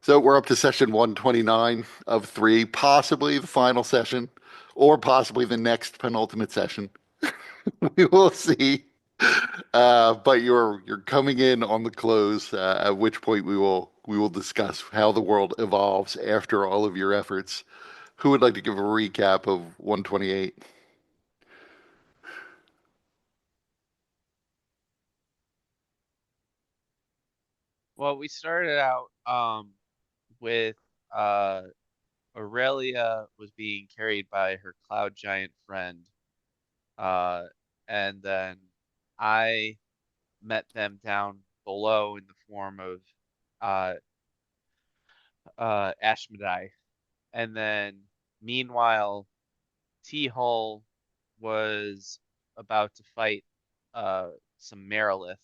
So we're up to session 129 of three, possibly the final session, or possibly the next penultimate session. We will see. But you're coming in on the close, at which point we will discuss how the world evolves after all of your efforts. Who would like to give a recap of 128? Well, we started out with uh Aurelia was being carried by her cloud giant friend. Uh and then I met them down below in the form of uh Ashmedai. And then meanwhile, T-Hull was about to fight uh some Marilith,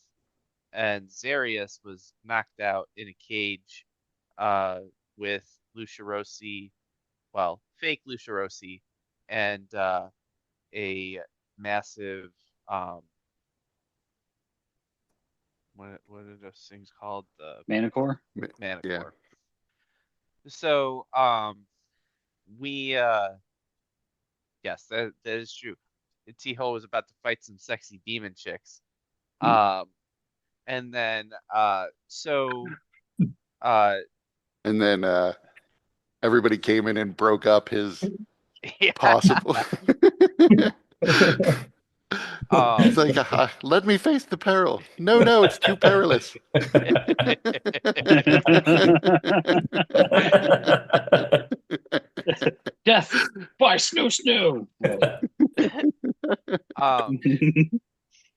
and Zarius was knocked out in a cage uh, with Lucia Rossi, well, fake Lucia Rossi, and a massive um, what are those things called? The Manicore? Yeah. Manicore. So we yes, that is true. T-Ho was about to fight some sexy demon chicks. Um, and then uh And then everybody came in and broke up his yeah. possible. He's Um like, let me face the peril. No, no, it's too perilous. Death by snoo snoo. um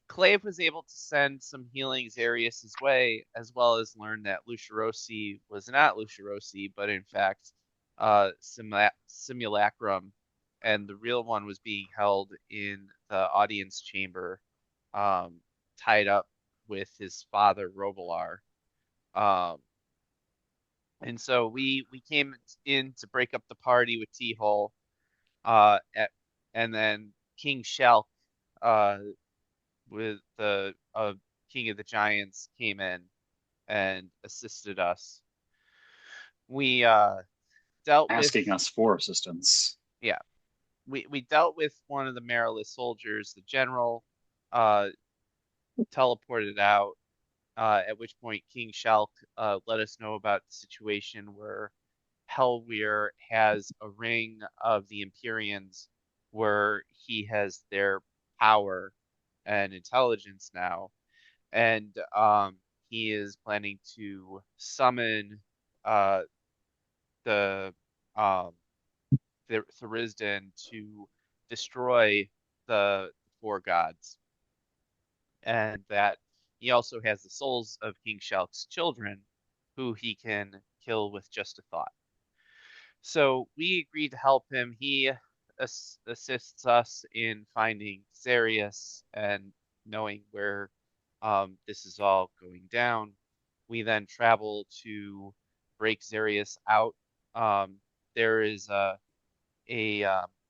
Clave was able to send some healing Zarius' way, as well as learn that Lucirosi was not Lucirosi, but in fact Simulacrum, and the real one was being held in the audience chamber, um, tied up with his father Robilar. Um, and so we came in to break up the party with T-Hole, uh, at, and then King Shelk, uh, with the King of the Giants came in and assisted us. We dealt with Asking us for assistance. yeah, we dealt with one of the Marilyn soldiers. The general uh teleported out. At which point King Shalk let us know about the situation where Helwyr has a ring of the Empyreans where he has their power and intelligence now, and he is planning to summon uh, the um, Thurisdan to destroy the four gods, and that he also has the souls of King Shalk's children, who he can kill with just a thought. So we agreed to help him. He assists us in finding Zarius and knowing where this is all going down. We then travel to break Zarius out. Um, there is a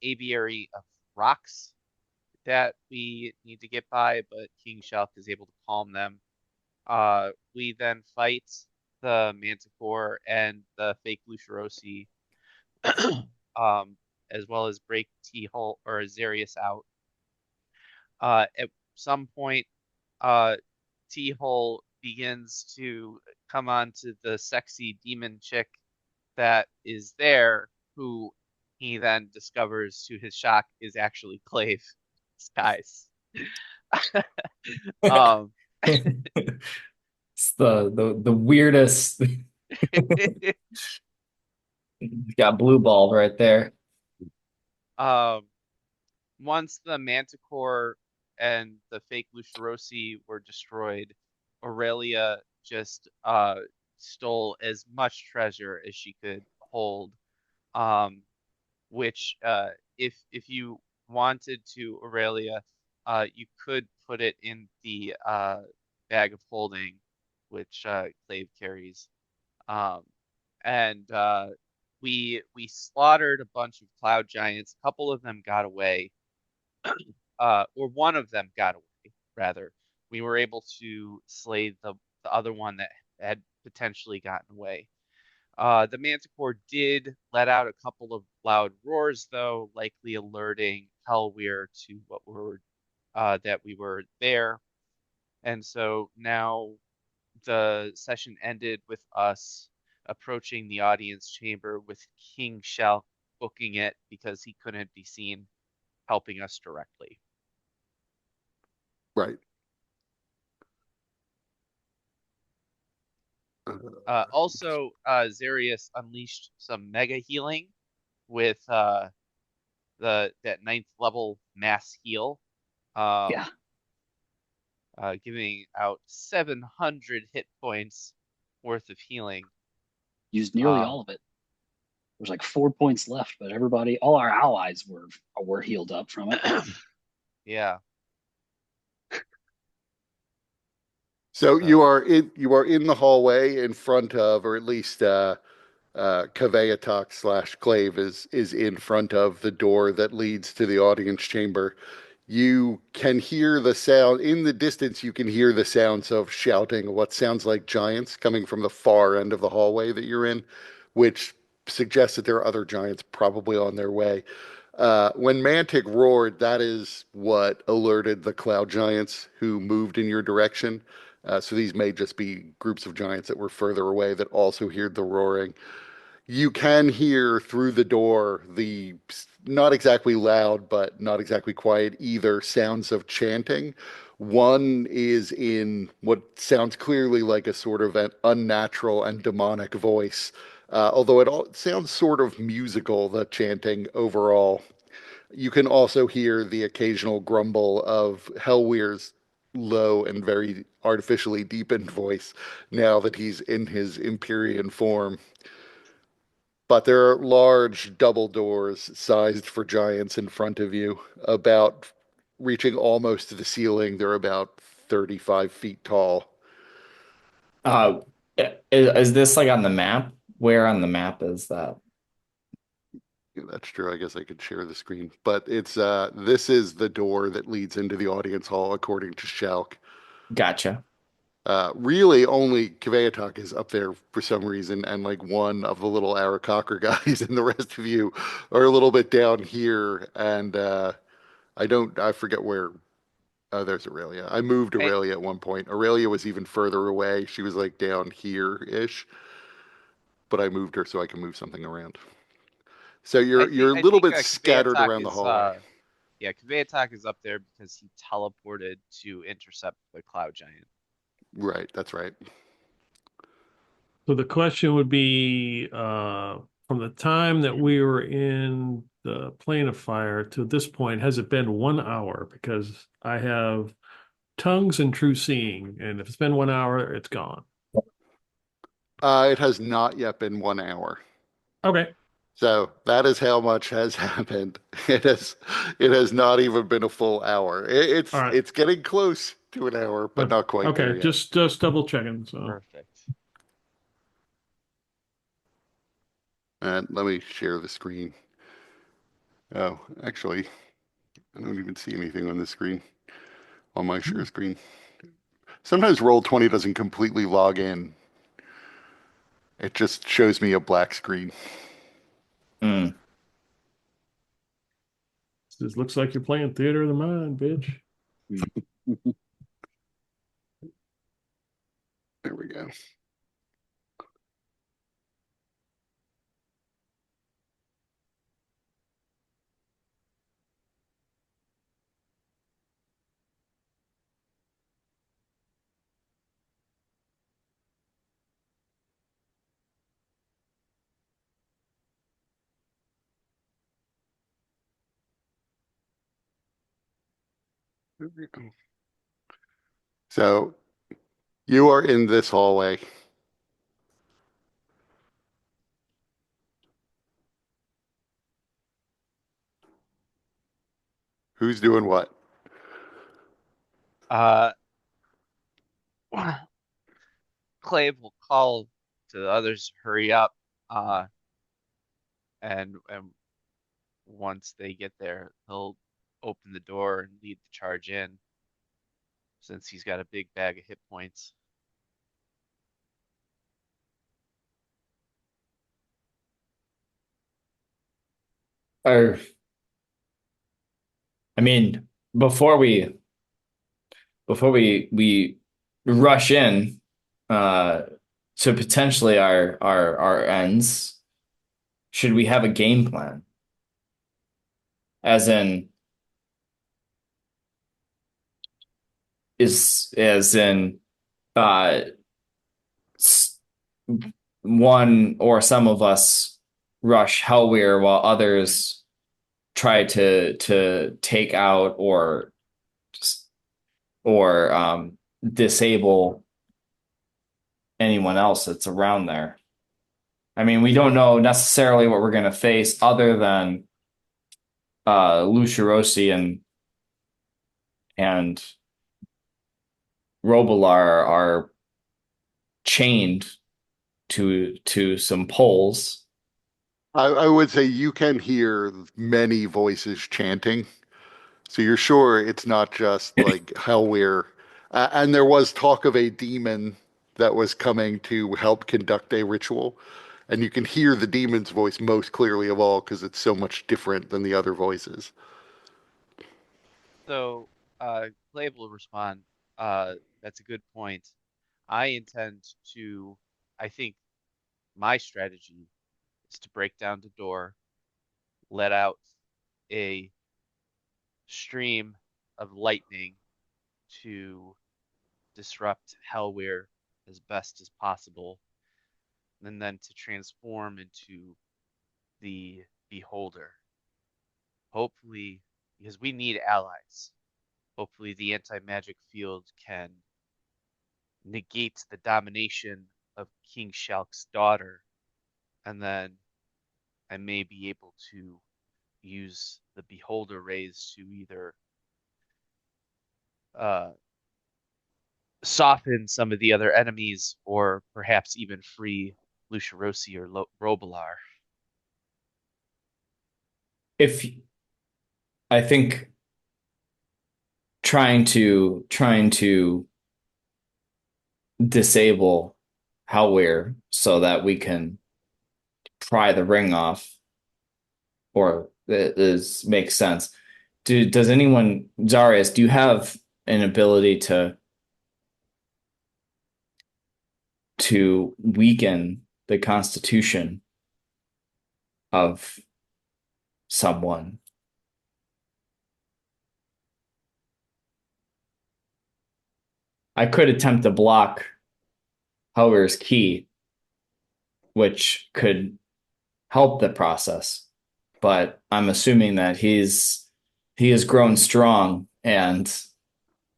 aviary of rocks that we need to get by, but King Shelk is able to calm them. We then fight the Manticore and the fake Lucirosi, um, as well as break T-Hole or Zarius out. At some point, uh, T-Hole begins to come on to the sexy demon chick that is there, who he then discovers to his shock is actually Clave Skies. Um, It's the weirdest. Got blue balled right there. um, once the Manticore and the fake Lucirosi were destroyed, Aurelia just stole as much treasure as she could hold. Um, which if you wanted to, Aurelia, you could put it in the bag of holding, which Clave carries. Um, and we slaughtered a bunch of cloud giants. A couple of them got away, or one of them got away, rather. We were able to slay the other one that had potentially gotten away. The Manticore did let out a couple of loud roars, though, likely alerting Helwyr to what were that we were there. And so now the session ended with us approaching the audience chamber with King Shell booking it because he couldn't be seen helping us directly. Right. Also, Zarius unleashed some mega healing with that ninth level mass heal, Yeah. giving out 700 hit points worth of healing. Used nearly all of it. There's like 4 points left, but all our allies were healed up from it. Yeah. So you are in the hallway in front of, or at least Kaveatok slash Clave is in front of the door that leads to the audience chamber. You can hear the sound in the distance. You can hear the sounds of shouting, what sounds like giants coming from the far end of the hallway that you're in, which suggests that there are other giants probably on their way. When Mantic roared, that is what alerted the cloud giants who moved in your direction. So these may just be groups of giants that were further away that also heard the roaring. You can hear through the door the not exactly loud, but not exactly quiet either sounds of chanting. One is in what sounds clearly like a sort of an unnatural and demonic voice, although it all sounds sort of musical, the chanting overall. You can also hear the occasional grumble of Helwyr's low and very artificially deepened voice now that he's in his Empyrean form. But there are large double doors sized for giants in front of you, about reaching almost to the ceiling. They're about 35 feet tall. Uh, is this like on the map? Where on the map is that? Yeah, that's true. I guess I could share the screen. But it's this is the door that leads into the audience hall, according to Shalk. Gotcha. Really, only Kveatok is up there for some reason, and like one of the little Aarakocra guys, and the rest of you are a little bit down here. And I forget where. Oh, there's Aurelia. I moved I, Aurelia at one point. Aurelia was even further away. She was like down here-ish, but I moved her so I can move something around. So you're a I little think bit scattered Kveatok around the is hallway. yeah, Kveatok is up there because he teleported to intercept the cloud giant. Right, that's right. So the question would be, from the time that we were in the plane of fire to this point, has it been 1 hour? Because I have tongues and true seeing, and if it's been 1 hour, it's gone. It has not yet been 1 hour. Okay. So that is how much has happened. It has not even been a full hour. All right. It's getting close to an hour, but not quite there Okay, yet. just double checking. So Perfect. And let me share the screen. Oh, actually, I don't even see anything on the screen, on my share screen. Sometimes Roll20 doesn't completely log in. It just shows me a black screen. Mm. this looks like you're playing theater of the mind, bitch. There we go. There we go. So you are in this hallway. Who's doing what? Uh, Clave will call to the others, hurry up. And once they get there, he'll open the door and lead the charge in, since he's got a big bag of hit points. Or I mean, before we rush in uh to potentially our ends, should we have a game plan? As in is as in uh s- one or some of us rush Helwyr while others try to take out or disable anyone else that's around there. I mean, we don't know necessarily what we're going to face other than Lucirosi and Robilar are chained to some poles. I would say you can hear many voices chanting. So you're sure it's not just like Helwyr. And there was talk of a demon that was coming to help conduct a ritual. And you can hear the demon's voice most clearly of all because it's so much different than the other voices. So, Clave will respond. That's a good point. I intend to, I think my strategy is to break down the door, let out a stream of lightning to disrupt Helwyr as best as possible, and then to transform into the Beholder. Hopefully, because we need allies. Hopefully, the anti-magic field can negate the domination of King Shalk's daughter, and then I may be able to use the Beholder rays to either uh, soften some of the other enemies or perhaps even free Lucirosi or Robilar. If I think trying to disable Helwyr so that we can pry the ring off, or it is makes sense. Does anyone, Zarius, do you have an ability to weaken the constitution of someone? I could attempt to block Helwyr's key, which could help the process, but I'm assuming that he has grown strong and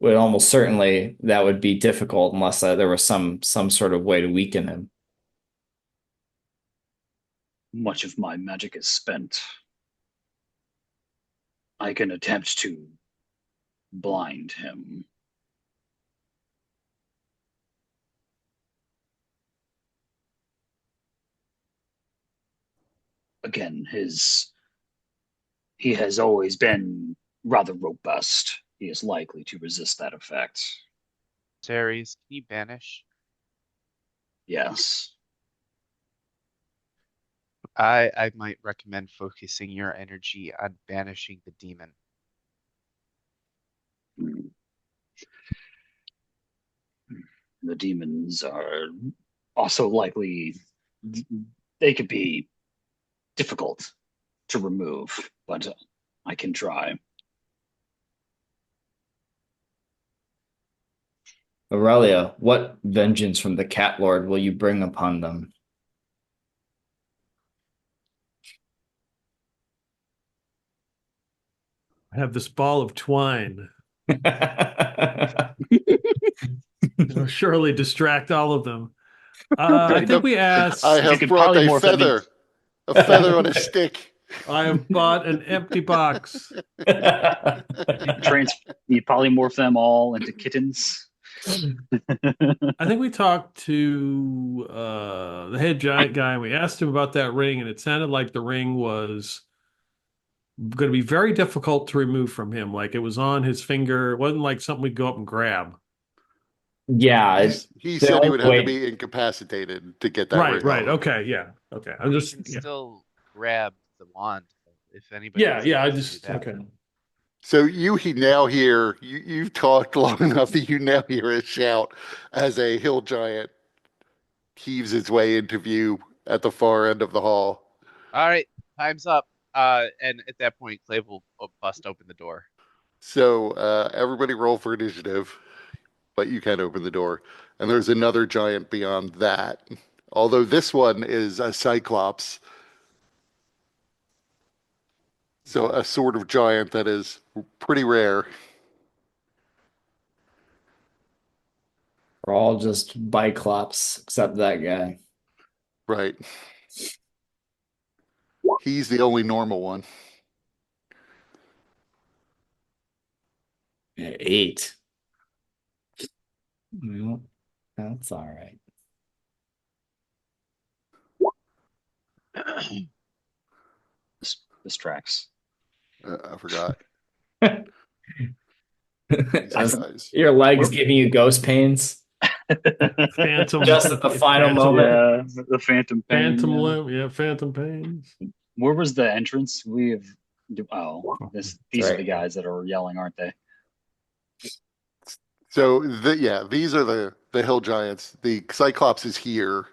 would almost certainly that would be difficult unless there was some sort of way to weaken him. Much of my magic is spent. I can attempt to blind him. Again, he has always been rather robust. He is likely to resist that effect. Ceres, can you banish? Yes. I might recommend focusing your energy on banishing the demon. The demons are also likely, they could be difficult to remove, but I can try. Aurelia, what vengeance from the Cat Lord will you bring upon them? I have this ball of twine. It'll surely distract all of them. I think we asked. I You have could brought polymorph a feather on a stick. I have bought an empty box. you polymorph them all into kittens. I think we talked to the head giant guy and we asked him about that ring, and it sounded like the ring was going to be very difficult to remove from him. Like it was on his finger. It wasn't like something we'd go up and grab. Yeah, He the said he only would have to way. be incapacitated to get that Right, ring right. off. Okay, yeah. Okay. I'm You just can yeah. still grab the wand. if anybody Yeah, else yeah. I wants to do just that. okay. So now hear you've talked long enough that you now hear a shout as a hill giant heaves its way into view at the far end of the hall. All right, time's up. And at that point, Clave will bust open the door. So everybody roll for initiative, but you can't open the door. And there's another giant beyond that. Although this one is a cyclops, so a sort of giant that is pretty rare. We're all just biclops except that guy. Right. He's the only normal one. Yeah, 8. Well, that's all right. This tracks. I forgot. These Just guys. your legs Where- giving you ghost pains Phantom. just at the final Phantom, moment. Yeah, the phantom pain. Phantom Yeah. limb. Yeah, phantom pains. Where was the entrance? We have. Oh, these are the right. guys that are yelling, aren't they? So these are the hill giants. The Cyclops is here,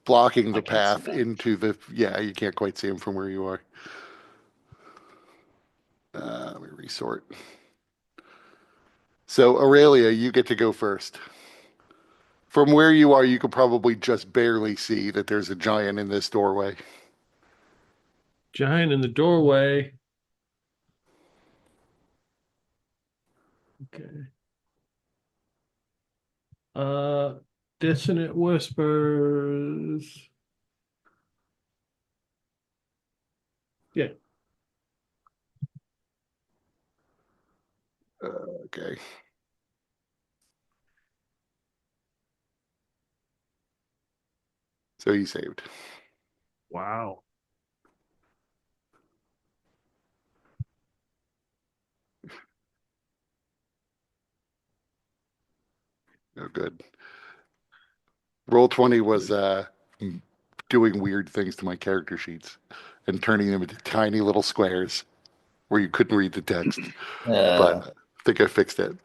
blocking I the can't see path them. into the. Yeah, you can't quite see him from where you are. Let me resort. So Aurelia, you get to go first. From where you are, you could probably just barely see that there's a giant in this doorway. Giant in the doorway. Okay. Uh, Dissonant whispers. Yeah. Okay. So you saved. Wow. Oh, good. Roll 20 was doing weird things to my character sheets and turning them into tiny little squares where you couldn't read the text. But I think I fixed it.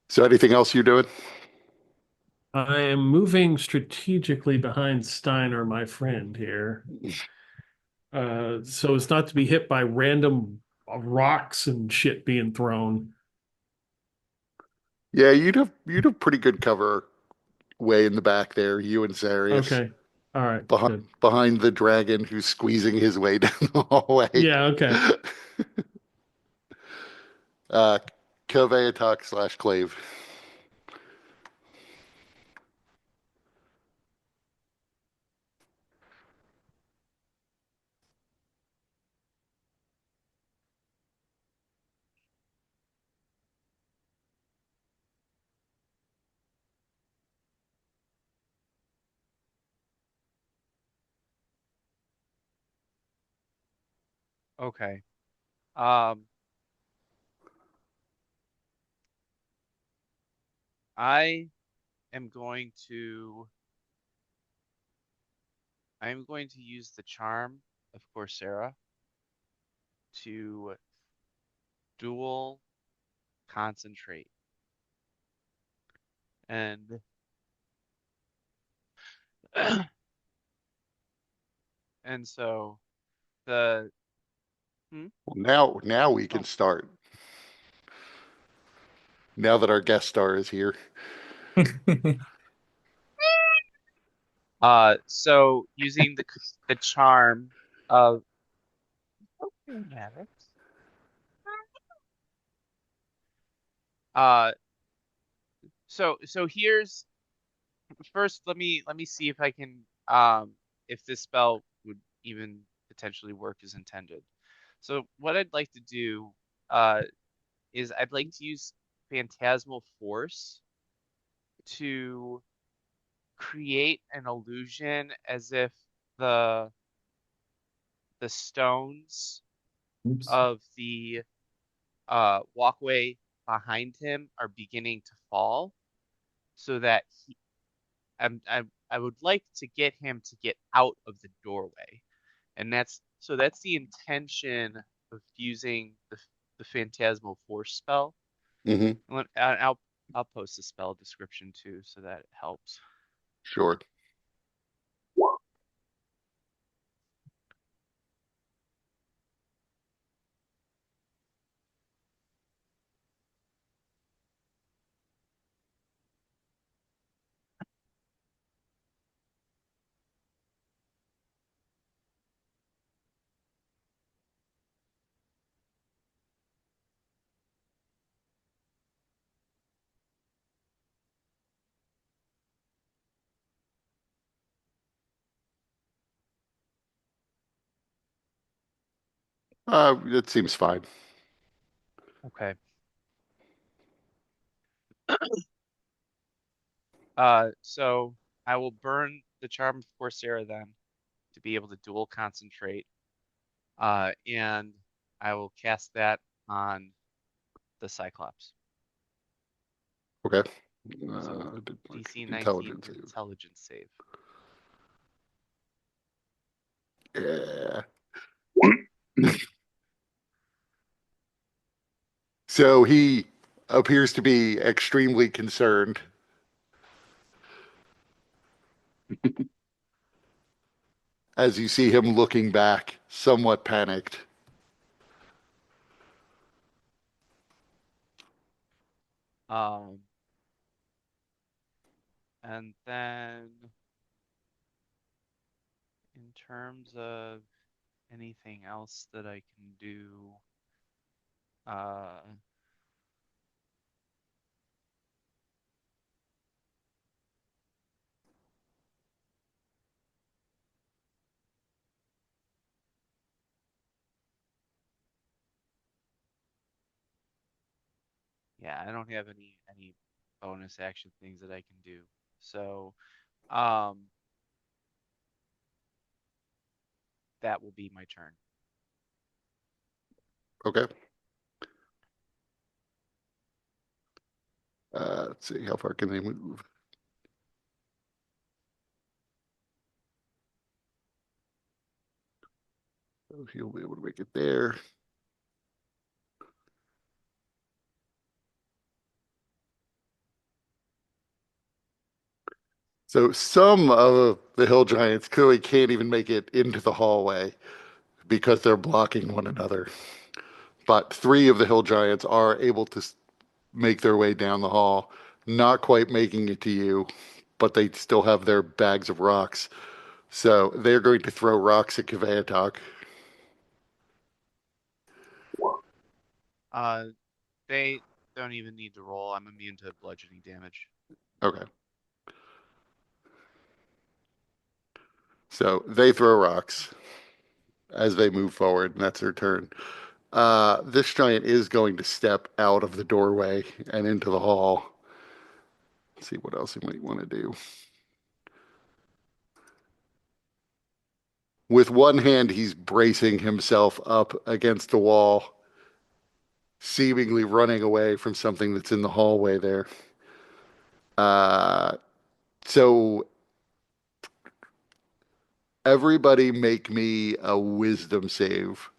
So anything else you're doing? I am moving strategically behind Steiner, my friend here. So as not to be hit by random rocks and shit being thrown. Yeah, you'd have pretty good cover way in the back there, you and Sarius. Okay. All right. Behind Good. behind the dragon who's squeezing his way down the hallway. Yeah. Okay. uh Koveatok / Clave. Okay. Um, I am going to use the charm of Coursera to dual concentrate. And and so the hmm? Well, now we can Oh, start. Now that our guest star is here. so using the charm of okay, Maddox. Uh, so here's first. Let me see if I can if this spell would even potentially work as intended. So what I'd like to do uh is I'd like to use Phantasmal Force to create an illusion as if the the stones Oops. of the walkway behind him are beginning to fall, so that I would like to get him to get out of the doorway. And that's the intention of using the phantasmal force spell. Hmm. I'll post the spell description too, so that it helps. Sure. It seems fine. Okay. So I will burn the charm of Coursera then to be able to dual concentrate. And I will cast that on the Cyclops. Okay. So Did my DC 19 intelligence save. intelligence save. Yeah. So he appears to be extremely concerned. As you see him looking back, somewhat panicked. And then in terms of anything else that I can do, uh, yeah, I don't have any bonus action things that I can do. So, um, that will be my turn. Okay. Let's see, how far can they move? So he'll be able to make it there. So some of the hill giants clearly can't even make it into the hallway because they're blocking one another. But three of the hill giants are able to make their way down the hall, not quite making it to you, but they still have their bags of rocks. So they're going to throw rocks at Kveatok. Uh, they don't even need to roll. I'm immune to bludgeoning damage. Okay. So they throw rocks as they move forward, and that's their turn. This giant is going to step out of the doorway and into the hall. Let's see what else he might want to do. With one hand, he's bracing himself up against the wall, seemingly running away from something that's in the hallway there. Uh, so everybody make me a wisdom save.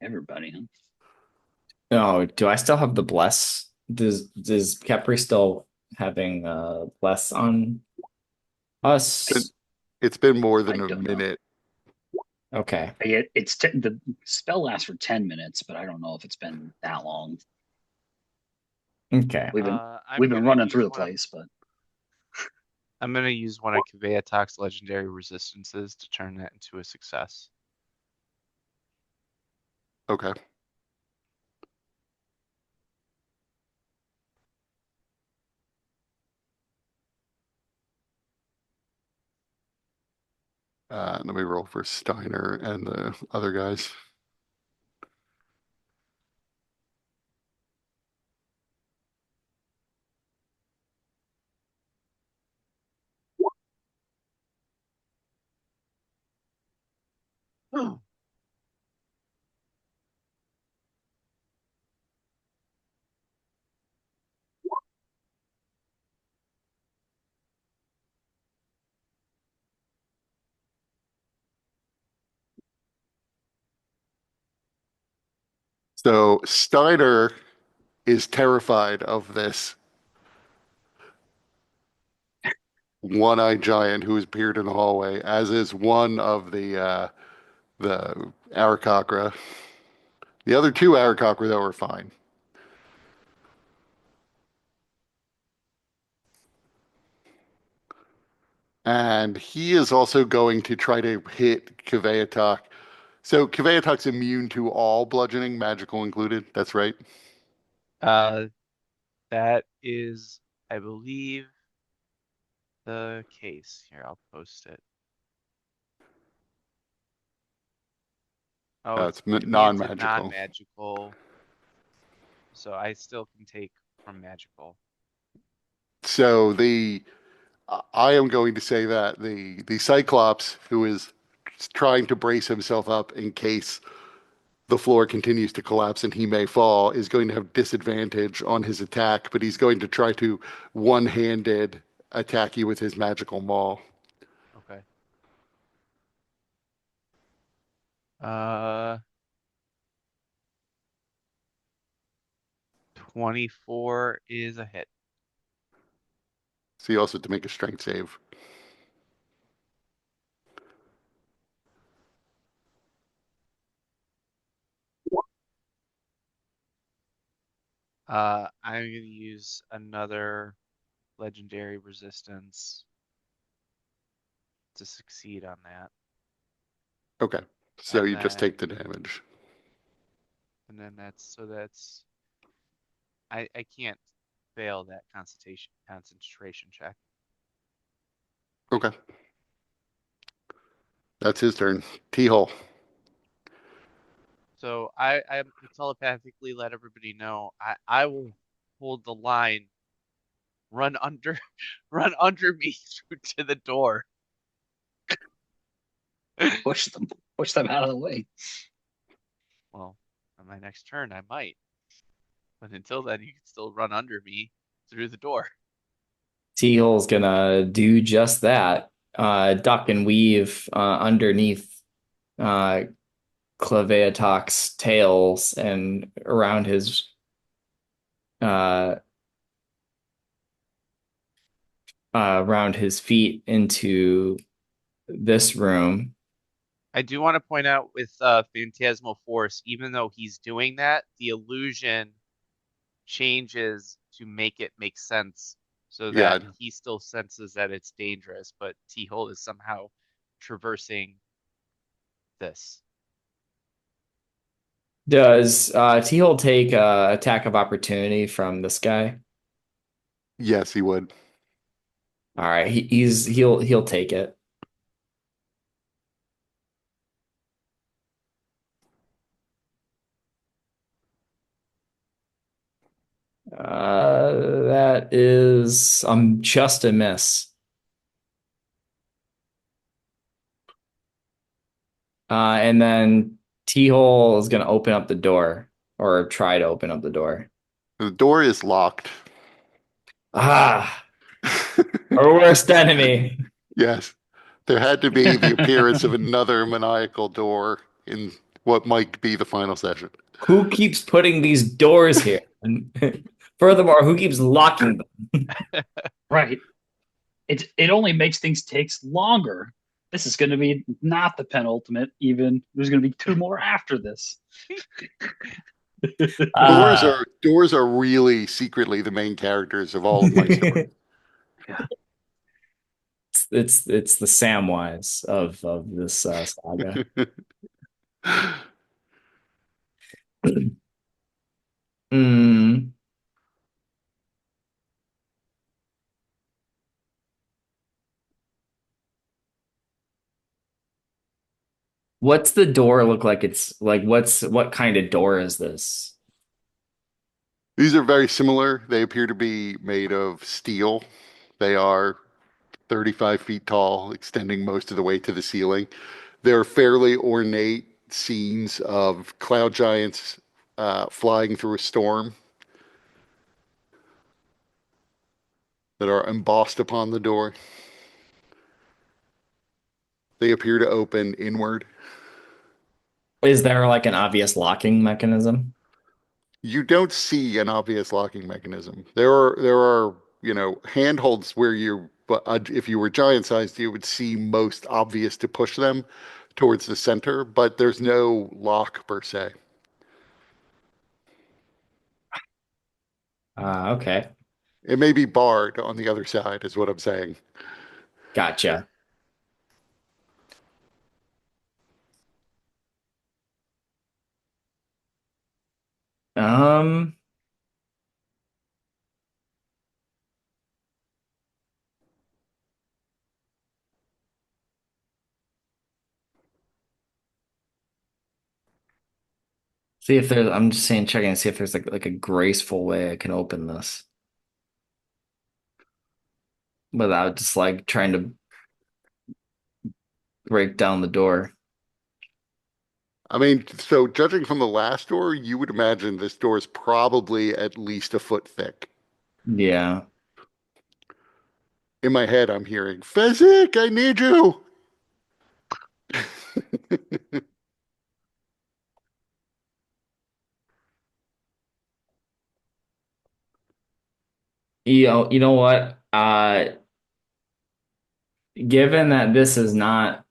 Everybody, huh? Oh, do I still have the bless? Does Capri still having bless on us? It's been more I than a don't know. minute. Okay. The spell lasts for 10 minutes, but I don't know if it's been that long. Okay. I'm We've been gonna running use through the one of place, but I'm gonna use one of Kveatok's legendary resistances to turn that into a success. Okay. Let me roll for Steiner and the other guys. So Steiner is terrified of this one-eyed giant who has appeared in the hallway, as is one of the Aarakocra. The other two Aarakocra though were fine. And he is also going to try to hit Kveatok. So Kveatok's immune to all bludgeoning, magical included. That's right. Uh, that is, I believe, the case. Here, I'll post it. Oh, it's It's immune to non-magical. non-magical, so I still can take from magical. So I am going to say that the Cyclops, who is trying to brace himself up in case the floor continues to collapse and he may fall, is going to have disadvantage on his attack, but he's going to try to one-handed attack you with his magical maul. Okay. Uh, 24 is a hit. So you also have to make a strength save. I'm gonna use another legendary resistance to succeed on that. Okay. So And you just then take the damage. that's I can't fail that concentration check. Okay. That's his turn. T-hole. So I telepathically let everybody know I will hold the line, run under run under me through to the door. Push them out of the way. Well, on my next turn I might. But until then you can still run under me through the door. Teal's gonna do just that. Duck and weave underneath uh, Claveatok's tails and uh, around his feet into this room. I do want to point out with Phantasmal Force, even though he's doing that, the illusion changes to make it make sense so Yeah. that he still senses that it's dangerous, but T-Hole is somehow traversing this. Does Teal take attack of opportunity from this guy? Yes, he would. All right, he'll take it. That is just a miss. And then T-Hole is going to open up the door or try to open up the door. The door is locked. Ah, our worst enemy. Yes. There had to be the appearance of another maniacal door in what might be the final session. Who keeps putting these doors here? And furthermore, who keeps locking them? Right. It only makes things takes longer. This is going to be not the penultimate. Even there's going to be two more after this. Doors are really secretly the main characters of all of my stories. Yeah. It's the Samwise of this saga. Hmm. What's the door look like? It's like what kind of door is this? These are very similar. They appear to be made of steel. They are 35 feet tall, extending most of the way to the ceiling. They're fairly ornate scenes of cloud giants flying through a storm that are embossed upon the door. They appear to open inward. Is there like an obvious locking mechanism? You don't see an obvious locking mechanism. There are, handholds where but if you were giant sized, you would see most obvious to push them towards the center, but there's no lock per se. Okay. It may be barred on the other side, is what I'm saying. Gotcha. Um, see if there's, I'm just saying, checking to see if there's like a graceful way I can open this without just like trying to break down the door. I mean, so judging from the last door, you would imagine this door is probably at least a foot thick. Yeah. In my head, I'm hearing, Fezzik, I need you. You know what? Given that this is not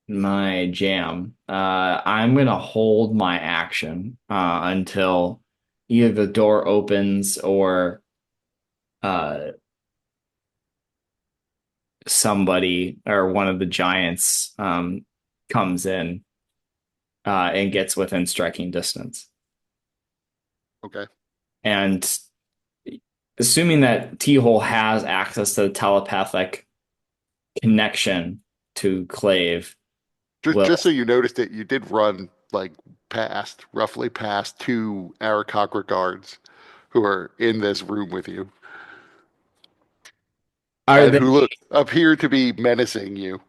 my jam, I'm gonna hold my action until either the door opens or uh somebody or one of the giants comes in and gets within striking distance. Okay. And assuming that T-Hole has access to the telepathic connection to Clave, Just will so you noticed it, you did run like roughly past two Aarakocra guards who are in this room with you are and they? who appear to be menacing you.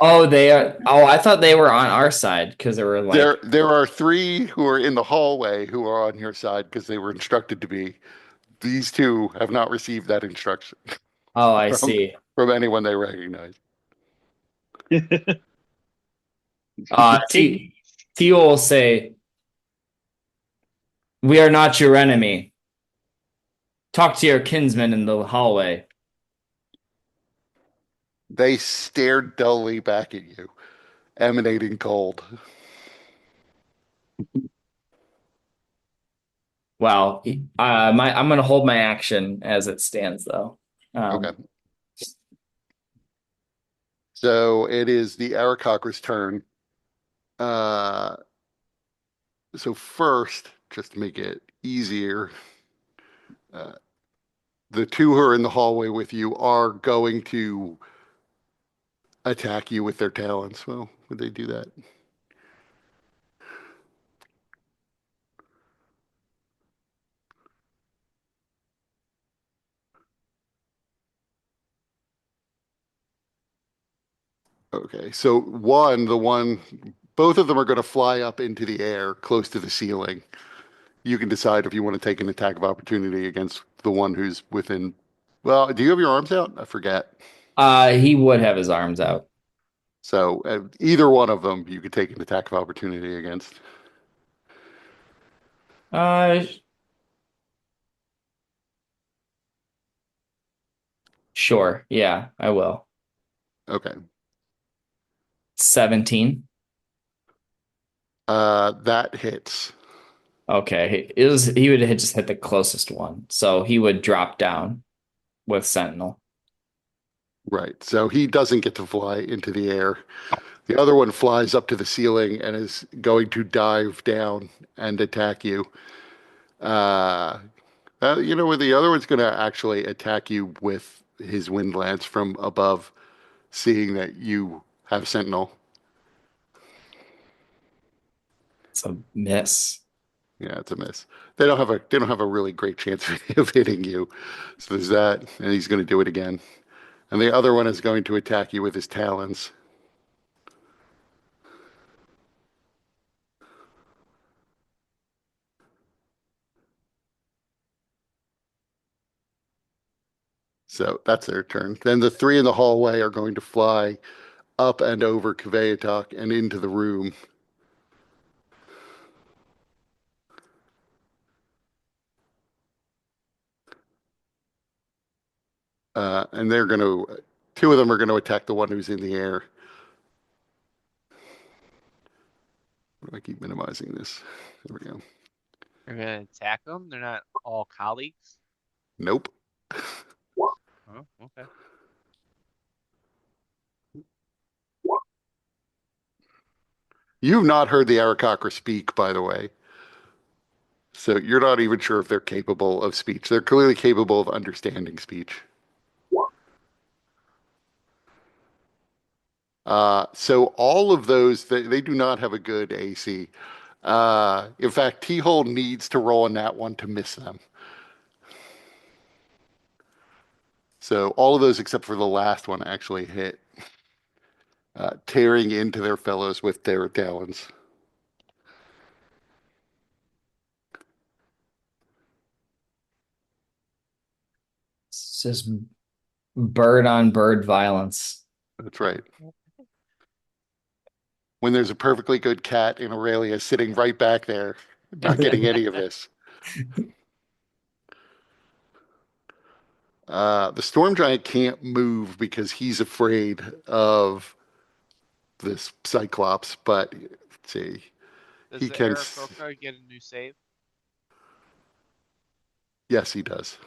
Oh, they are. Oh, I thought they were on our side because they were like, There are three who are in the hallway who are on your side because they were instructed to be. These two have not received that instruction oh, I from see. from anyone they recognize. T will say, "We are not your enemy. Talk to your kinsman in the hallway." They stared dully back at you, emanating cold. Well, I'm gonna hold my action as it stands, though. Okay. Um, So it is the Aarakocra's turn. Uh, so first, just to make it easier, uh, the two who are in the hallway with you are going to attack you with their talons. Well, would they do that? Okay, so both of them are going to fly up into the air close to the ceiling. You can decide if you want to take an attack of opportunity against the one who's within. Well, do you have your arms out? I forget. he would have his arms out. So either one of them, you could take an attack of opportunity against. Uh, sure. Yeah, I will. Okay. 17. That hits. Okay. He would have just hit the closest one. So he would drop down with Sentinel. Right. So he doesn't get to fly into the air. The other one flies up to the ceiling and is going to dive down and attack you. Uh, the other one's going to actually attack you with his wind lance from above, seeing that you have Sentinel. It's a miss. Yeah, it's a miss. They don't have a really great chance of hitting you. So there's that, and he's going to do it again. And the other one is going to attack you with his talons. So that's their turn. Then the three in the hallway are going to fly up and over Kveatok and into the room. And they're going to, two of them are going to attack the one who's in the air. I keep minimizing this. There we go. They're gonna attack them. They're not all colleagues. Nope. Oh, okay. You've not heard the Arakocra speak, by the way. So you're not even sure if they're capable of speech. They're clearly capable of understanding speech. So all of those, they do not have a good AC. In fact, T-Hole needs to roll on that one to miss them. So all of those except for the last one actually hit, tearing into their fellows with their talons. It's just bird on bird violence. That's right. When there's a perfectly good cat in Aurelia sitting right back there, not getting any of this. The storm giant can't move because he's afraid of this Cyclops, but let's see. Does He the can. Aarakocra get a new save? Yes, he does.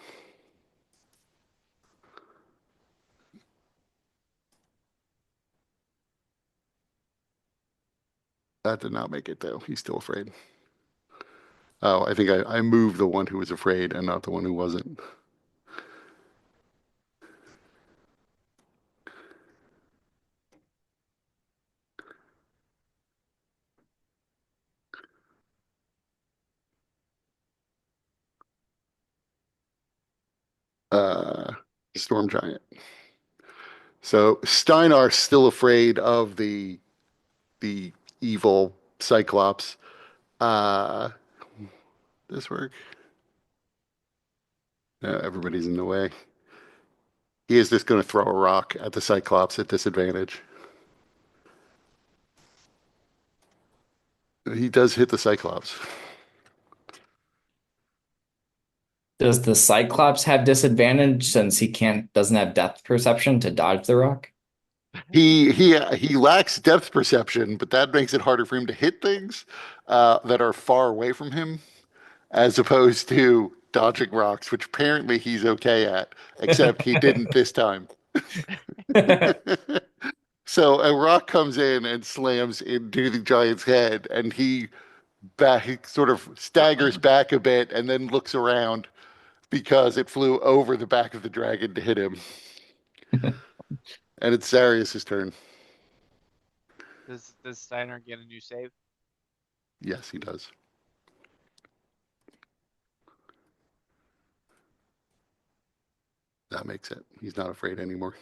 That did not make it though. He's still afraid. Oh, I think I moved the one who was afraid and not the one who wasn't. Uh, Storm Giant. So Steinar's still afraid of the evil Cyclops. Uh, this work? No, everybody's in the way. He is just going to throw a rock at the Cyclops at disadvantage. He does hit the Cyclops. Does the Cyclops have disadvantage since he doesn't have depth perception to dodge the rock? He lacks depth perception, but that makes it harder for him to hit things that are far away from him, as opposed to dodging rocks, which apparently he's okay at, except he didn't this time. So a rock comes in and slams into the giant's head, and he sort of staggers back a bit and then looks around because it flew over the back of the dragon to hit him. And it's Zarius' turn. Does Steiner get a new save? Yes, he does. That makes it. He's not afraid anymore.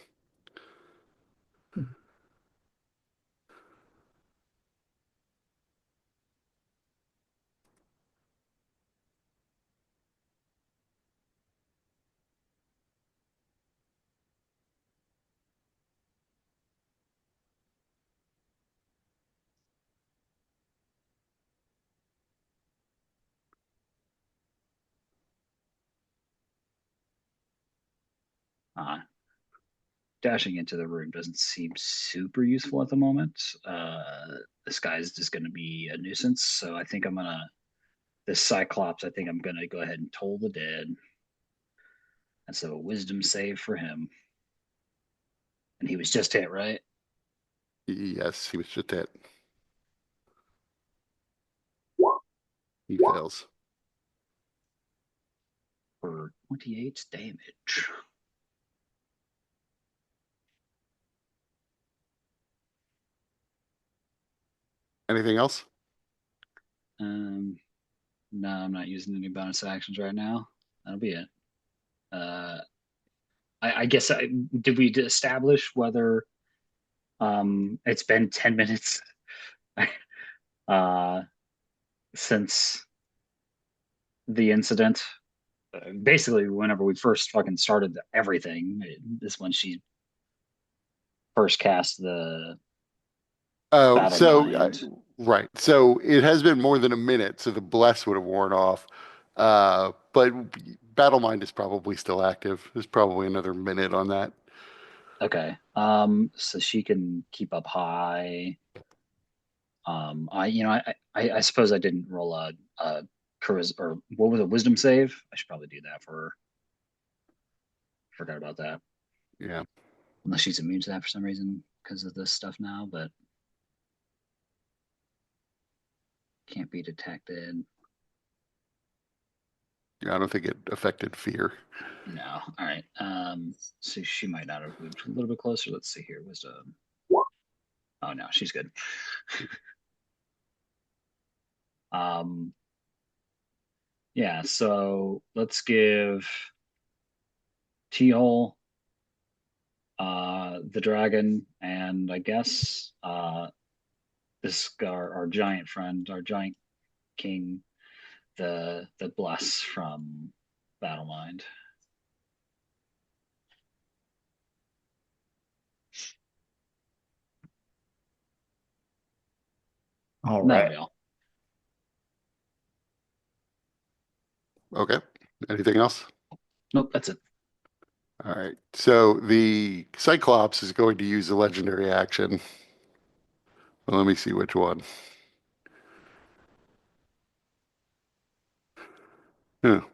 Uh, Dashing into the room doesn't seem super useful at the moment. This guy's just going to be a nuisance, so I think this Cyclops. I think I'm going to go ahead and toll the dead, and so a wisdom save for him. And he was just hit, right? Yes, he was just hit. He fails. For 28 damage. Anything else? No, I'm not using any bonus actions right now. That'll be it. I guess did we establish whether it's been 10 minutes uh, since the incident? Basically, whenever we first fucking started everything, this when she first cast the Oh, battle so mind. right. So it has been more than a minute, so the bless would have worn off. but Battle Mind is probably still active. There's probably another minute on that. Okay. So she can keep up high. I suppose I didn't roll a charisma, or what was a wisdom save? I should probably do that for her. Forgot about that. Yeah. Unless she's immune to that for some reason because of this stuff now, but can't be detected. Yeah, I don't think it affected fear. No. All right. So she might not have moved a little bit closer. Let's see here. Wisdom. Oh no, she's good. um yeah, so let's give T-Hole the dragon, and I guess this our giant friend, our giant king, the bless from Battle Mind. All That'll right. be all. Okay. Anything else? Nope, that's it. All right. So the Cyclops is going to use a legendary action. Well, let me see which one.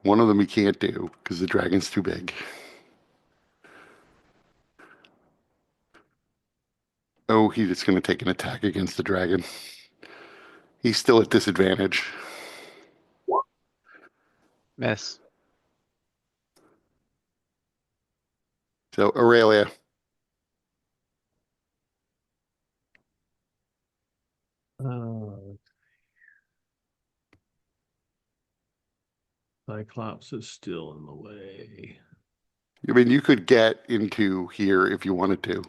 One of them he can't do because the dragon's too big. Oh, he's just going to take an attack against the dragon. He's still at disadvantage. Miss. So Aurelia, Uh, Cyclops is still in the way. I mean, you could get into here if you wanted to.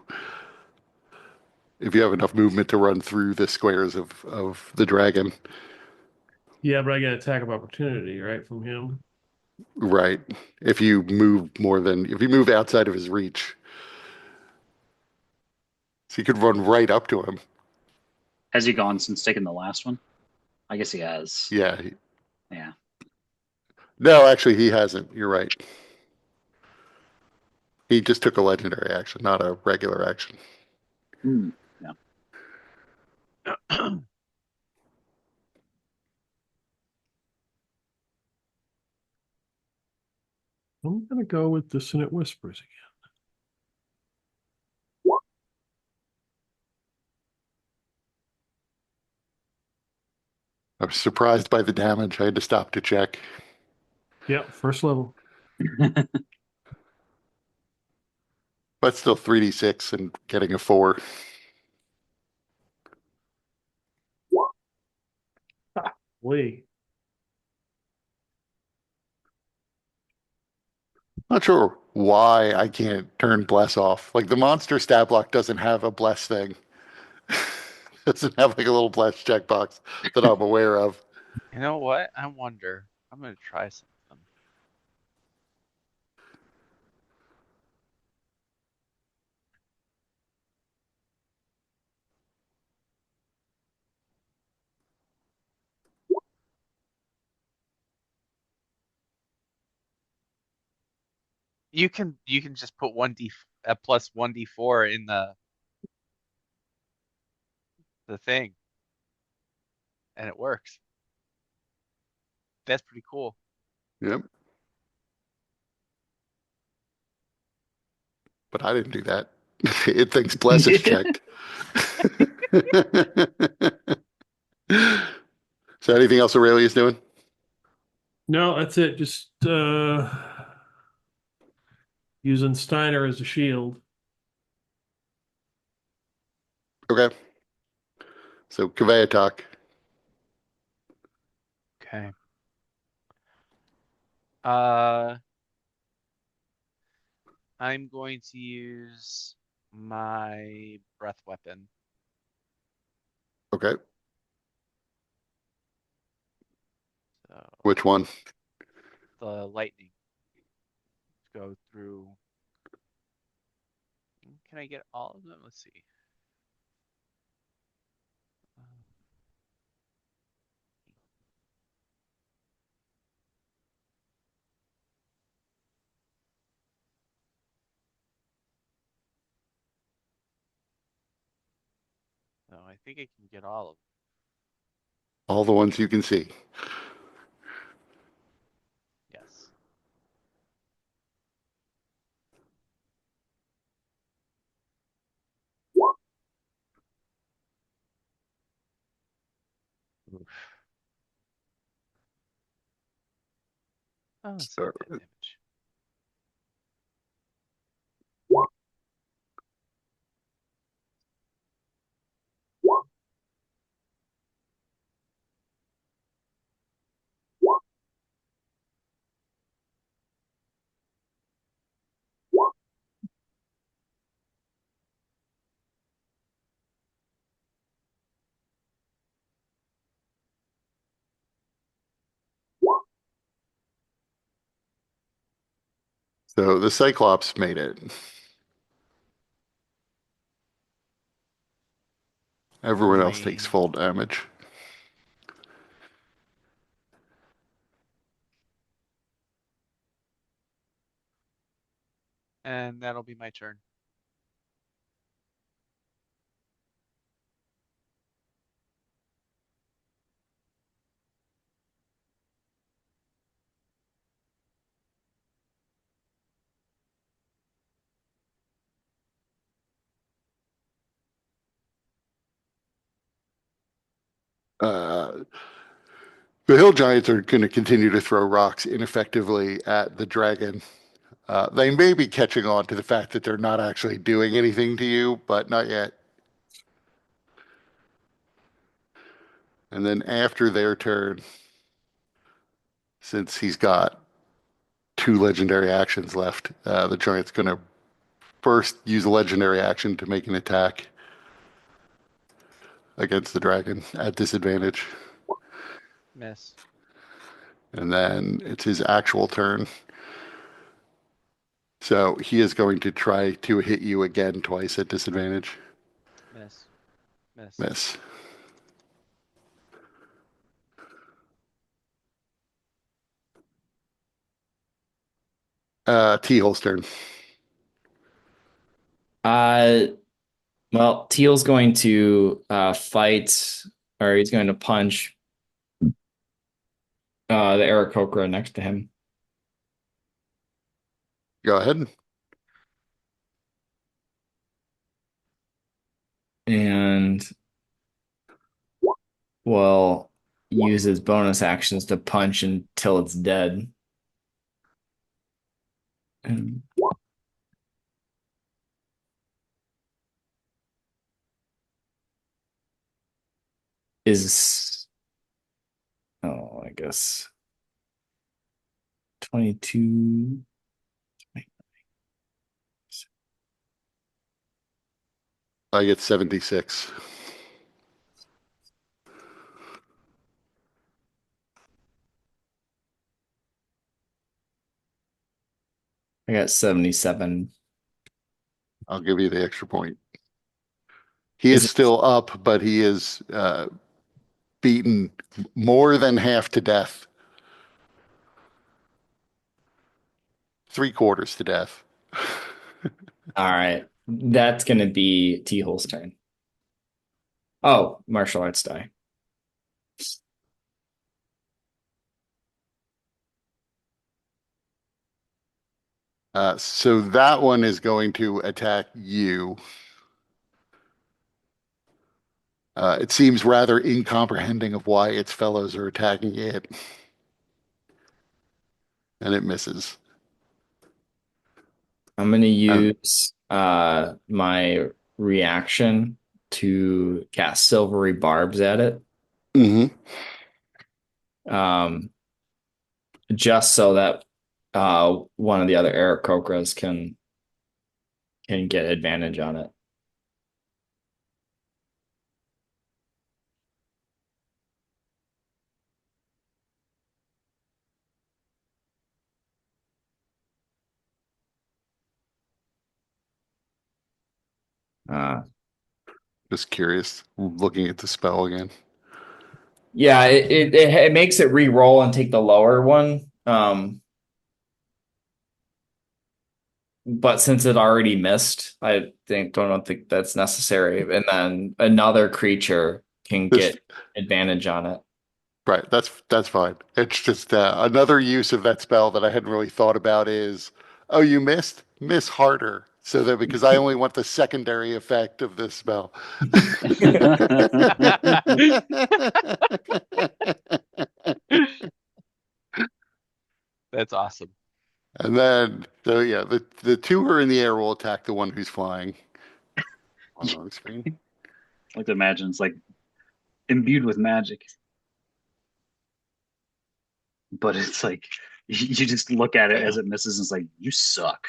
If you have enough movement to run through the squares of the dragon. Yeah, but I get attack of opportunity, right, from him. Right. If you move outside of his reach. So you could run right up to him. Has he gone since taking the last one? I guess he has. Yeah. Yeah. No, actually, he hasn't. You're right. He just took a legendary action, not a regular action. Yeah. I'm gonna go with Dissonant Whispers again. I was surprised by the damage. I had to stop to check. Yep, first level. But still 3d6 and getting a 4. Lee. Not sure why I can't turn bless off. Like the monster stat block doesn't have a bless thing. Doesn't have like a little bless checkbox that I'm aware of. You know what? I wonder. I'm gonna try something. You can just put plus 1d4 in the thing, and it works. That's pretty cool. Yep. But I didn't do that. It thinks bless is checked. So anything else Aurelia's doing? No, that's it. Just using Steiner as a shield. Okay. So convey talk. Okay. Uh, I'm going to use my breath weapon. Okay. So Which one? the lightning go through. Can I get all of them? Let's see. I think I can get all of them. All the ones you can see. Yes. Oof. Oh, it's not that damage. So the Cyclops made it. Everyone else takes Boing. full damage. And that'll be my turn. Uh, the hill giants are going to continue to throw rocks ineffectively at the dragon. They may be catching on to the fact that they're not actually doing anything to you, but not yet. And then after their turn, since he's got 2 legendary actions left, the giant's going to first use a legendary action to make an attack against the dragon at disadvantage. Miss. And then it's his actual turn. So he is going to try to hit you again twice at disadvantage. Miss. Miss. Miss. T-Hole's turn. Well, Teal's going to fight, or he's going to punch the Aarakocra next to him. Go ahead. And will use his bonus actions to punch until it's dead. And is, I guess 22. I get 76. I got 77. I'll give you the extra point. He Is is it, still up, but he is beaten more than half to death. 3/4 to death. all right. That's going to be T-Hole's turn. Oh, martial arts die. So that one is going to attack you. It seems rather incomprehending of why its fellows are attacking it. And it misses. I'm going to use my reaction to cast silvery barbs at it. Mm-hmm. Just so that one of the other Aarakocras can get advantage on it. Uh, Just curious, looking at the spell again. yeah, it makes it re-roll and take the lower one. but since it already missed, don't think that's necessary. And then another creature can This get advantage on it. right. That's fine. It's just another use of that spell that I hadn't really thought about is, oh, you missed? Miss harder. So that because I only want the secondary effect of this spell. That's awesome. And then, so yeah, the two who are in the air will attack the one who's flying on the wrong screen. I like to imagine it's like imbued with magic, but it's like you just look at it as it misses and it's like, you suck.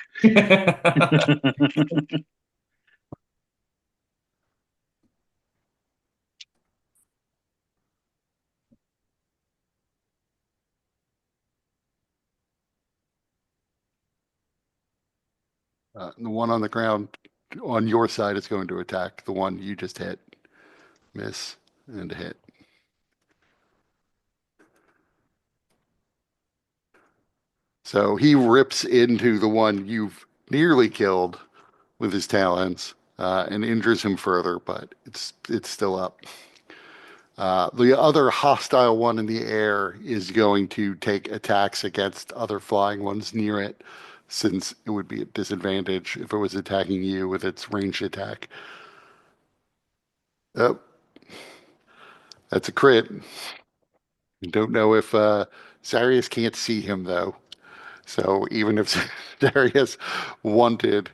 The one on the ground on your side is going to attack the one you just hit. Miss and hit. So he rips into the one you've nearly killed with his talons and injures him further, but it's still up. The other hostile one in the air is going to take attacks against other flying ones near it, since it would be at disadvantage if it was attacking you with its ranged attack. Oh, that's a crit. Don't know if Zarius can't see him though. So even if Zarius wanted,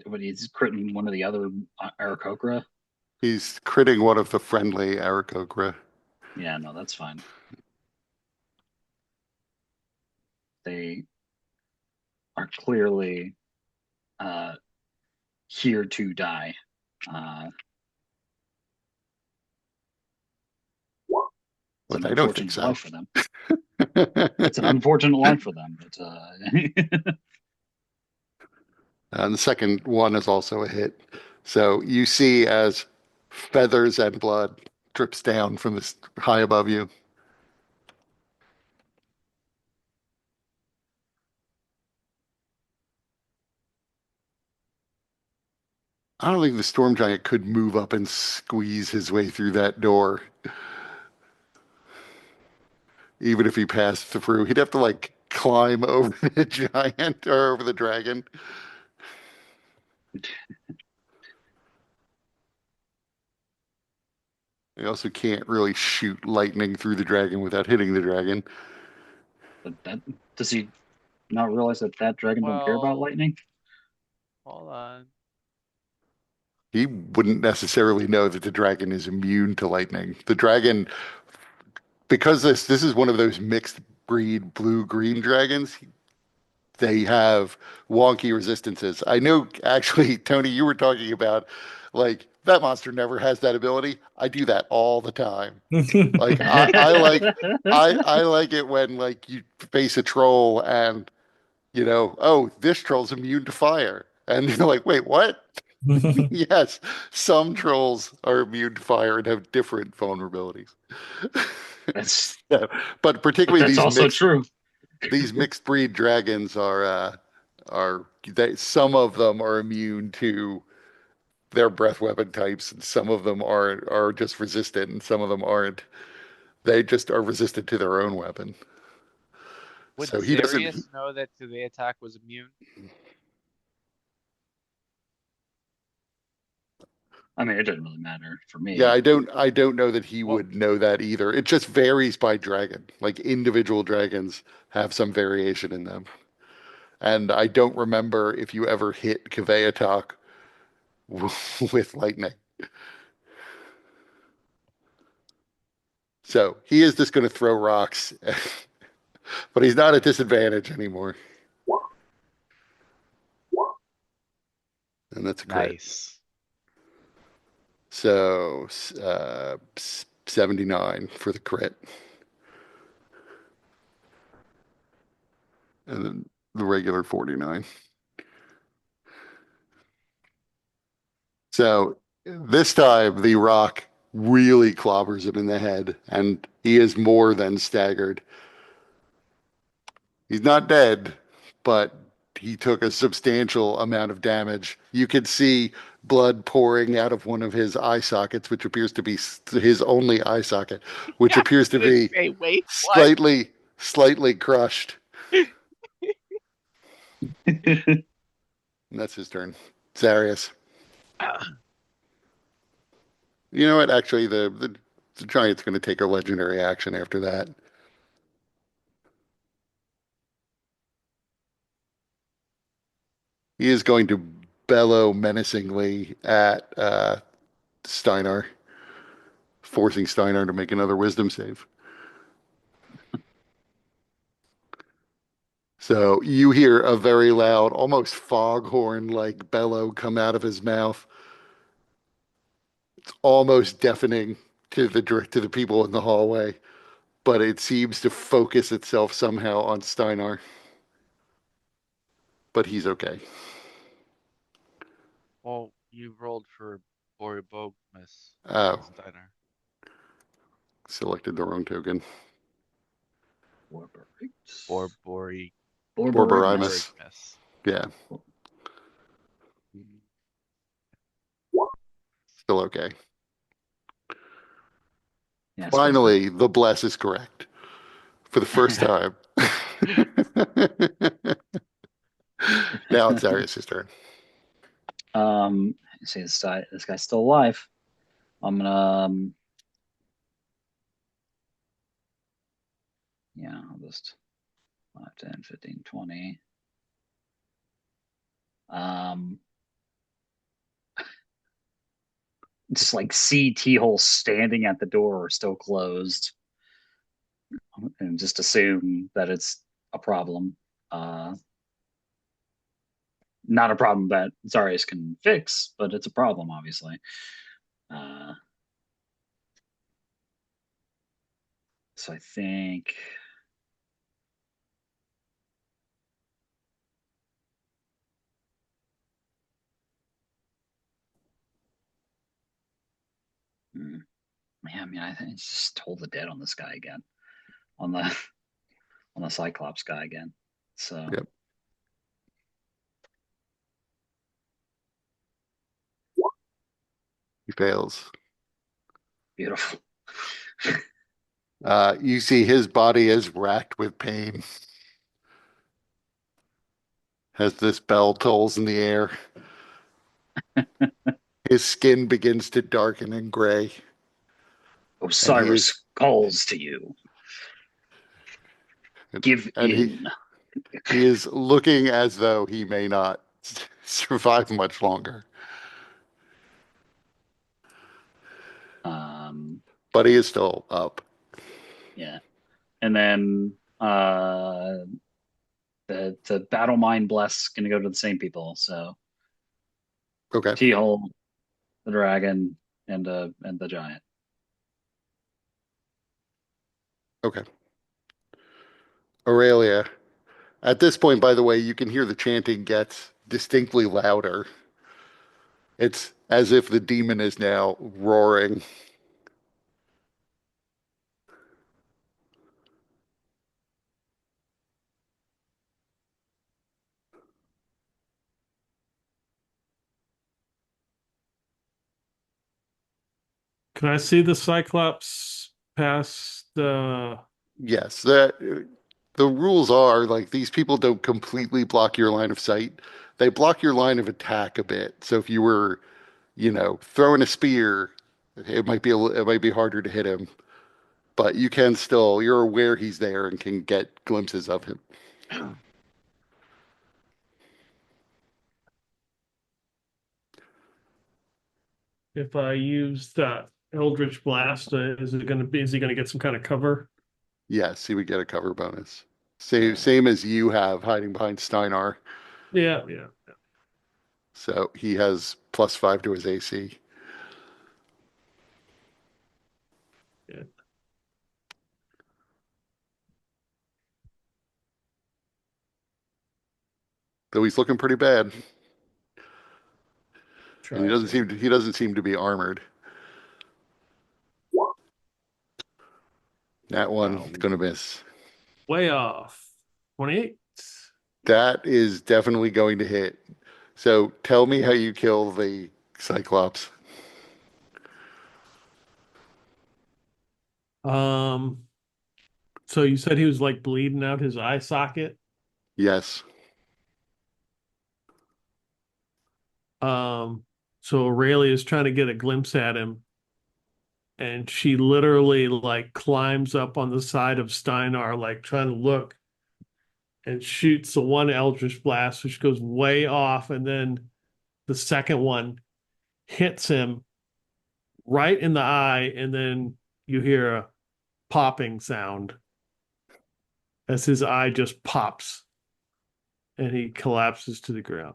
When he's critting one of the other Aarakocra. he's critting one of the friendly Aarakocra. Yeah, no, that's fine. They are clearly here to die. It's But an I don't think unfortunate so. life for them. It's an unfortunate life for them, but And the second one is also a hit. So you see as feathers and blood drips down from this high above you. I don't think the storm giant could move up and squeeze his way through that door. Even if he passed through, he'd have to like climb over the giant or over the dragon. He also can't really shoot lightning through the dragon without hitting the dragon. that does he not realize that dragon don't care about Well, lightning? hold on. He wouldn't necessarily know that the dragon is immune to lightning. The dragon, because this is one of those mixed breed blue-green dragons, they have wonky resistances. I know actually, Tony, you were talking about like that monster never has that ability. I do that all the time. Like I like it when like you face a troll and you know, oh, this troll's immune to fire. And you're like, wait, what? Yes, some trolls are immune to fire and have different vulnerabilities. That's Yeah, but particularly that's also true. these mixed breed dragons are they, some of them are immune to their breath weapon types, and some of them are just resistant, and some of them aren't. They just are resistant to their own weapon. Would So he doesn't. Zarius know that the attack was immune? I mean, it doesn't really matter for Yeah, me. I don't know that he Well, would know that either. It just varies by dragon. Like individual dragons have some variation in them. And I don't remember if you ever hit Kveatok with lightning. So he is just going to throw rocks, but he's not at disadvantage anymore. And that's a crit. nice. So 79 for the crit. And then the regular 49. So this time the rock really clobbers him in the head, and he is more than staggered. He's not dead, but he took a substantial amount of damage. You could see blood pouring out of one of his eye sockets, which appears to be his only eye socket, which Yeah, I appears was to gonna be say, wait, what? slightly crushed. And that's his turn. Zarius. You know what? Actually, the giant's going to take a legendary action after that. He is going to bellow menacingly at Steinar, forcing Steinar to make another wisdom save. So you hear a very loud, almost foghorn-like bellow come out of his mouth. It's almost deafening to the people in the hallway, but it seems to focus itself somehow on Steinar. But he's okay. Well, you rolled for Boribogmus, Oh, Steiner. selected the wrong token. Borbori Borborygmus. Borborygmus. Borigmus. Yeah, still okay. Yeah, Finally, the bless is correct for the first time. Now it's Arius' turn. See this guy's still alive. I'm gonna yeah, I'll just 5, 10, 15, 20. Just like see T-hole standing at the door, still closed, and just assume that it's a problem. Not a problem that Zarius can fix, but it's a problem, obviously. Uh, so I think yeah, I mean, I think it's just toll the dead on this guy again, on the on the Cyclops guy again. So Yep. He fails. beautiful. You see his body is racked with pain as this bell tolls in the air. His skin begins to darken and gray, and he is Osiris calls to you. Give and in. he is looking as though he may not survive much longer. But he is still up. Yeah, and then the battle mind bless gonna go to the same people. So Okay. T-hole, the dragon, and the giant. Okay. Aurelia. At this point, by the way, you can hear the chanting gets distinctly louder. It's as if the demon is now roaring. Can I see the Cyclops past the? Yes, that the rules are like these people don't completely block your line of sight. They block your line of attack a bit. So if you were, throwing a spear, it might be harder to hit him, but you can still you're aware he's there and can get glimpses of him. If I use that Eldritch Blast, is he gonna get some kind of cover? Yes, he would get a cover bonus. Same as you have hiding behind Steinar. Yeah, yeah. So he has +5 to his AC. Yeah. Though he's looking pretty bad. And Try to. he doesn't seem to be armored. That one Wow. gonna miss. Way off. 28. That is definitely going to hit. So tell me how you kill the Cyclops. Um, so you said he was like bleeding out his eye socket. Yes. Um, so Aurelia is trying to get a glimpse at him, and she literally like climbs up on the side of Steinar, like trying to look, and shoots the one Eldritch Blast, which goes way off, and then the second one hits him right in the eye, and then you hear a popping sound as his eye just pops and he collapses to the ground.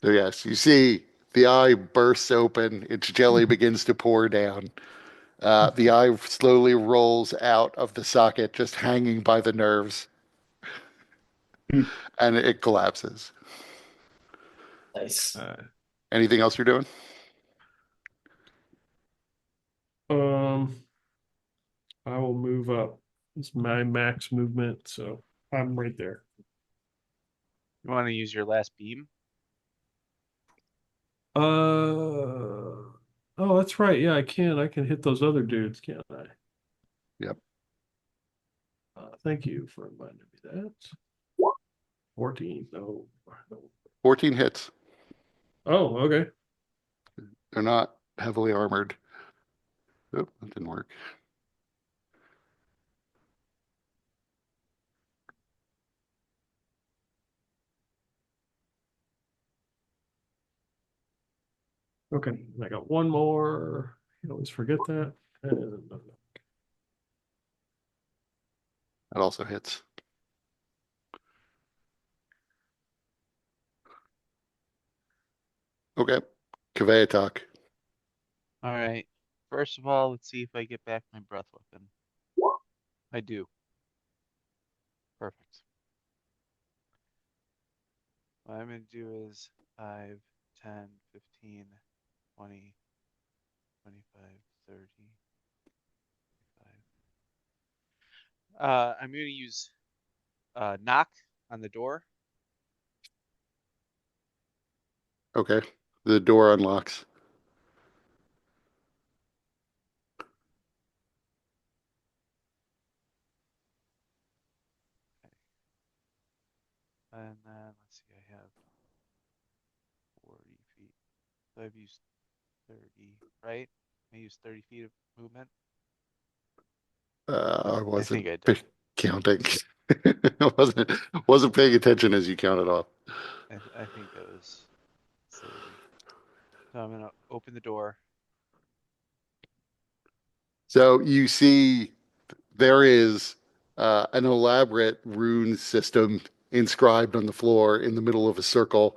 So yes, you see the eye bursts open, its jelly begins to pour down. The eye slowly rolls out of the socket, just hanging by the nerves, Hmm. and it collapses. Nice. Uh, Anything else you're doing? um, I will move up. It's my max movement, so I'm right there. You want to use your last beam? Oh, that's right. Yeah, I can. I can hit those other dudes, can't I? Yep. Thank you for reminding me that. 14. No. 14 hits. Oh, okay. They're not heavily armored. Oh, that didn't work. Okay. I got one more. I always forget that. And That also hits. Okay. Convey attack. All right. First of all, let's see if I get back my breath weapon. I do. Perfect. What I'm going to do is 5, 10, 15, 20, 25, 30, 35. I'm going to use knock on the door. Okay. The door unlocks. And then let's see, I have 40 feet. So I've used 30, right? I used 30 feet of movement. I I wasn't think I did. counting. I wasn't paying attention as you counted off. I think that was 30. So I'm gonna open the door. So you see there is an elaborate rune system inscribed on the floor in the middle of a circle.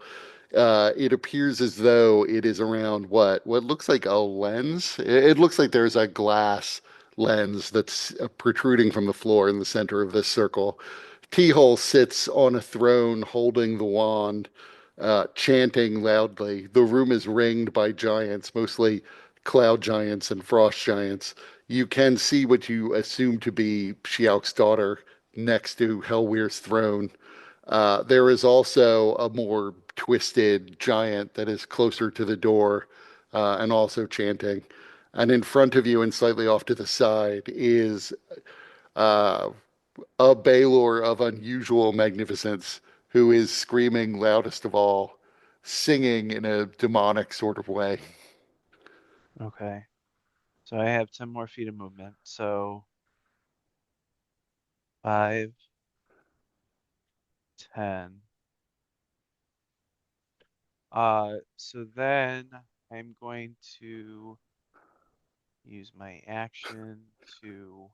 It appears as though it is around what looks like a lens. It looks like there's a glass lens that's protruding from the floor in the center of this circle. T-Hole sits on a throne holding the wand, chanting loudly. The room is ringed by giants, mostly cloud giants and frost giants. You can see what you assume to be Shiauk's daughter next to Helwyr's throne. There is also a more twisted giant that is closer to the door and also chanting. And in front of you and slightly off to the side is uh, a Balor of unusual magnificence who is screaming loudest of all, singing in a demonic sort of way. Okay. So I have 10 more feet of movement. So 5, 10. So then I'm going to use my action to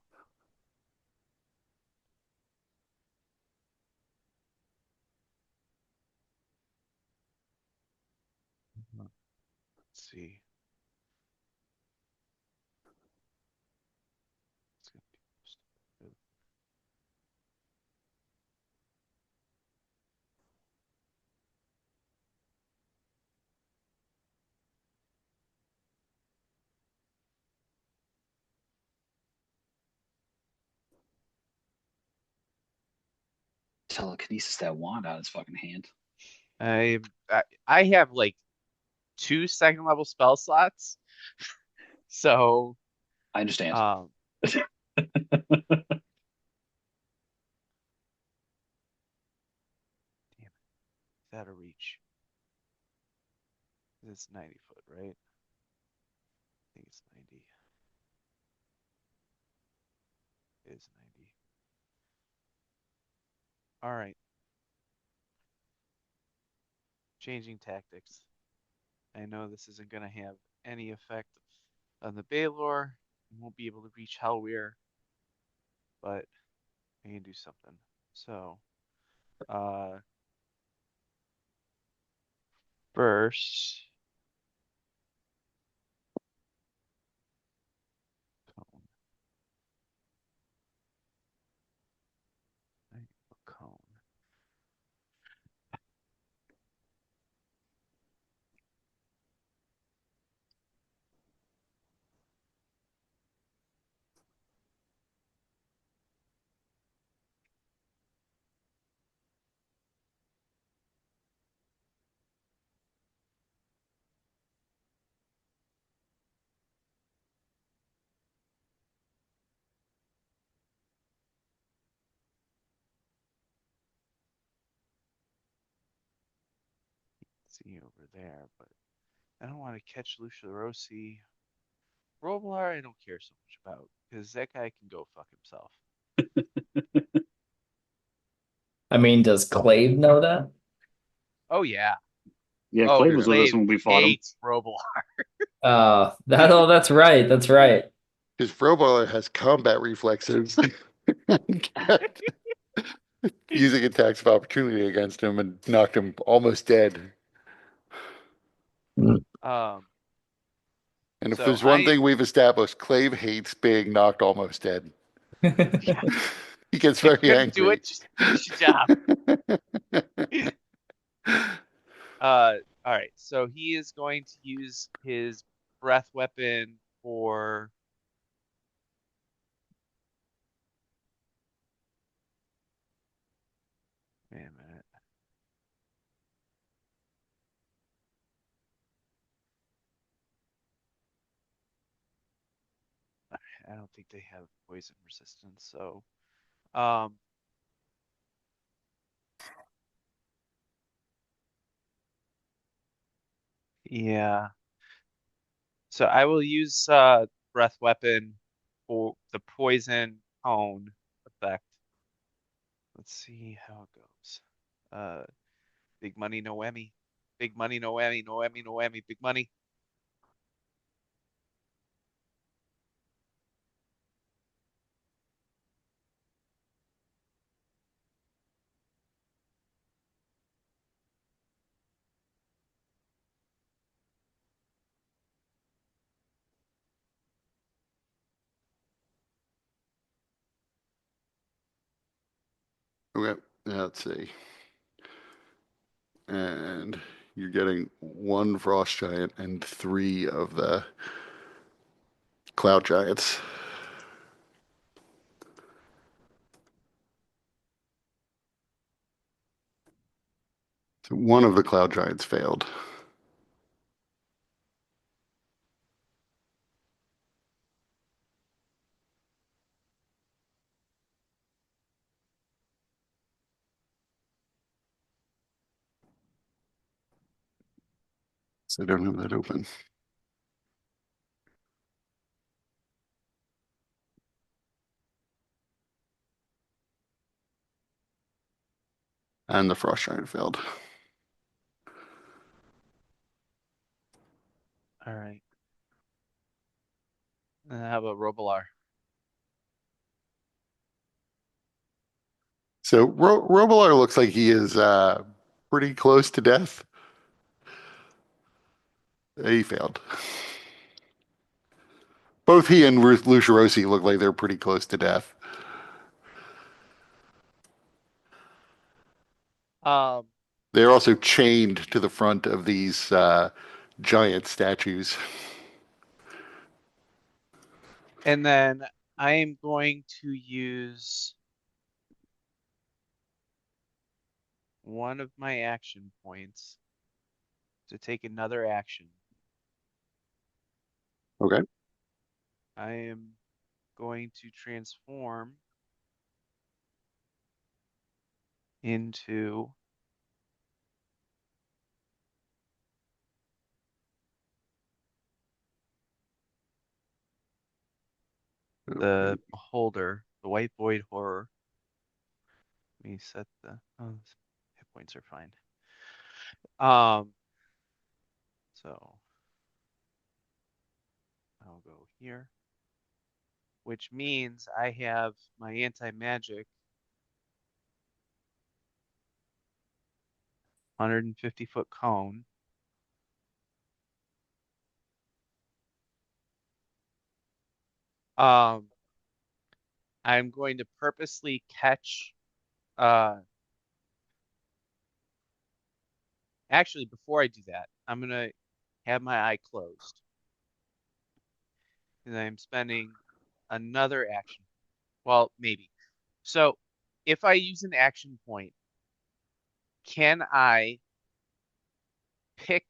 let's see. It's gonna be telekinesis that wand out of his fucking hand. I have like 2 second-level spell slots, so I understand. damn it, is that a reach? It's 90 foot, right? I think it's 90. It is 90. All right, changing tactics. I know this isn't going to have any effect on the Baylor. We won't be able to reach Helwyr, but I can do something. So, uh, first, cone. Cone. See over there, but I don't want to catch Lucia Rossi. Roblar, I don't care so much about because that guy can go fuck himself. I mean, does Clave know that? Oh yeah. Yeah, Oh, Clave was with us Clave when we fought him. hates Roblar. That's right. That's right. His Robo has combat reflexes. Kept using attacks of opportunity against him and knocked him almost dead. Um, And if so there's one I thing we've established, Clave hates being knocked almost dead. yeah, He gets you very couldn't do angry. it, just finish your job. All right. So he is going to use his breath weapon for wait a minute. I don't think they have poison resistance, so um yeah. So I will use breath weapon for the poison cone effect. Let's see how it goes. Uh big money, no Emmy. Big money, no Emmy, no Emmy, no Emmy, big money. Okay, let's see. And you're getting one frost giant and 3 of the cloud giants. So one of the cloud giants failed. So I don't have that open. And the frost giant failed. All right. How about Robilar? So Robilar looks like he is pretty close to death. He failed. Both he and Lucia Rossi look like they're pretty close to death. Um, They're also chained to the front of these giant statues. and then I am going to use one of my action points to take another action. Okay. I am going to transform into the beholder, the white void horror. Let me set the hit points are fine. So I'll go here, which means I have my anti-magic 150-foot cone. Um, I'm going to purposely catch. Actually, before I do that, I'm gonna have my eye closed, and I'm spending another action. Well, maybe. So, if I use an action point, can I pick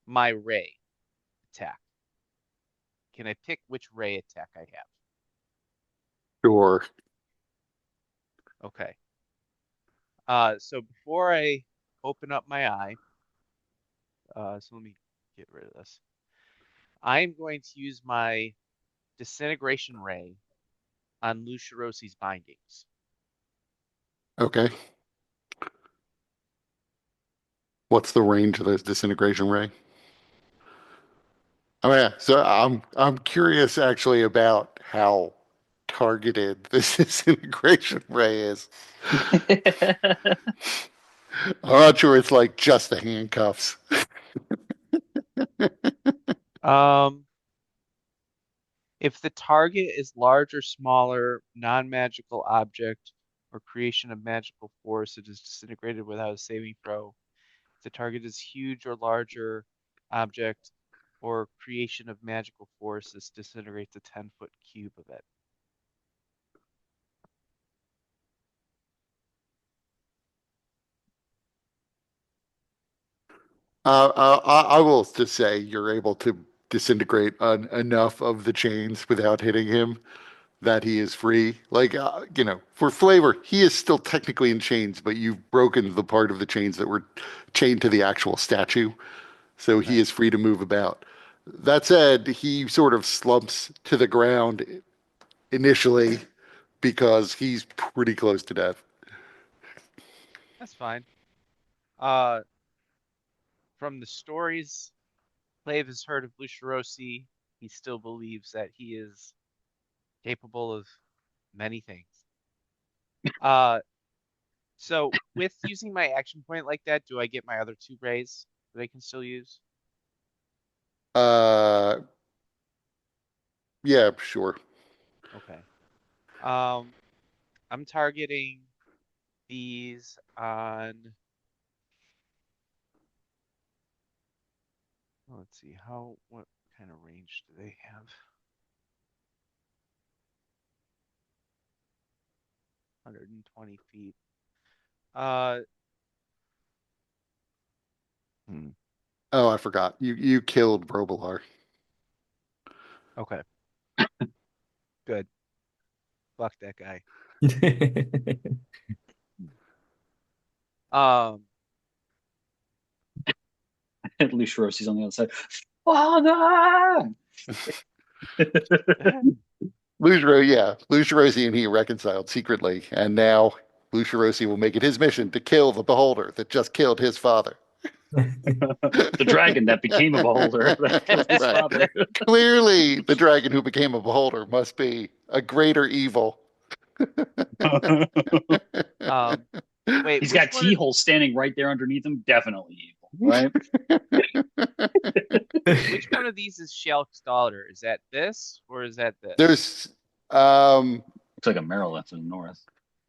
my ray attack? Can I pick which ray attack I have? Sure. Okay. So before I open up my eye, so let me get rid of this. I'm going to use my disintegration ray on Lucerosi's bindings. Okay. What's the range of this disintegration ray? Oh yeah. So I'm curious actually about how targeted this disintegration ray is. I'm not sure it's like just the handcuffs. Um, if the target is large or smaller, non-magical object or creation of magical force, it is disintegrated without a saving throw. If the target is huge or larger object or creation of magical force, this disintegrates a 10-foot cube of it. I will just say you're able to disintegrate enough of the chains without hitting him that he is free. Like, for flavor, he is still technically in chains, but you've broken the part of the chains that were chained to the actual statue. So he Okay. is free to move about. That said, he sort of slumps to the ground initially because he's pretty close to death. That's fine. Uh, from the stories Clave has heard of Lucerosi, he still believes that he is capable of many things. Uh, so with using my action point like that, do I get my other two rays that I can still use? Uh, yeah, sure. Okay. Um, I'm targeting these on, let's see, what kind of range do they have? 120 feet. Uh, hmm, Oh, I forgot. You killed Robilar. okay, good. Fuck that guy. Um, At least Rosie's on the other side. Father! Lucerosi and he reconciled secretly, and now Lucerosi will make it his mission to kill the beholder that just killed his father. The dragon that became a beholder that killed his Right. father. Clearly, the dragon who became a beholder must be a greater evil. um, wait, He's which got one of T-hole standing right there underneath him. Definitely evil, right? which one of these is Shelk's daughter? Is that this or is that this? There's, um, Looks like a Marilith in the north.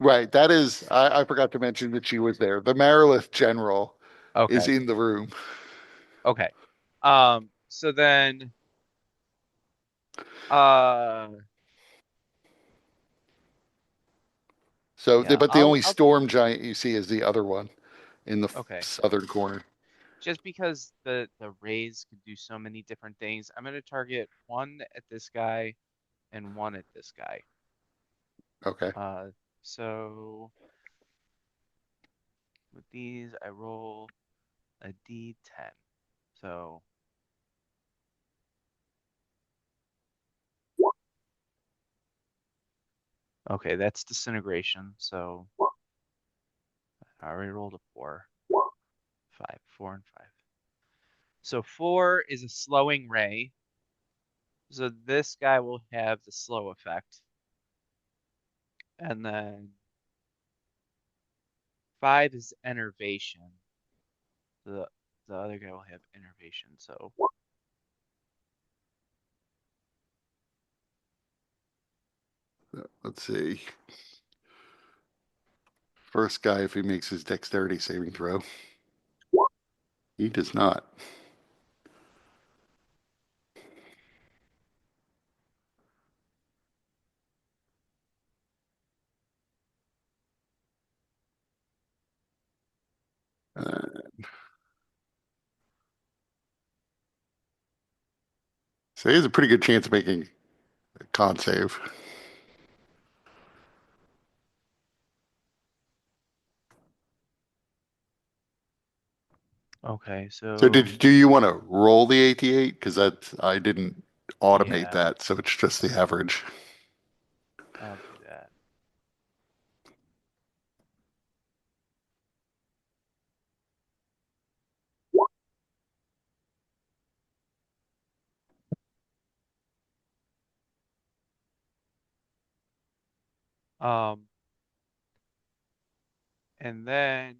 right. That is, I forgot to mention that she was there. The Marilith general is Okay, in the room. okay. So then, uh, So, Yeah, but the only I'll storm giant you see is the other one in the okay. southern corner. Just because the rays can do so many different things, I'm gonna target one at this guy and one at this guy. Okay. Uh, so with these, I roll a D10. So okay, that's disintegration. So I already rolled a 4, 5, 4 and 5. So 4 is a slowing ray. So this guy will have the slow effect. And then 5 is enervation. The other guy will have enervation. So Let's see. First guy, if he makes his dexterity saving throw, he does not. Uh, so he has a pretty good chance of making a con save. okay, So so do you want to roll the 88? Because I didn't automate yeah, that, so it's just the average. I'll do that. Um, and then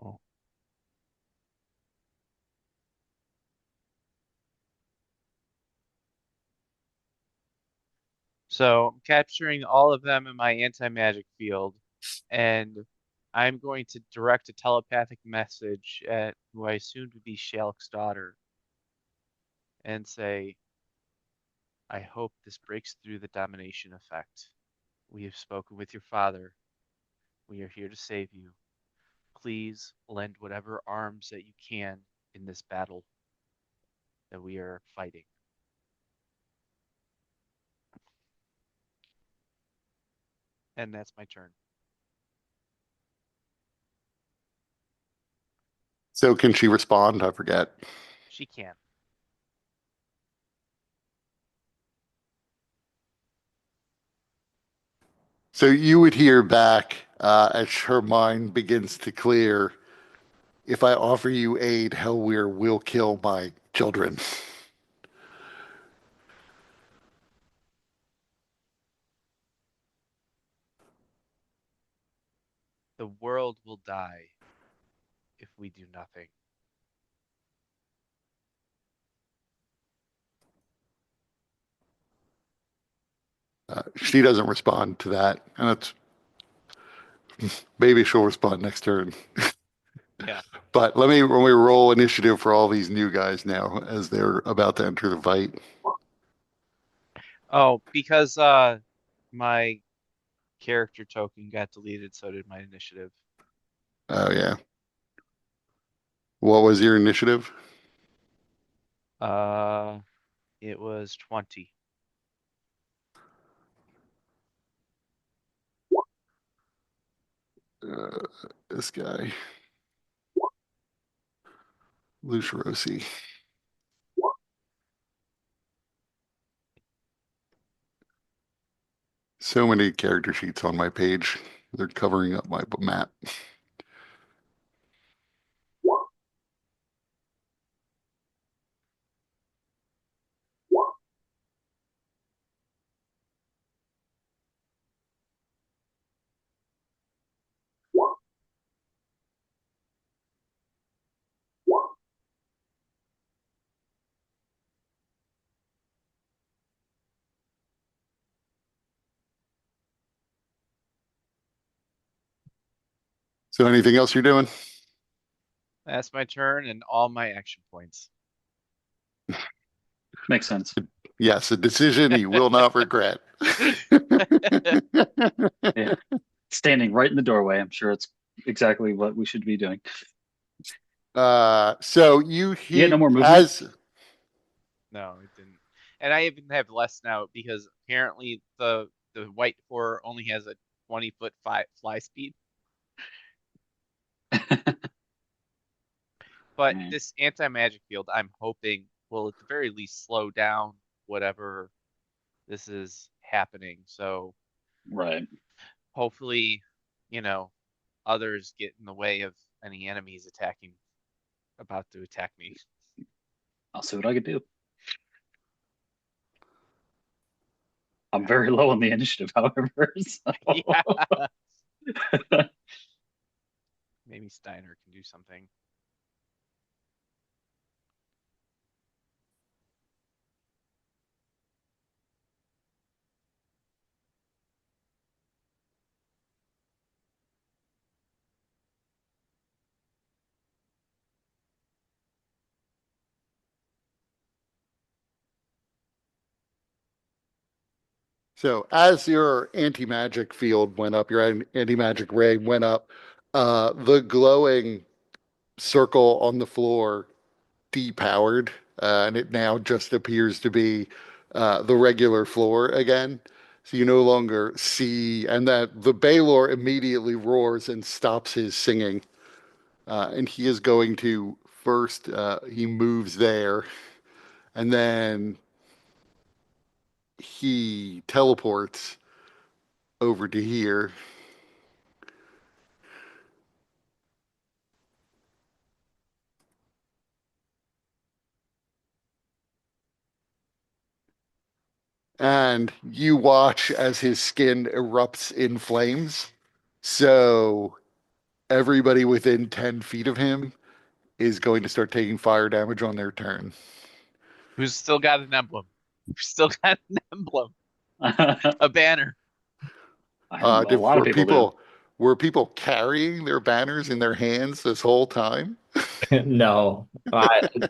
oh, so I'm capturing all of them in my anti-magic field, and I'm going to direct a telepathic message at who I assume to be Shalk's daughter and say, I hope this breaks through the domination effect. We have spoken with your father. We are here to save you. Please lend whatever arms that you can in this battle that we are fighting. And that's my turn. So can she respond? I forget. She can. So you would hear back as her mind begins to clear. If I offer you aid, Helwyr will kill my children. The world will die if we do nothing. She doesn't respond to that, and it's maybe she'll respond next turn. Yeah. But let me roll initiative for all these new guys now as they're about to enter the fight. Oh, because my character token got deleted, so did my initiative. Oh yeah. What was your initiative? Uh, it was 20. Uh, this guy, Lucerosi. So many character sheets on my page. They're covering up my map. So anything else you're doing? That's my turn and all my action points. Makes sense. Yes, a decision he will not regret. Yeah. Standing right in the doorway. I'm sure it's exactly what we should be doing. So you You get he no more movement? as No, it didn't. And I even have less now because apparently the white horror only has a 20-foot fly speed. But Right. this anti-magic field, I'm hoping will at the very least slow down whatever this is happening. So Right. hopefully, you know, others get in the way of any enemies about to attack me. I'll see what I can do. I'm very low on the initiative, however. So. Yeah, maybe Steiner can do something. so as your anti-magic field went up, your anti-magic ray went up, the glowing circle on the floor depowered, and it now just appears to be the regular floor again. So you no longer see, and that the Baylor immediately roars and stops his singing. And he is going to first, he moves there, and then he teleports over to here. And you watch as his skin erupts in flames. So everybody within 10 feet of him is going to start taking fire damage on their turn. Who's still got an emblem? Who's still got an emblem? A A banner. lot of people do. Were people carrying their banners in their hands this whole time? No,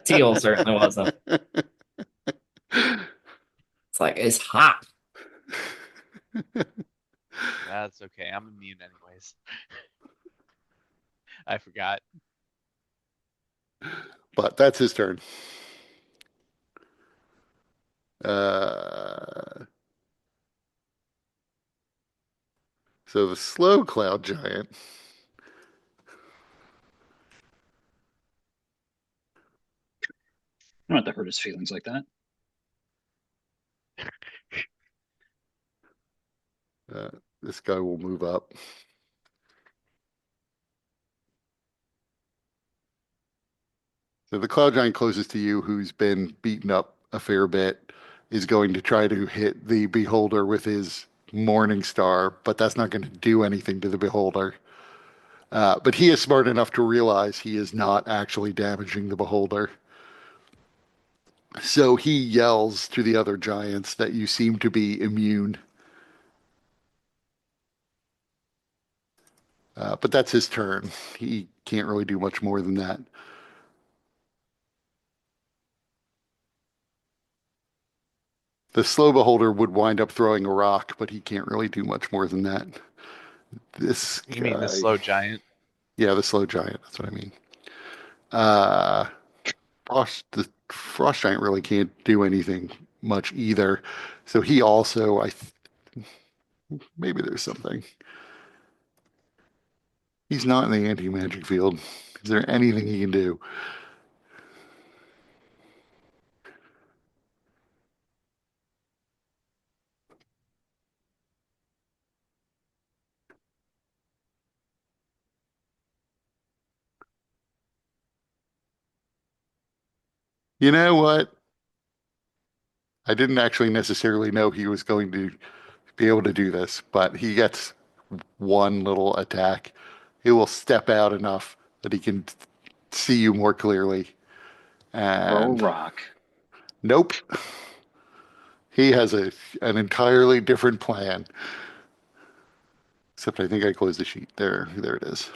Teal certainly wasn't. It's like it's hot. That's okay. I'm immune anyways. I forgot. But that's his turn. Uh, so the slow cloud giant. I don't have to hurt his feelings like that. Uh, this guy will move up. So the cloud giant closest to you, who's been beaten up a fair bit, is going to try to hit the beholder with his morning star, but that's not going to do anything to the beholder. But he is smart enough to realize he is not actually damaging the beholder. So he yells to the other giants that you seem to be immune. But that's his turn. He can't really do much more than that. The slow beholder would wind up throwing a rock, but he can't really do much more than that. This You mean the guy, slow giant? yeah, the slow giant. That's what I mean. Uh, the frost giant really can't do anything much either. So he also, maybe there's something. He's not in the anti-magic field. Is there anything he can do? You know what? I didn't actually necessarily know he was going to be able to do this, but he gets one little attack. He will step out enough that he can see you more clearly. Throw a And rock. nope, he has an entirely different plan. Except I think I closed the sheet. There it is.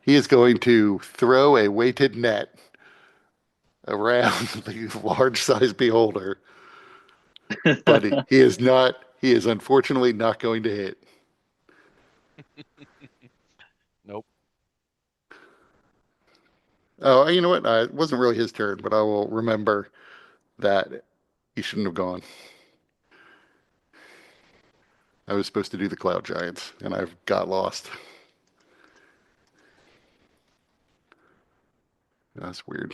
He is going to throw a weighted net around the large size beholder, but he is not. He is unfortunately not going to hit. Nope. Oh, you know what? It wasn't really his turn, but I will remember that he shouldn't have gone. I was supposed to do the Cloud Giants, and I've got lost. That's weird.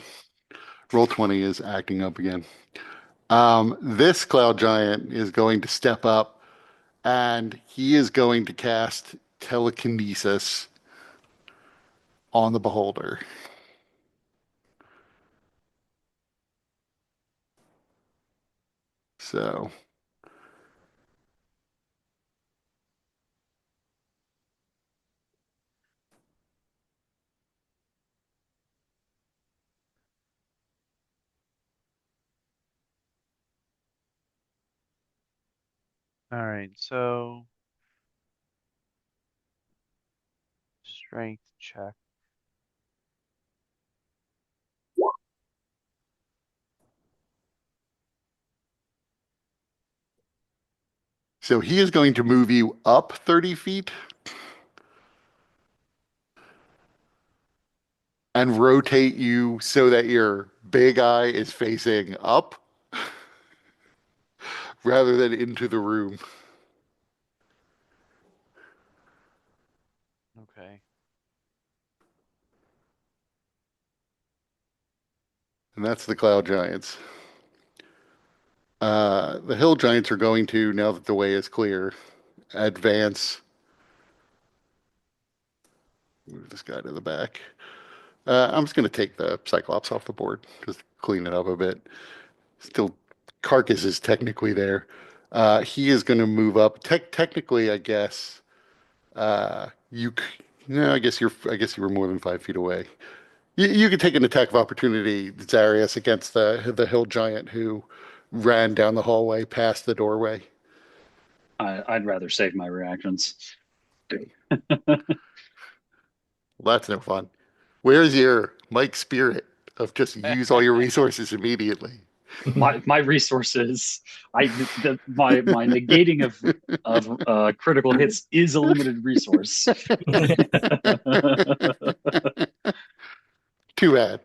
Roll 20 is acting up again. This Cloud Giant is going to step up, and he is going to cast Telekinesis on the Beholder. So All right, so strength check. So he is going to move you up 30 feet and rotate you so that your big eye is facing up rather than into the room. Okay. And that's the Cloud Giants. The Hill Giants are going to, now that the way is clear, advance. Move this guy to the back. I'm just going to take the Cyclops off the board, just clean it up a bit. Still, Carcass is technically there. He is going to move up. Technically, I guess. You, no, I guess you were more than 5 feet away. You could take an attack of opportunity, Zarius, against the hill giant who ran down the hallway past the doorway. I'd rather save my reactions. Well, that's no fun. Where's your Mike spirit of just use all your resources immediately? My resources, my negating of critical hits is a limited resource. Too bad.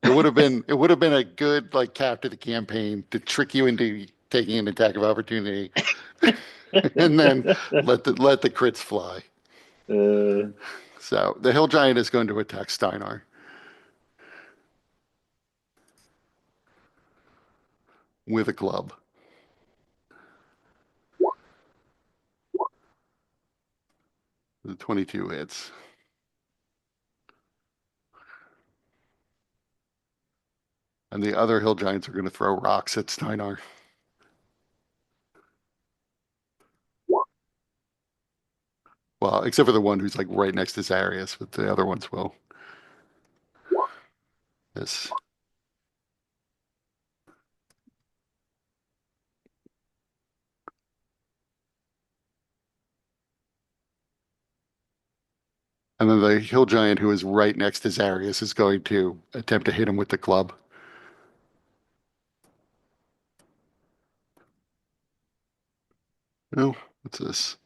It would have been a good like cap to the campaign to trick you into taking an attack of opportunity and then let the crits fly. So the hill giant is going to attack Steinar with a club. The 22 hits. And the other hill giants are going to throw rocks at Steinar. Well, except for the one who's like right next to Zarius, but the other ones will. Yes. And then the hill giant who is right next to Zarius is going to attempt to hit him with the club. Oh, what's this?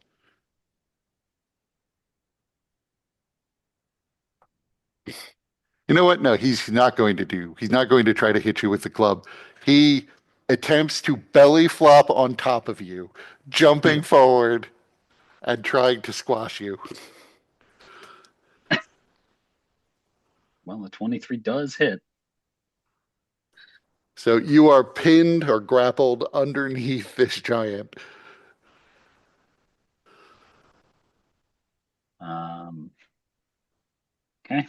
You know what? No, he's not going to try to hit you with the club. He attempts to belly flop on top of you, jumping forward and trying to squash you. Well, the 23 does hit. So you are pinned or grappled underneath this giant. Okay.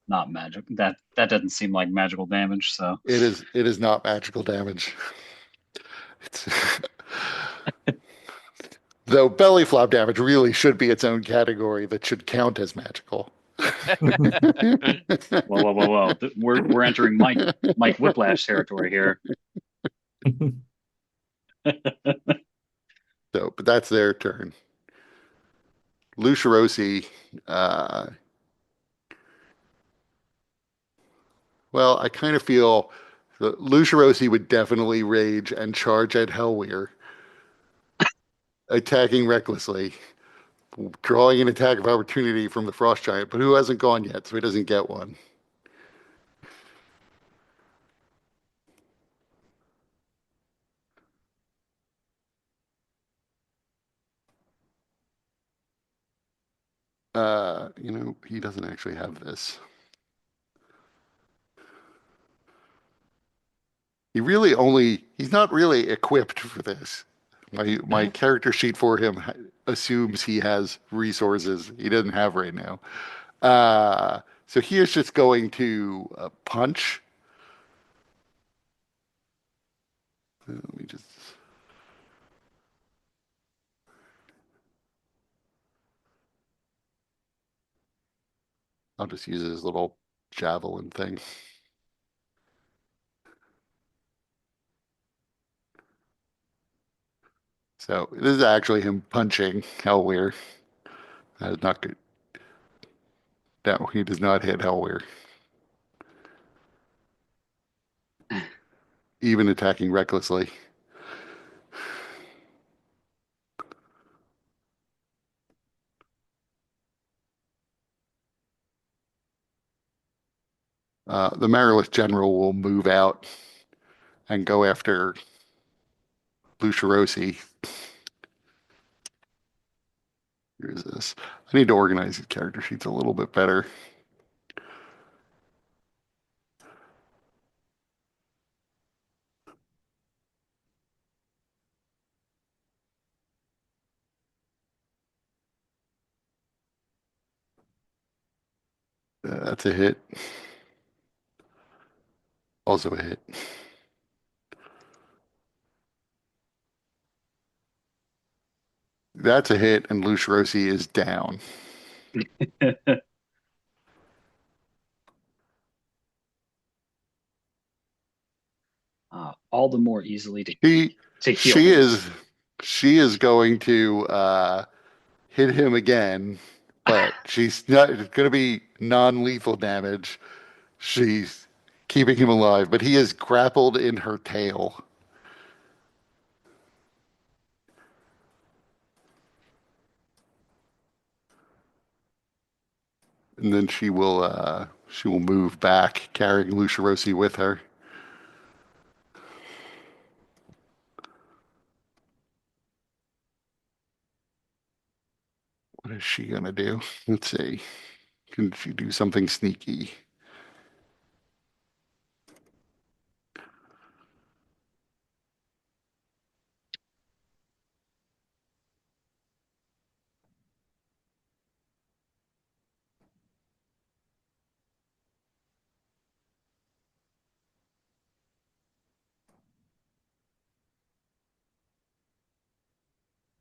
Not magic. That doesn't seem like magical damage, so It is not magical damage. It's though belly flop damage really should be its own category that should count as magical. whoa. We're entering Mike Whiplash territory here. So, but that's their turn. Lucirosi, Well, I kind of feel that Lucirosi would definitely rage and charge at Helwyr, attacking recklessly, drawing an attack of opportunity from the Frost Giant, but who hasn't gone yet, so he doesn't get one. He doesn't actually have this. He's not really equipped for this. My character sheet for him assumes he has resources he doesn't have right now. So he is just going to punch. Let me just. I'll just use his little javelin thing. So this is actually him punching Helwyr. That is not good. No, he does not hit Helwyr. Even attacking recklessly. The Marilith General will move out and go after Lucirosi. Here's this. I need to organize these character sheets a little bit better. That's a hit. Also a hit. That's a hit, and Lucirosi is down. All the more easily He, to heal she him. she is going to hit him again, but she's not it's going to be non-lethal damage. She's keeping him alive, but he is grappled in her tail. And then she will move back, carrying Lucirosi with her. What is she gonna do? Let's see. Can she do something sneaky?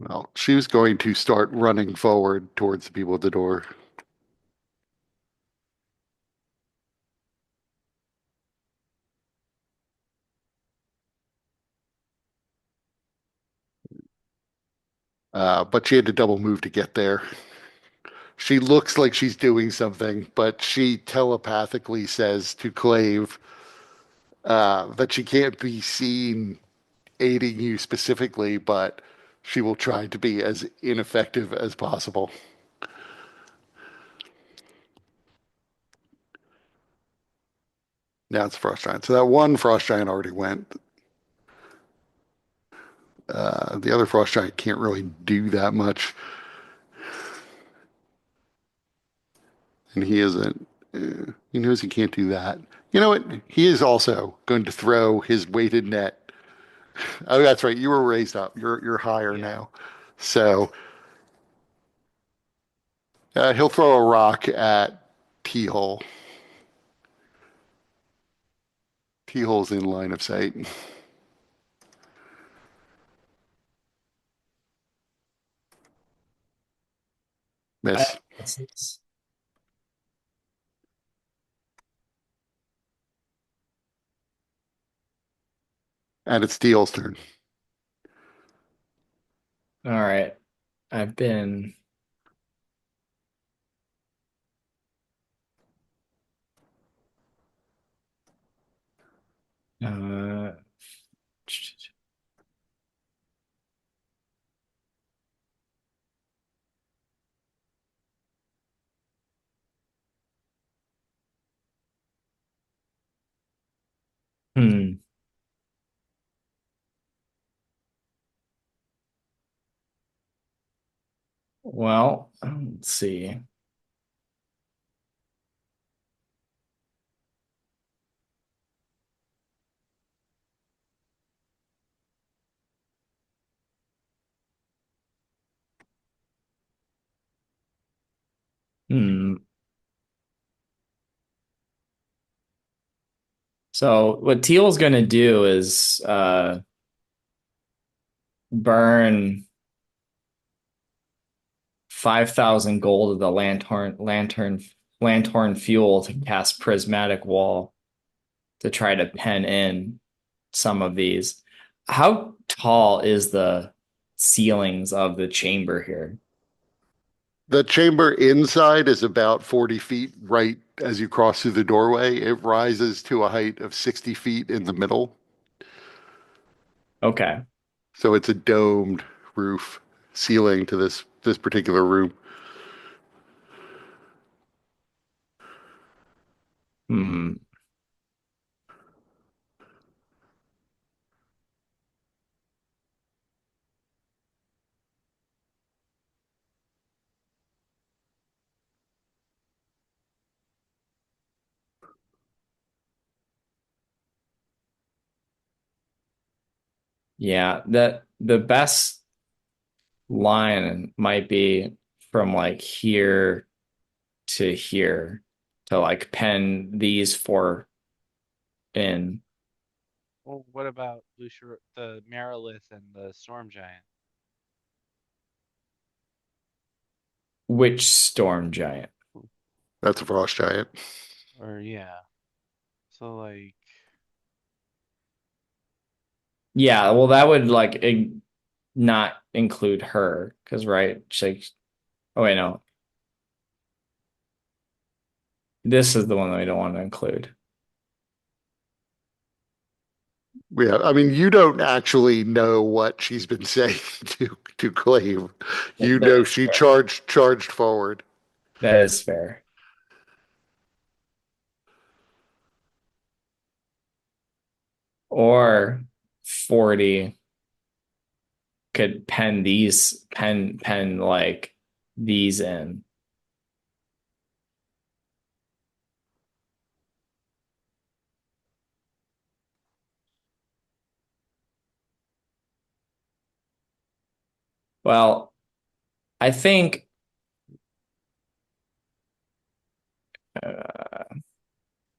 Well, she was going to start running forward towards the people at the door. But she had to double move to get there. She looks like she's doing something, but she telepathically says to Clave that she can't be seen aiding you specifically, but she will try to be as ineffective as possible. Now it's Frost Giant. So that one Frost Giant already went. The other Frost Giant can't really do that much. And he isn't. He knows he can't do that. You know what? He is also going to throw his weighted net. Oh, that's right. You were raised up. You're higher Yeah. now. So he'll throw a rock at T-hole. T-hole's in line of sight. Miss. And it's Teal's turn. All right. I've been Uh, hmm. Well, let's see. Hmm. So what Teal's going to do is burn 5,000 gold of the lantern fuel to cast prismatic wall to try to pen in some of these. How tall is the ceilings of the chamber here? The chamber inside is about 40 feet right as you cross through the doorway. It rises to a height of 60 feet in the middle. Okay. So it's a domed roof ceiling to this particular room. Hmm. Yeah, the best line might be from like here to here to like pen these four in. Well, what about the Merilith and the Storm Giant? Which storm giant? That's a frost giant. Or yeah. So like Yeah, well, that would like not include her because right, like, oh wait, no, this is the one that we don't want to include. Yeah, I mean, you don't actually know what she's been saying to claim. You That know is she fair. charged forward. That is fair. Or 40 could pen like these in. Well, I think but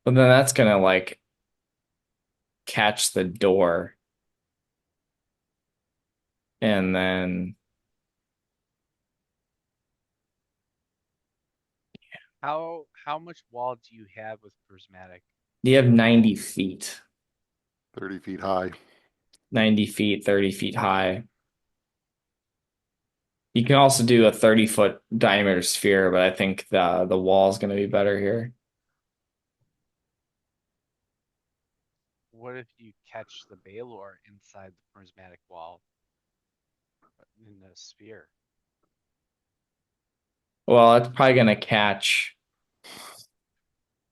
then that's gonna like catch the door and then how much wall do you have with prismatic? you have 90 feet. 30 feet high. 90 feet, 30 feet high. You can also do a 30-foot diameter sphere, but I think the wall is going to be better here. What if you catch the Baylor inside the prismatic wall in the sphere? Well, it's probably going to catch.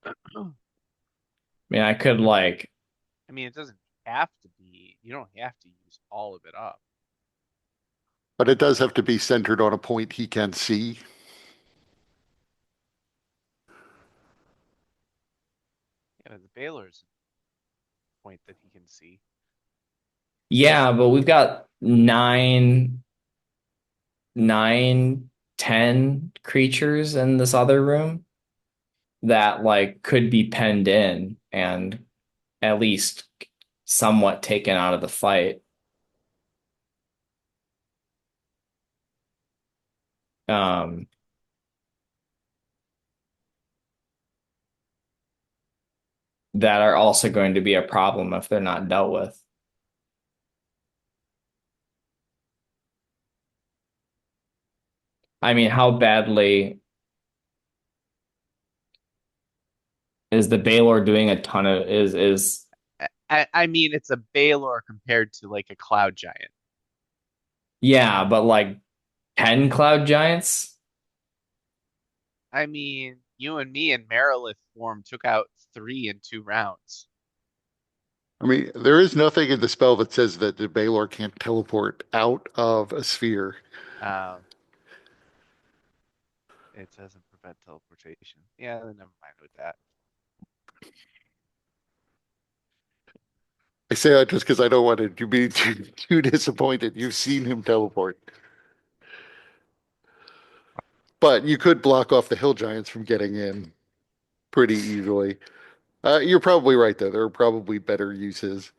I I mean, I could like, mean, it doesn't have to be. You don't have to use all of it up. But it does have to be centered on a point he can see. Yeah, the Baylor's a point that he can see. yeah, but we've got nine, 10 creatures in this other room that like could be penned in and at least somewhat taken out of the fight. Um, that are also going to be a problem if they're not dealt with. I mean, how badly is the Baylor doing a ton of is I mean, it's a Baylor compared to like a cloud giant. Yeah, but like 10 cloud giants? I mean, you and me in Marilith form took out 3 in 2 rounds. I mean, there is nothing in the spell that says that the Baylor can't teleport out of a sphere. Um, it doesn't prevent teleportation. Yeah, then never mind with that. I say that just because I don't want to be too disappointed. You've seen him teleport. But you could block off the hill giants from getting in pretty easily. You're probably right, though. There are probably better uses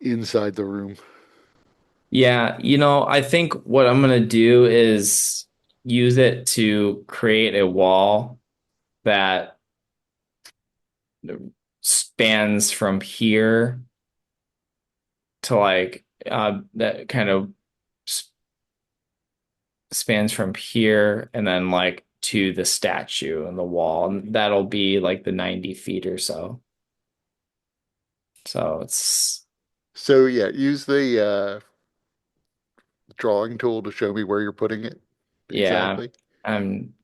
inside the room. Yeah, I think what I'm gonna do is use it to create a wall that spans from here to like that kind of spans from here and then like to the statue and the wall, and that'll be like the 90 feet or so. So it's So yeah, use the drawing tool to show me where you're putting it yeah, exactly. I'm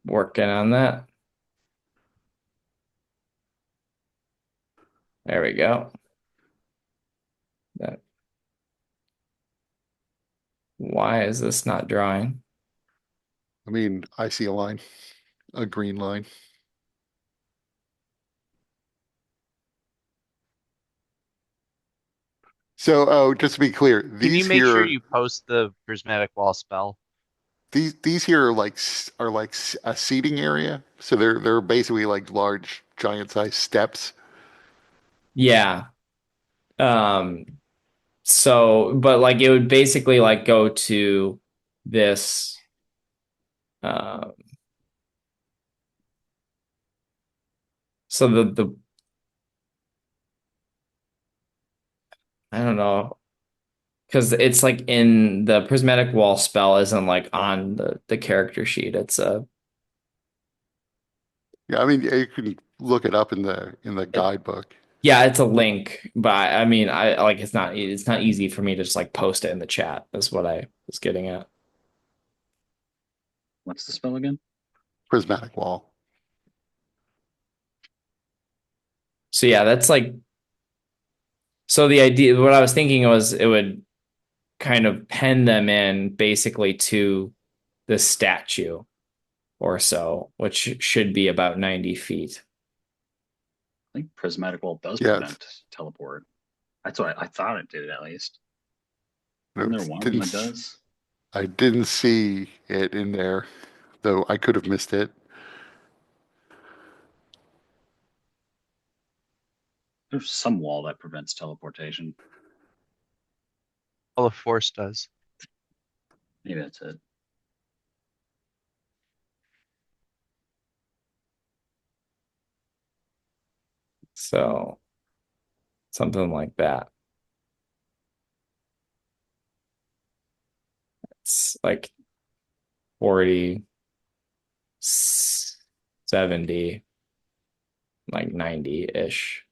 working on that. There we go. That Why is this not drawing? I mean, I see a line, a green line. So, oh, just to be clear, Can you make sure you post the prismatic wall spell? these here are like a seating area. So they're basically like large, giant-sized steps. Yeah. Um, so, but like it would basically like go to this uh so the I don't know, because it's like in the prismatic wall spell isn't like on the character sheet. It's Yeah, I mean, you can look it up in the it, guidebook. yeah, it's a link, but I mean I like it's not easy for me to just like post it in the chat. That's what I was getting at. What's the spell again? Prismatic wall. So yeah, that's like so the idea what I was thinking was it would kind of pen them in basically to the statue or so, which should be about 90 feet. I think prismatic wall does Yeah, prevent teleport. That's what I thought it did at least. no, Isn't there one of them that does? I didn't see it in there, though I could have missed it. There's some wall that prevents teleportation. All the force does. Maybe that's it. So something like that. It's like 40, 70, like 90-ish.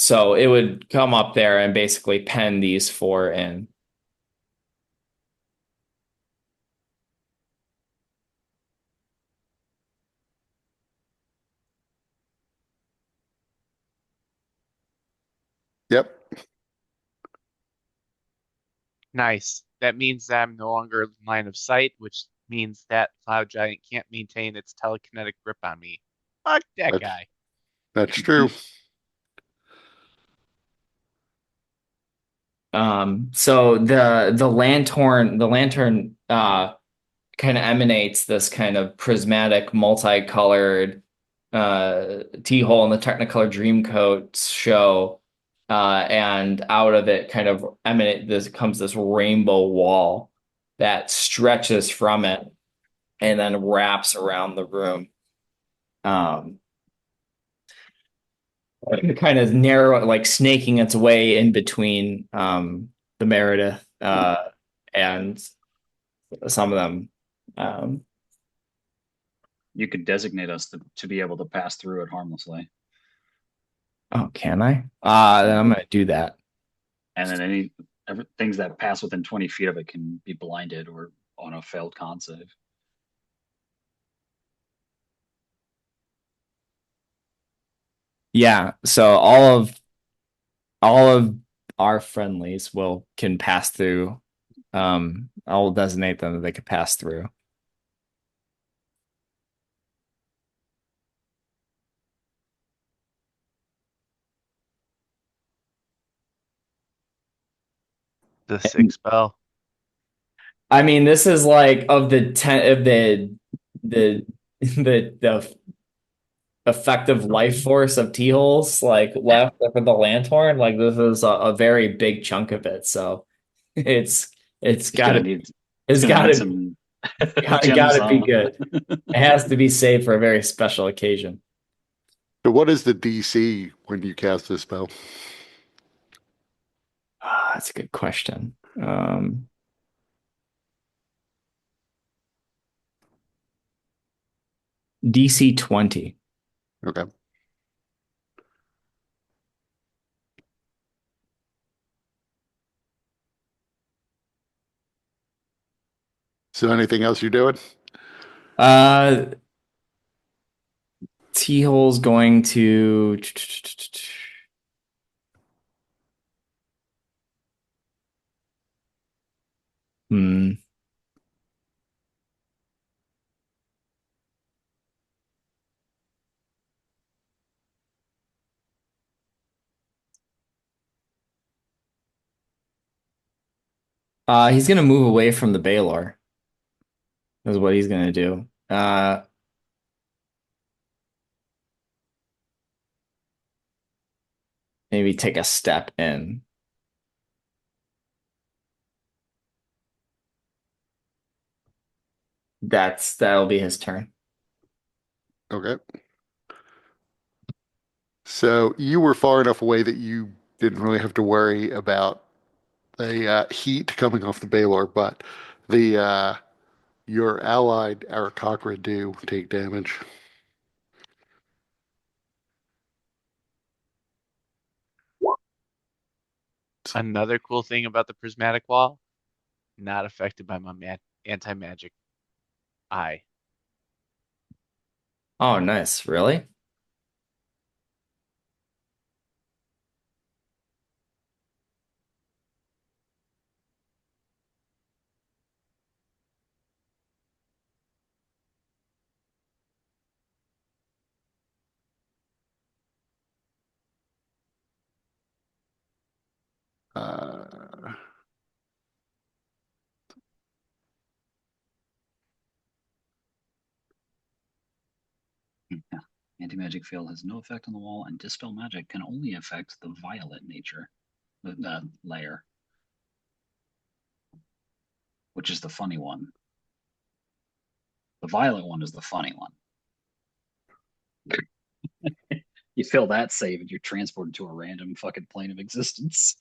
So it would come up there and basically pen these four in. Yep. Nice. That means that I'm no longer in line of sight, which means that cloud giant can't maintain its telekinetic grip on me. Fuck that That's guy. that's true. So the lantern kind of emanates this kind of prismatic, multicolored T-hole in the Technicolor Dreamcoat show, and out of it kind of emanate this comes this rainbow wall that stretches from it and then wraps around the room. Um, kind of narrow, like snaking its way in between the Meredith and some of them. Um, You could designate us to be able to pass through it harmlessly. Oh, can I? Then I'm gonna do that. And then things that pass within 20 feet of it can be blinded or on a failed con save. Yeah, so all of our friendlies will can pass through. I'll designate them that they can pass through. The sixth spell. I mean, this is like of the ten of the the effective life force of T-holes like left for the Lanthorn. Like this is a very big chunk of it. So it's it's It's gonna gotta need it's it's gonna need gotta some gems, gotta be huh? good. It has to be saved for a very special occasion. So what is the DC when you cast this spell? That's a good question. DC 20. Okay. So anything else you're doing? Uh, T-hole's going to. Hmm. He's gonna move away from the Baylor. Is what he's gonna do. Maybe take a step in. That'll be his turn. Okay. So you were far enough away that you didn't really have to worry about the heat coming off the Baylor, but the your allied Arakocra do take damage. Another cool thing about the prismatic wall, not affected by my anti-magic eye. Oh, nice. Really? Uh, Yeah. Anti-magic field has no effect on the wall, and dispel magic can only affect the violet nature, the layer, which is the funny one. The violet one is the funny one. You fill that save and you're transported to a random fucking plane of existence.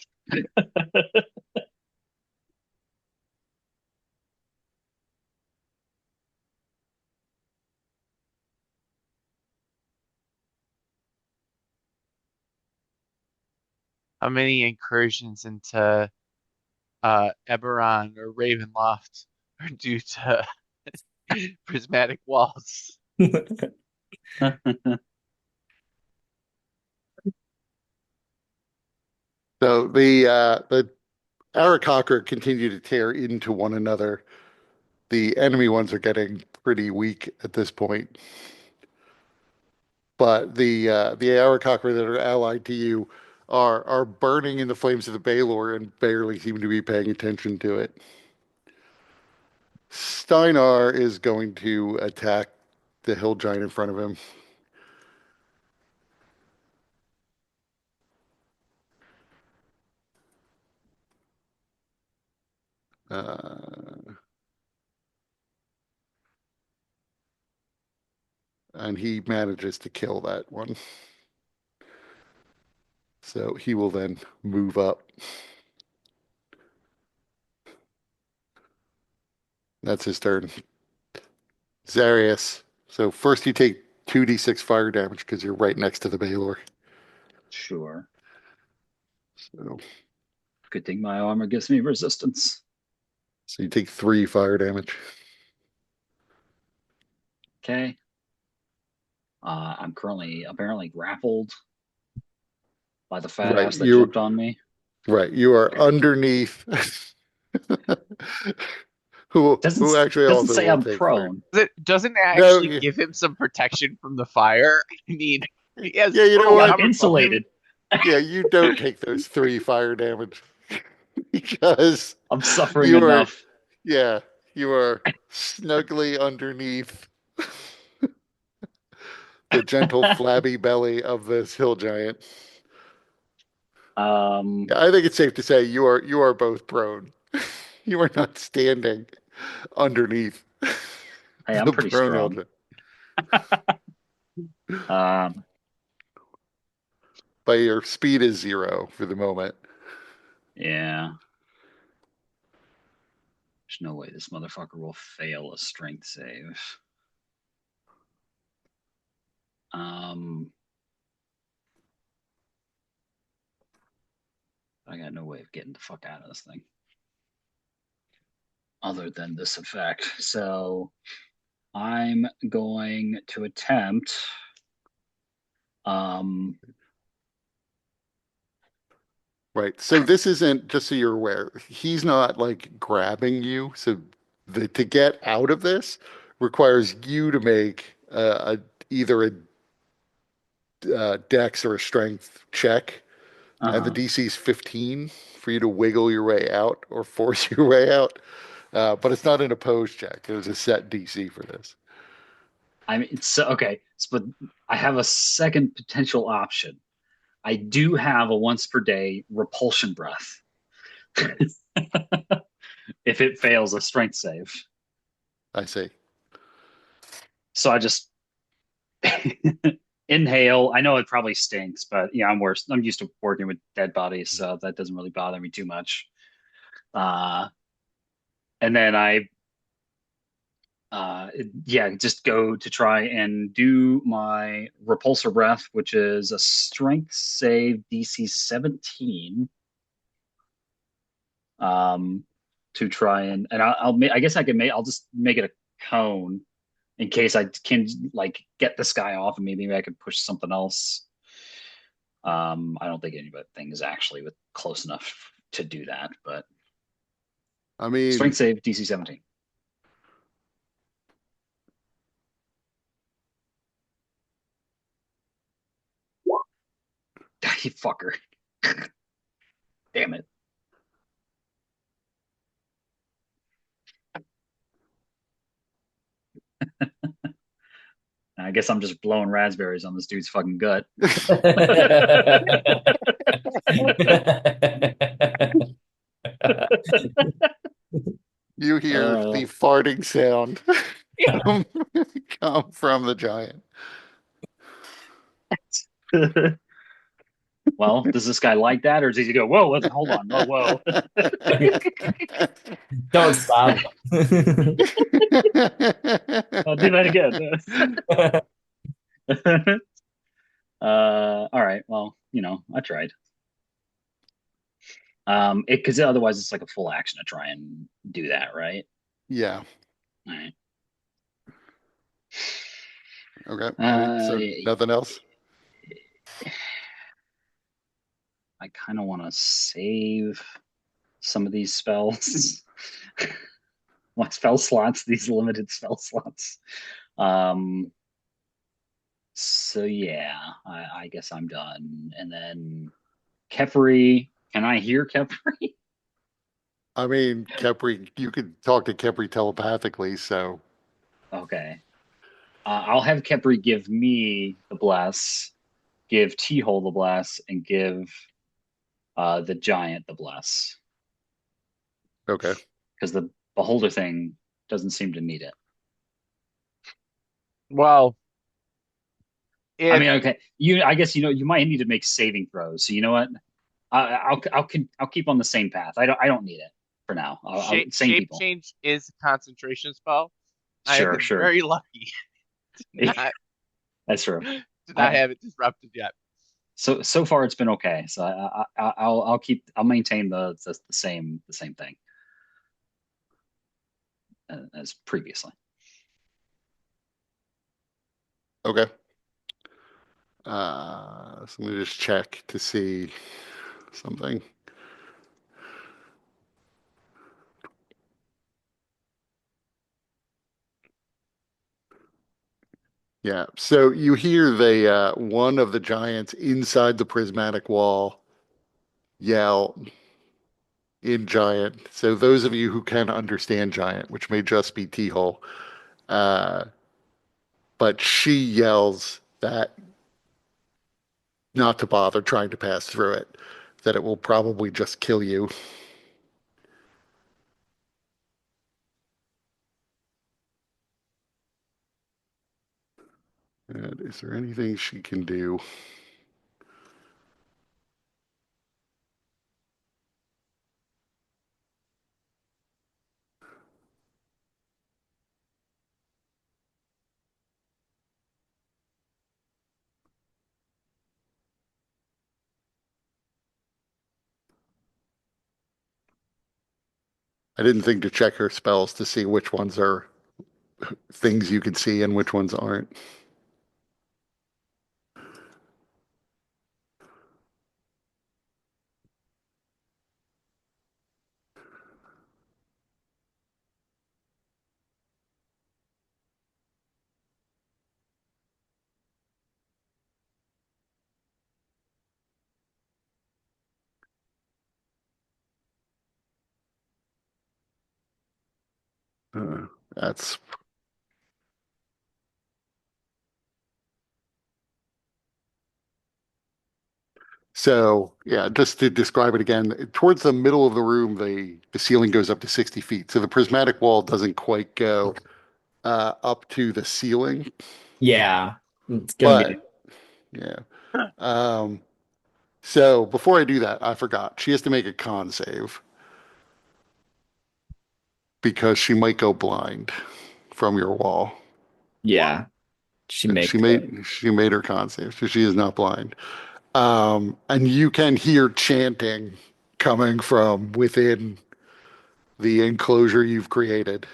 How many incursions into Eberron or Ravenloft are due to prismatic walls? so the Arakocra continue to tear into one another. The enemy ones are getting pretty weak at this point. But the Arakocra that are allied to you are burning in the flames of the Baylor and barely seem to be paying attention to it. Steinar is going to attack the hill giant in front of him. Uh, and he manages to kill that one. So he will then move up. That's his turn. Zarius. So first you take 2d6 fire damage because you're right next to the Baylor. Sure. So, Good thing my armor gives me resistance. so you take 3 fire damage. Okay. I'm currently apparently grappled by the fat Right. ass that jumped on me. Right. You are underneath. Who actually Doesn't also say will I'm take 3. prone. Doesn't it No. actually give him some protection from the fire? I mean, he has Yeah, you know total Yeah, I'm what? cover from it. insulated. Yeah, you don't take those 3 fire damage because I'm suffering you are, enough. yeah, you are snugly underneath the gentle flabby belly of this hill giant. Um, Yeah, I think it's safe to say you are both prone. You are not standing underneath hey, I'm the pretty prone hill strong. giant. Um, But your speed is 0 for the moment. yeah. There's no way this motherfucker will fail a strength save. Um, I got no way of getting the fuck out of this thing other than this effect. So I'm going to attempt. Um, Right. So this isn't, just so you're aware, he's not like grabbing you. So to get out of this requires you to make either a dex or a strength check, and the uh-huh. DC is 15 for you to wiggle your way out or force your way out. But it's not an opposed check. There's a set DC for this. I mean, it's okay. But I have a second potential option. I do have a once per day repulsion breath if it fails a strength save. I see. So I just inhale. I know it probably stinks, but yeah, I'm worse. I'm used to working with dead bodies, so that doesn't really bother me too much. Uh, and then yeah, just go to try and do my repulsor breath, which is a strength save DC 17. To try and I guess I can make I'll just make it a cone in case I can like get this guy off and maybe I could push something else. I don't think anything is actually close enough to do that, but I mean, strength save DC 17. You fucker. Damn it. I guess I'm just blowing raspberries on this dude's fucking gut. you hear the farting sound come, come from the giant. Well, does this guy like that, or does he go, "Whoa, hold on, oh, whoa"? Don't stop. I'll do that again. All right. Well, I tried. Because otherwise it's like a full action to try and do that, right? Yeah. All right. Okay. So nothing else? I kind of want to save some of these spells. My spell slots, these limited spell slots. So yeah, I guess I'm done. And then Kepri, can I hear Kepri? I mean, Kepri, you could talk to Kepri telepathically, so Okay. I'll have Kepri give me the bless, give T-Hole the bless, and give the giant the bless. okay. Because the beholder thing doesn't seem to need it. Well, I if mean, okay, I guess you might need to make saving throws. So you know what? I'll keep on the same path. I don't need it for now. Same shape people. change is a concentration spell, I have Sure, been sure. very lucky Not, That's true. did not have it disrupted yet. So far it's been okay. So I'll maintain the same thing as previously. Okay. So let me just check to see something. Yeah. So you hear the one of the giants inside the prismatic wall yell in giant. So those of you who can understand giant, which may just be T-hole, uh, but she yells that not to bother trying to pass through it, that it will probably just kill you. And is there anything she can do? I didn't think to check her spells to see which ones are things you can see and which ones aren't. That's so, yeah, just to describe it again, towards the middle of the room, the ceiling goes up to 60 feet. So the prismatic wall doesn't quite go up to the ceiling, Yeah, it's gonna be. but yeah. Um, so before I do that, I forgot. She has to make a con save because she might go blind from your wall. Yeah, she And makes it. she made her con save, so she is not blind. And you can hear chanting coming from within the enclosure you've created.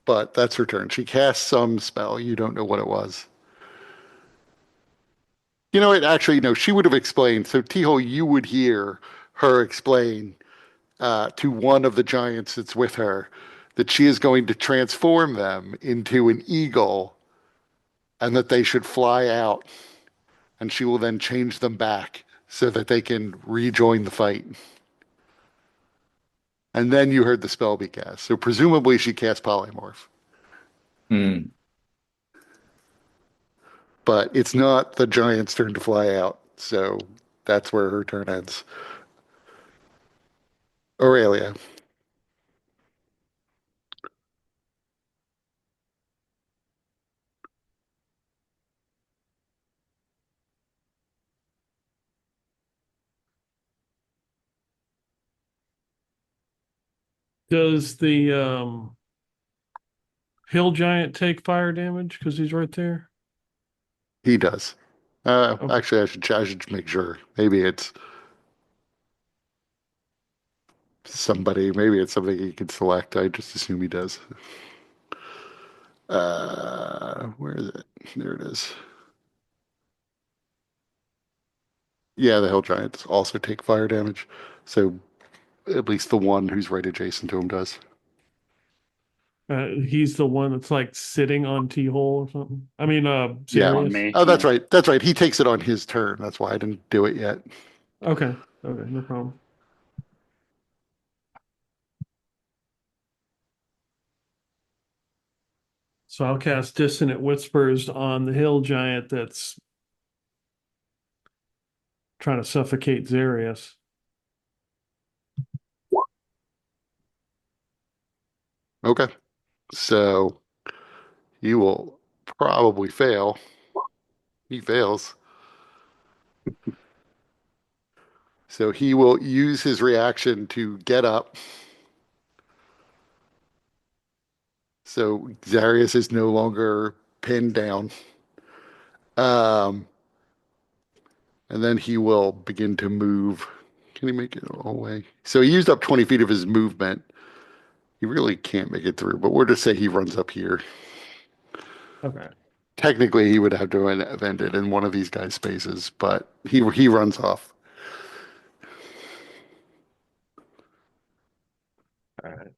But that's her turn. She cast some spell. You don't know what it was. You know, it actually, no, she would have explained. So, Tiho, you would hear her explain to one of the giants that's with her that she is going to transform them into an eagle and that they should fly out. And she will then change them back so that they can rejoin the fight. And then you heard the spell be cast. So, presumably, she cast polymorph. Hmm. But it's not the giant's turn to fly out. So, that's where her turn ends. Aurelia. Does the hill giant take fire damage because he's right there? He does. Okay. Actually, I should make sure. Maybe it's somebody. Maybe it's something he can select. I just assume he does. Where is it? There it is. Yeah, the hill giants also take fire damage. So at least the one who's right adjacent to him does. He's the one that's like sitting on T-hole or something. I mean, Yeah. On Sirius. me, Oh, that's yeah. right. That's right. He takes it on his turn. That's why I didn't do it yet. Okay. Okay, no problem. So I'll cast Dissonant Whispers on the hill giant that's trying to suffocate Zarius. Okay. So he will probably fail. He fails. So he will use his reaction to get up So Xarius is no longer pinned down. Um, and then he will begin to move. Can he make it all the way? So he used up 20 feet of his movement. He really can't make it through, but we're to say he runs up here. Okay. Technically, he would have to have ended in one of these guys' spaces, but he runs off. All right.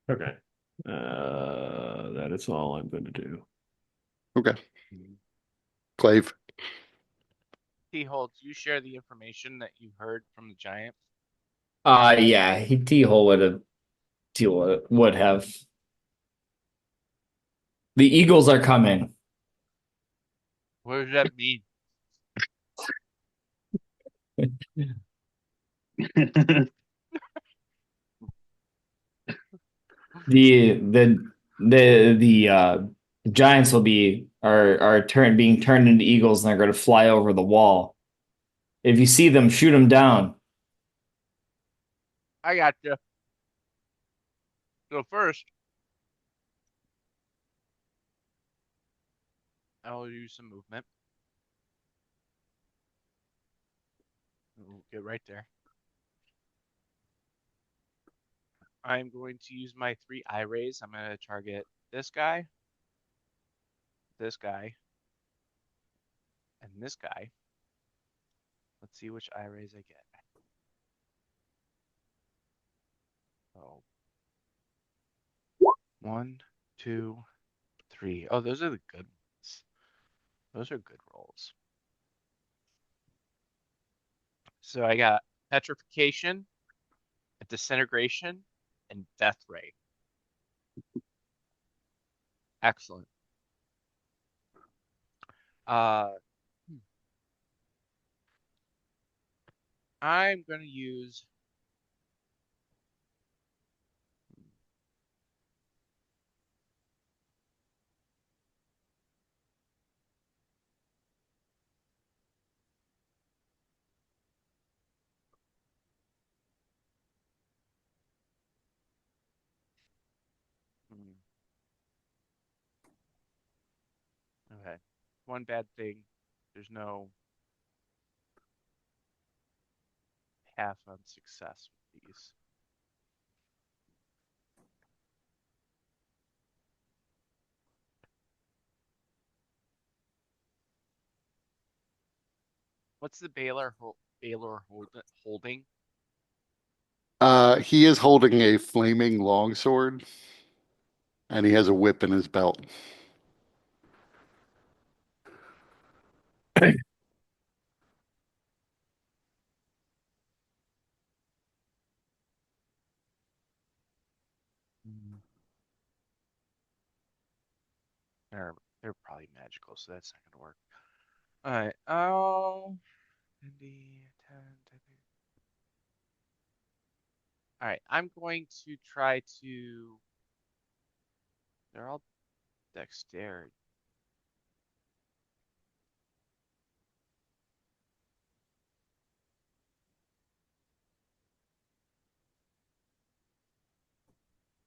Okay. That is all I'm going to do. Okay. Clave. T-Hole, do you share the information that you heard from the giant? Yeah, he T-hole would have. The Eagles are coming. What does that mean? The Giants will be are being turned into Eagles and they're going to fly over the wall. If you see them, shoot them down. I got you. So first, I will use some movement. We'll get right there. I'm going to use my 3 eye rays. I'm going to target this guy, and this guy. Let's see which eye rays I get. Oh, 1, 2, 3. Oh, those are the good ones. Those are good rolls. So I got petrification, disintegration, and death ray. Excellent. Uh, I'm going to use. Okay. One bad thing. There's no half on success with these. What's the Baylor holding? He is holding a flaming longsword, and he has a whip in his belt. They're probably magical, so that's not gonna work. All right. Oh, 10, 10. All right. I'm going to try to. They're all dexterity.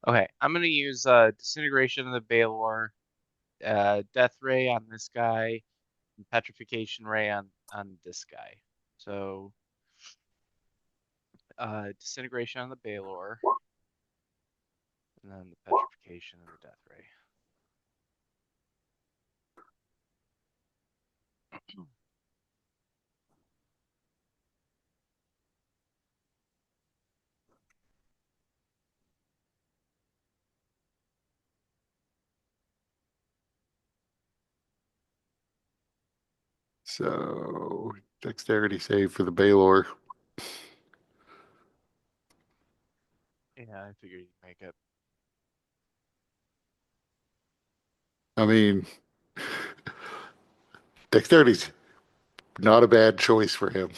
Okay, I'm gonna use disintegration of the Baylor, death ray on this guy, and petrification ray on this guy. So disintegration on the Baylor, and then the petrification and the death ray. So dexterity save for the Baylor. Yeah, I figured you'd make it. I mean, dexterity's not a bad choice for him.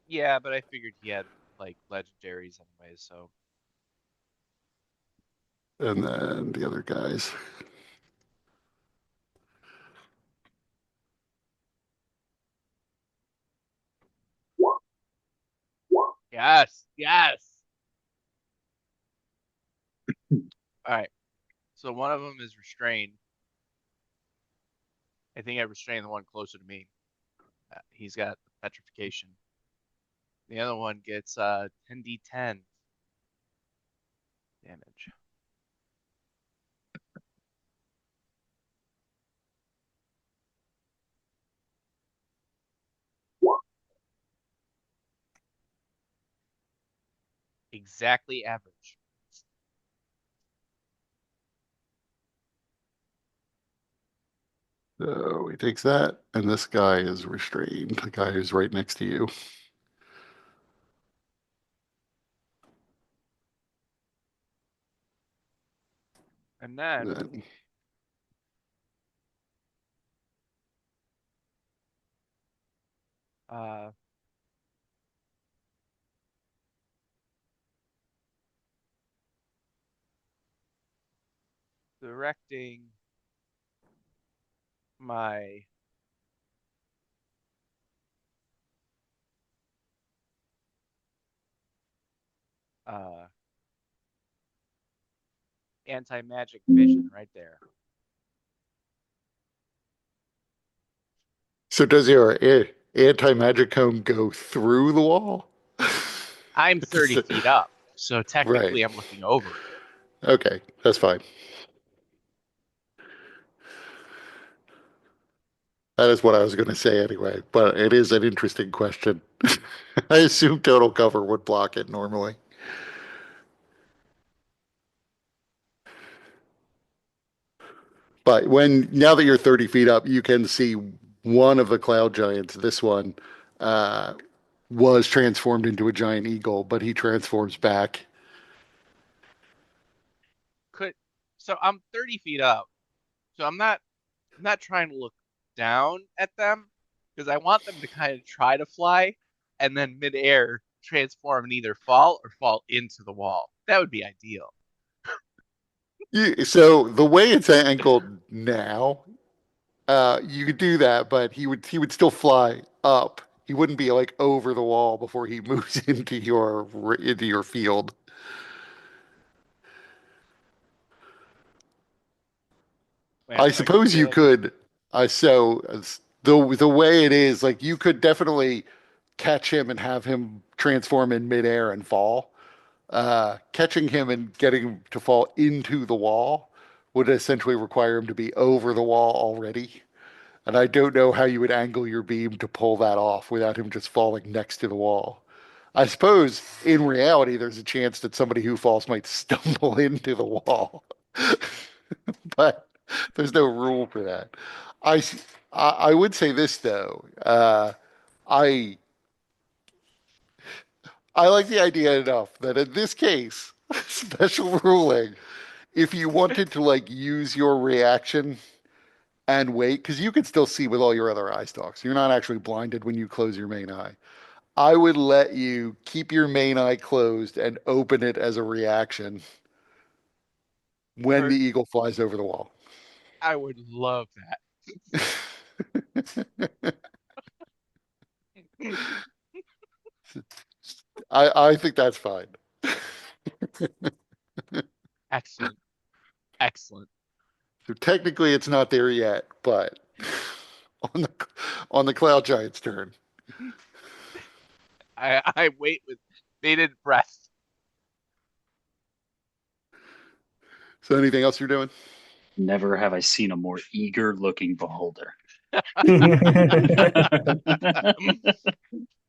Yeah, but I figured he had like legendaries anyways, so And then the other guys. Yes, yes. All right. So one of them is restrained. I think I restrained the one closer to me. He's got petrification. The other one gets 10d10 damage. Exactly average. So he takes that, and this guy is restrained. The guy who's right next to you. And then Then uh, directing my uh, anti-magic vision right there. so does your anti-magic cone go through the wall? I'm 30 feet up, so Right. technically I'm looking over it. Okay, that's fine. That is what I was going to say anyway, but it is an interesting question. I assume total cover would block it normally. But now that you're 30 feet up, you can see one of the cloud giants. This one uh, was transformed into a giant eagle, but he transforms back. Could so I'm 30 feet up, so I'm not trying to look down at them because I want them to kind of try to fly and then midair transform and either fall or fall into the wall. That would be ideal. So the way it's angled now, you could do that, but he would still fly up. He wouldn't be like over the wall before he moves into your field. Man, I so I could suppose you get could. The way it is, like you could definitely catch him and have him transform in midair and fall. Catching him and getting him to fall into the wall would essentially require him to be over the wall already. And I don't know how you would angle your beam to pull that off without him just falling next to the wall. I suppose in reality, there's a chance that somebody who falls might stumble into the wall, but there's no rule for that. I, I would say this though. I I like the idea enough that in this case, special ruling, if you wanted to like use your reaction and wait, because you can still see with all your other eye stalks. You're not actually blinded when you close your main eye. I would let you keep your main eye closed and open it as a reaction when the Kurt. eagle flies over the wall. I would love that. I think that's fine. Excellent. Excellent. So technically, it's not there yet, but on the on the cloud giant's turn. I wait with bated breath. So anything else you're doing? Never have I seen a more eager looking beholder.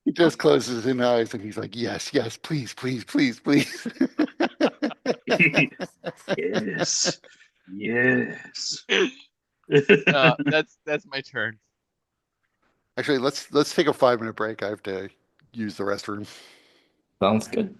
He just closes his eyes and he's like, "Yes, yes, please, please, please, please." Yes. Yes. That's my turn. Actually, let's take a 5 minute break. I have to use the restroom. Sounds good.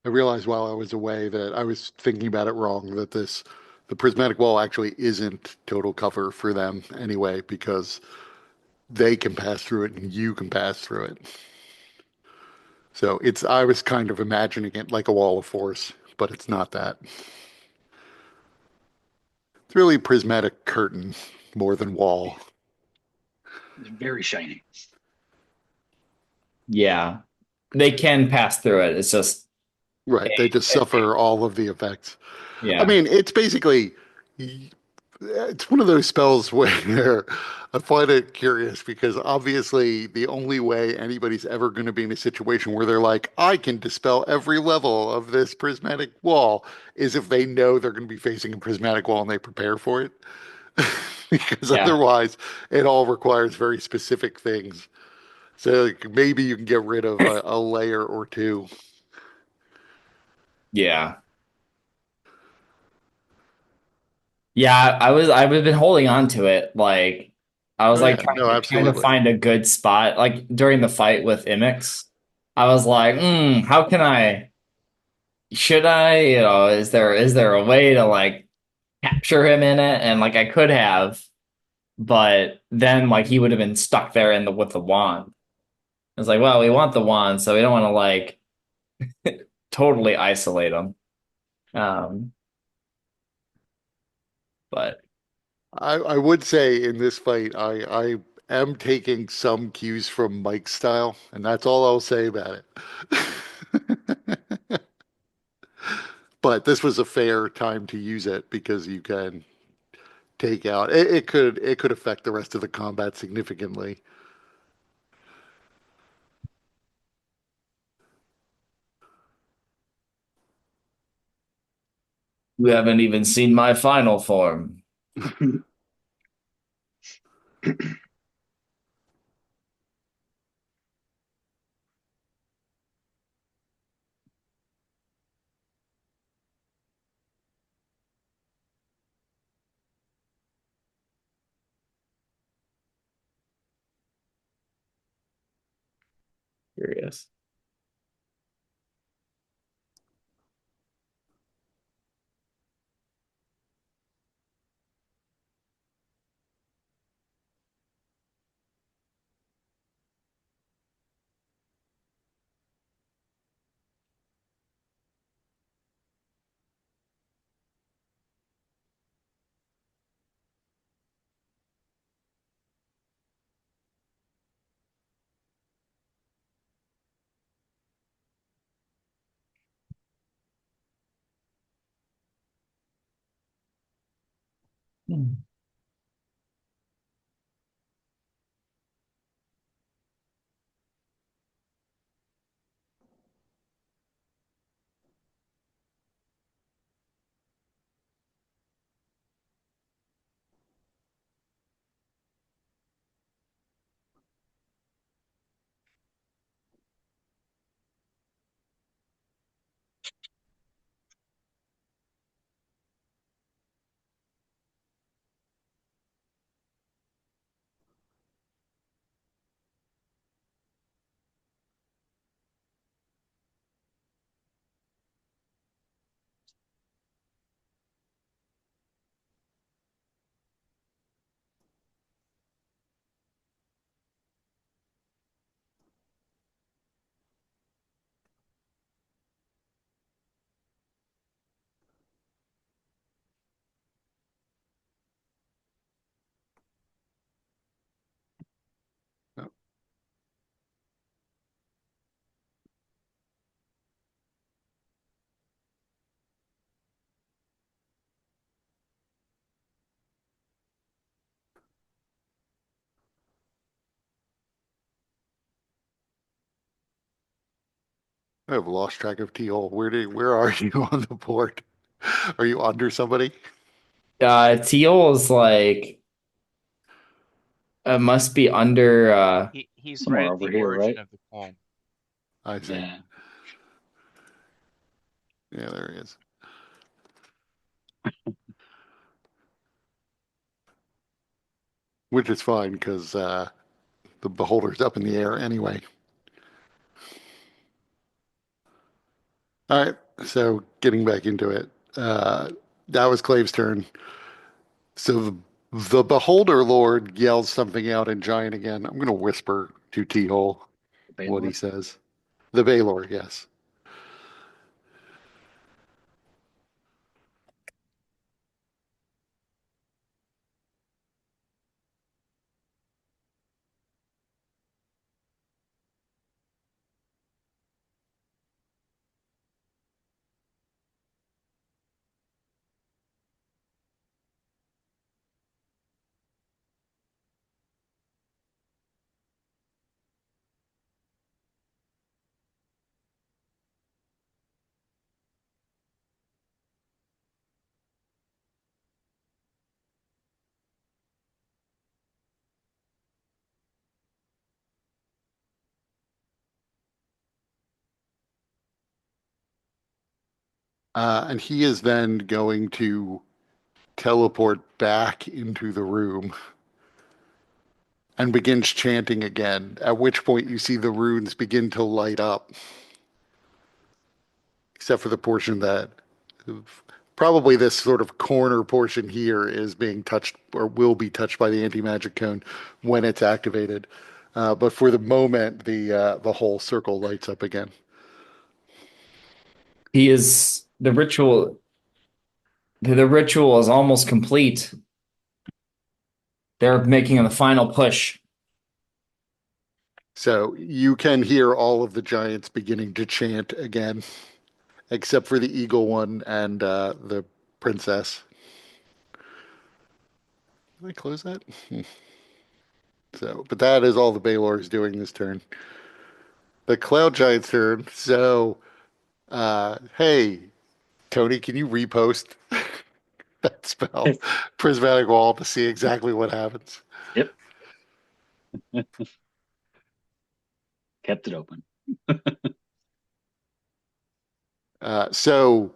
I realized while I was away that I was thinking about it wrong, that the prismatic wall actually isn't total cover for them anyway, because they can pass through it and you can pass through it. So I was kind of imagining it like a wall of force, but it's not that. It's really prismatic curtain more than wall. It's very shiny. Yeah, they can pass through it. It's just, Right. They just suffer all of the effects. I yeah, mean, it's basically it's one of those spells where I find it curious because obviously the only way anybody's ever going to be in a situation where they're like, I can dispel every level of this prismatic wall is if they know they're going to be facing a prismatic wall and they prepare for it. Because yeah, otherwise, it all requires very specific things. So like, maybe you can get rid of a layer or two. yeah. Yeah, I've been holding on to it. Like I was Oh like yeah, no, trying to absolutely. find a good spot. Like during the fight with Imix, I was like, how can I should I, is there a way to like capture him in it? And like I could have, but then like he would have been stuck there in the with the wand. I was like, well, we want the wand, so we don't want to like totally isolate him. Um, but I would say in this fight, I am taking some cues from Mike's style, and that's all I'll say about it. But this was a fair time to use it because you can take out it could affect the rest of the combat significantly. you haven't even seen my final form. Curious. I have lost track of Teal. Where are you on the board? Are you under somebody? Teal is like must be under He's right Somewhere at over the here, origin right? of the poem. I see. Yeah. Yeah, there he is. Which is fine because the beholder's up in the air anyway. All right. So getting back into it, that was Clave's turn. So the Beholder Lord yells something out in Giant again. I'm going to whisper to T-Hole what he Baylor. says. The Baylor, yes. And he is then going to teleport back into the room and begins chanting again, at which point you see the runes begin to light up, except for the portion that probably this sort of corner portion here is being touched or will be touched by the anti-magic cone when it's activated. But for the moment, the whole circle lights up again. He is the ritual. The ritual is almost complete. They're making the final push. So you can hear all of the giants beginning to chant again, except for the eagle one and the princess. Can I close that? So, but that is all the Baylor is doing this turn. The cloud giant's turn. So, hey, Tony, can you repost that spell, Prismatic Wall, to see exactly what happens? Yep. Kept it open. So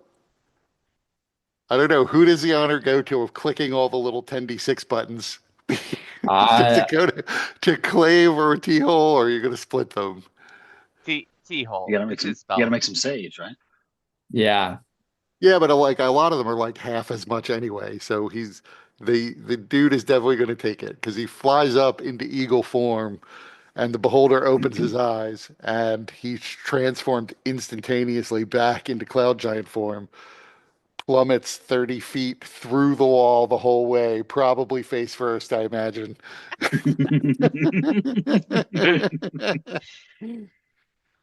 I don't know, who does the honor go to of clicking all the little 10d6 buttons? Does I it go to Clave or T-Hole, or are you going to split them? T-Hole. You gotta make It's some. his You gotta spell. make some sage, right? yeah. Yeah, but like a lot of them are like half as much anyway. So the dude is definitely going to take it because he flies up into eagle form, and the beholder opens his eyes, and he's transformed instantaneously back into cloud giant form, plummets 30 feet through the wall the whole way, probably face first, I imagine.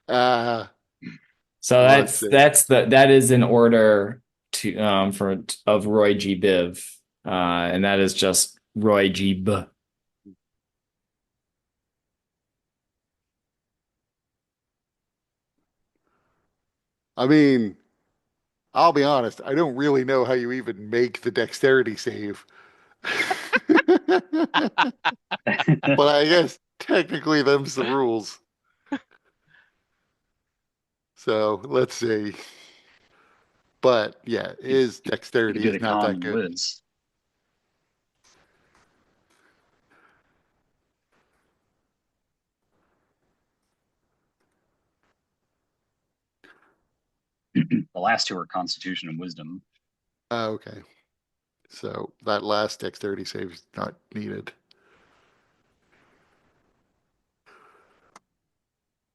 uh, So let's see. that is an order to for of Roy G. Biv, and that is just Roy G. B. I mean, I'll be honest, I don't really know how you even make the dexterity save. But I guess technically them's the rules. So let's see. But yeah, his You could dexterity get is a not con that and good. whiz. The last two are Constitution and Wisdom. Okay. So that last dexterity save is not needed.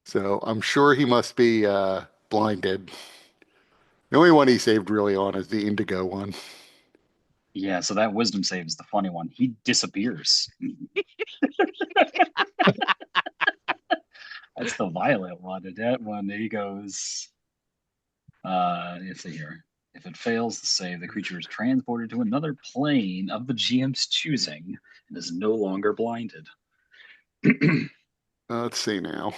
So I'm sure he must be blinded. The only one he saved really on is the indigo one. Yeah, so that Wisdom save is the funny one. He disappears. That's the violet one. And that one, he goes. Let's see here. If it fails to save, the creature is transported to another plane of the GM's choosing and is no longer blinded. Let's see now.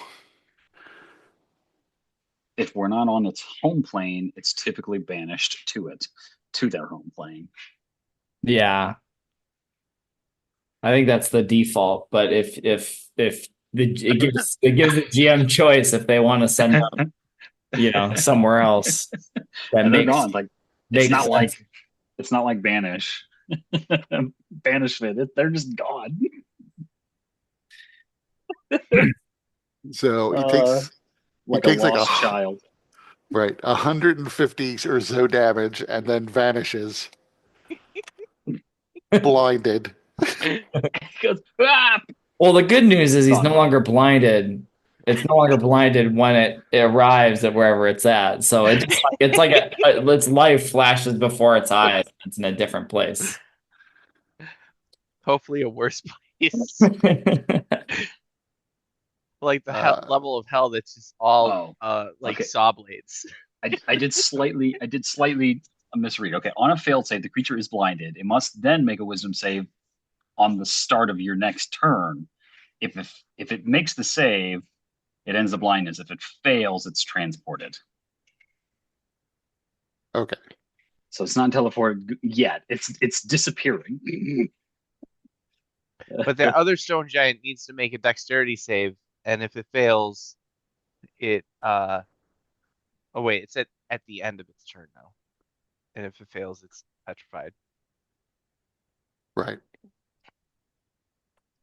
If we're not on its home plane, it's typically banished to their home plane. Yeah, I think that's the default. But if it gives the GM choice if they want to send them, somewhere else, that And they're makes gone. Like it's makes not sense. like banish. Banishment. They're just gone. So Uh, he like a takes like lost child. Right. 150 or so damage and then vanishes, blinded. He goes, ah! Well, the good news is he's no Gone. longer blinded. It's no longer blinded when it arrives at wherever it's at. So it's like its life flashes before its eyes. It's in a different place. Hopefully a worse place. Like the hell Uh, level of hell that's just all Oh, like okay. saw blades. I did slightly misread. Okay, on a failed save, the creature is blinded. It must then make a wisdom save on the start of your next turn. If it makes the save, it ends the blindness. If it fails, it's transported. okay. So it's not teleported yet. It's disappearing. But that other stone giant needs to make a dexterity save, and if it fails, it oh wait, it's at the end of its turn now. And if it fails, it's petrified. Right.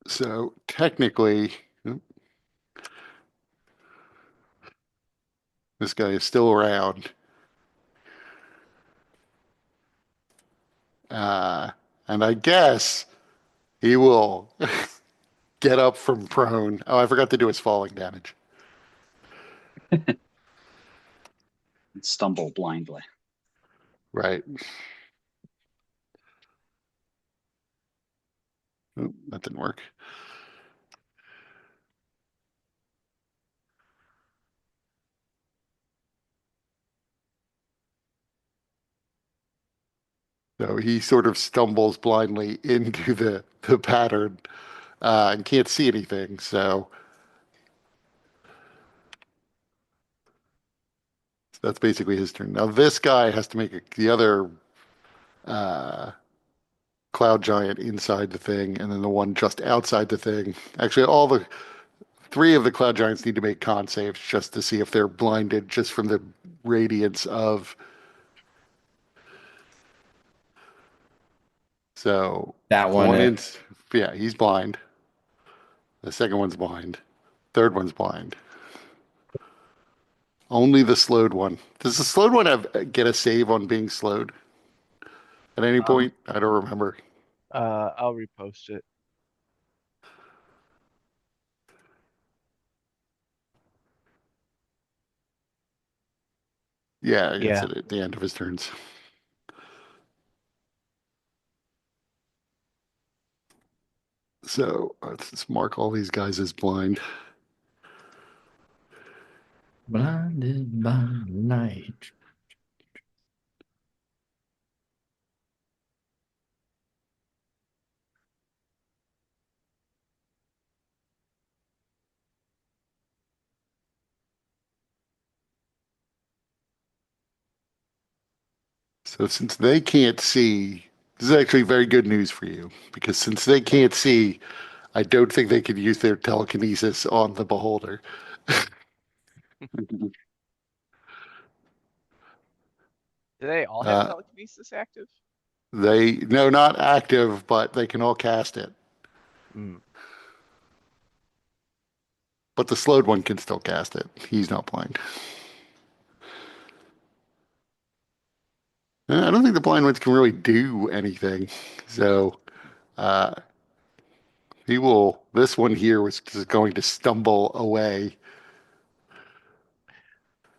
So technically, this guy is still around. Uh, and I guess he will get up from prone. Oh, I forgot to do his falling damage. Stumble blindly. Right. Oh, that didn't work. So he sort of stumbles blindly into the pattern and can't see anything. So that's basically his turn. Now this guy has to make the other uh, cloud giant inside the thing, and then the one just outside the thing. Actually, all the three of the cloud giants need to make con saves just to see if they're blinded just from the radiance of. So That the one one is. in, yeah, he's blind. The second one's blind. Third one's blind. Only the slowed one. Does the slowed one get a save on being slowed at any Um, point? I don't remember. I'll repost it. Yeah, it's Yeah. at the end of his turns. So let's just mark all these guys as blind. Blinded by light. So since they can't see, this is actually very good news for you because since they can't see, I don't think they could use their telekinesis on the beholder. Do they all have Uh, telekinesis active? they no, not active, but they can all cast it. Mm. But the slowed one can still cast it. He's not blind. I don't think the blind ones can really do anything. So uh, he will. This one here was just going to stumble away.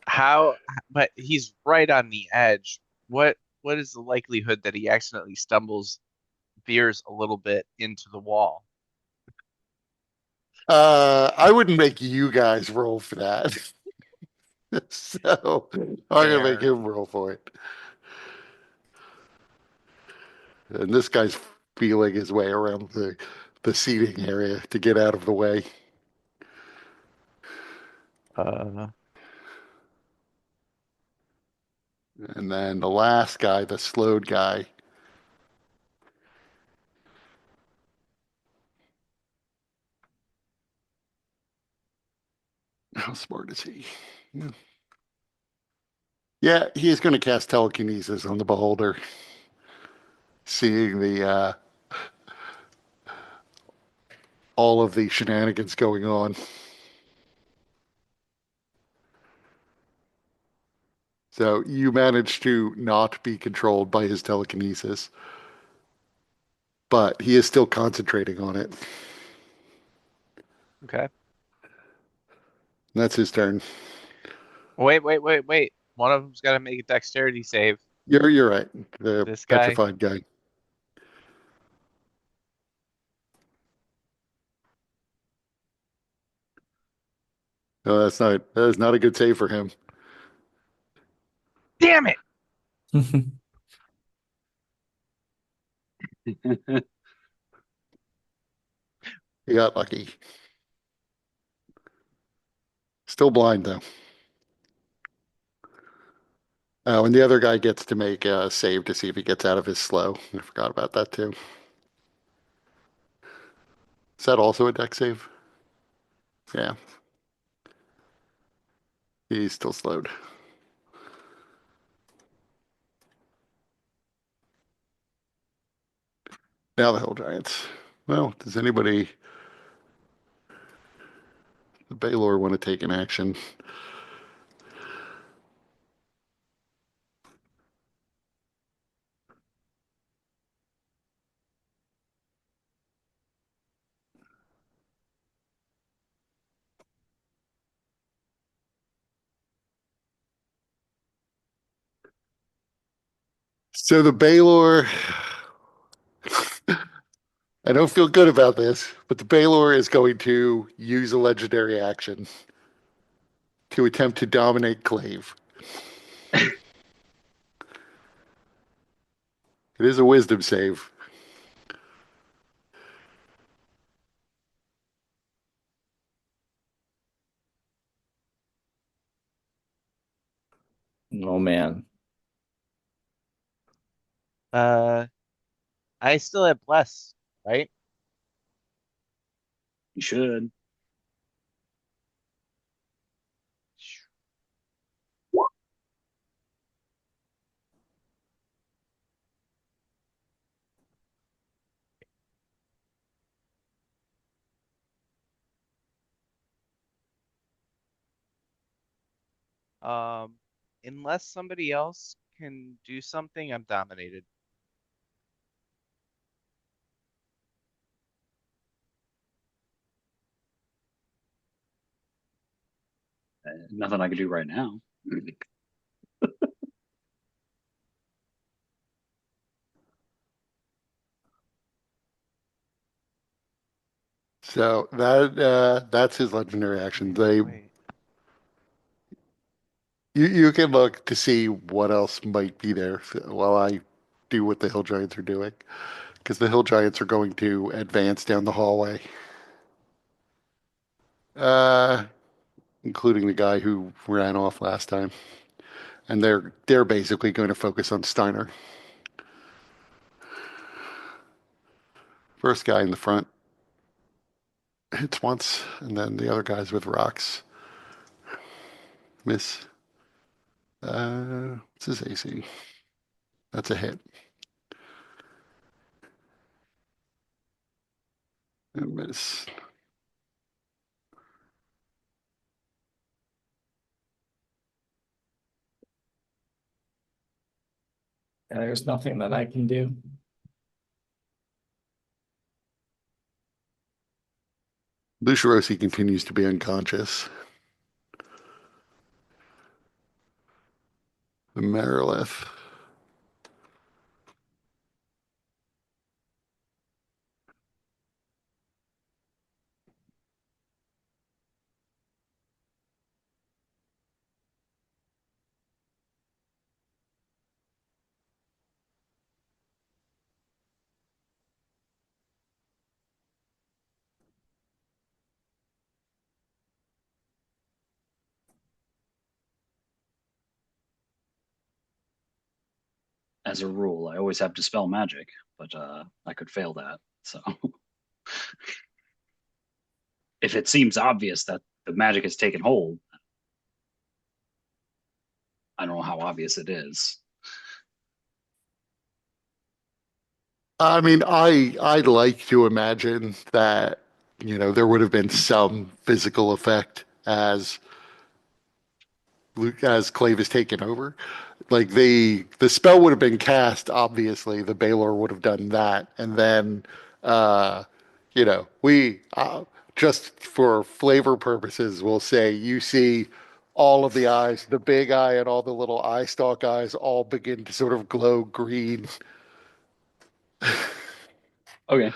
How? But he's right on the edge. What is the likelihood that he accidentally stumbles, veers a little bit into the wall? I wouldn't make you guys roll for that. So I'm gonna make Fair. him roll for it. And this guy's feeling his way around the seating area to get out of the way. Uh, And then the last guy, the slowed guy. How smart is he? Yeah, he is going to cast telekinesis on the beholder, seeing the all of the shenanigans going on. So you managed to not be controlled by his telekinesis, but he is still concentrating on it. Okay. And that's his turn. Wait. One of them's got to make a dexterity save. You're right. The This guy. petrified guy. No, that is not a good save for him. Damn it! He got lucky. Still blind though. Oh, and the other guy gets to make a save to see if he gets out of his slow. I forgot about that too. Is that also a deck save? Yeah, he's still slowed. Now the Hill Giants. Well, does anybody, the Baylor, want to take an action? So the Baylor, I don't feel good about this, but the Baylor is going to use a legendary action to attempt to dominate Clave. It is a wisdom save. Oh man. I still have bless, right? You should. Um, unless somebody else can do something, I'm dominated. Nothing I can do right now. So that's his legendary action. Wait. You can look to see what else might be there while I do what the Hill Giants are doing, because the Hill Giants are going to advance down the hallway, uh, including the guy who ran off last time, and they're basically going to focus on Steiner. First guy in the front hits once, and then the other guys with rocks miss. What's his AC? That's a hit. And miss. There's nothing that I can do. Lucirosi continues to be unconscious. The Marilith. As a rule, I always have to spell magic, but I could fail that. So if it seems obvious that the magic has taken hold, I don't know how obvious it is. I mean, I'd like to imagine that, there would have been some physical effect as as Clave is taken over. Like the spell would have been cast, obviously. The Baylor would have done that, and then we just for flavor purposes, we'll say you see all of the eyes, the big eye and all the little eye stalk eyes, all begin to sort of glow green. Okay.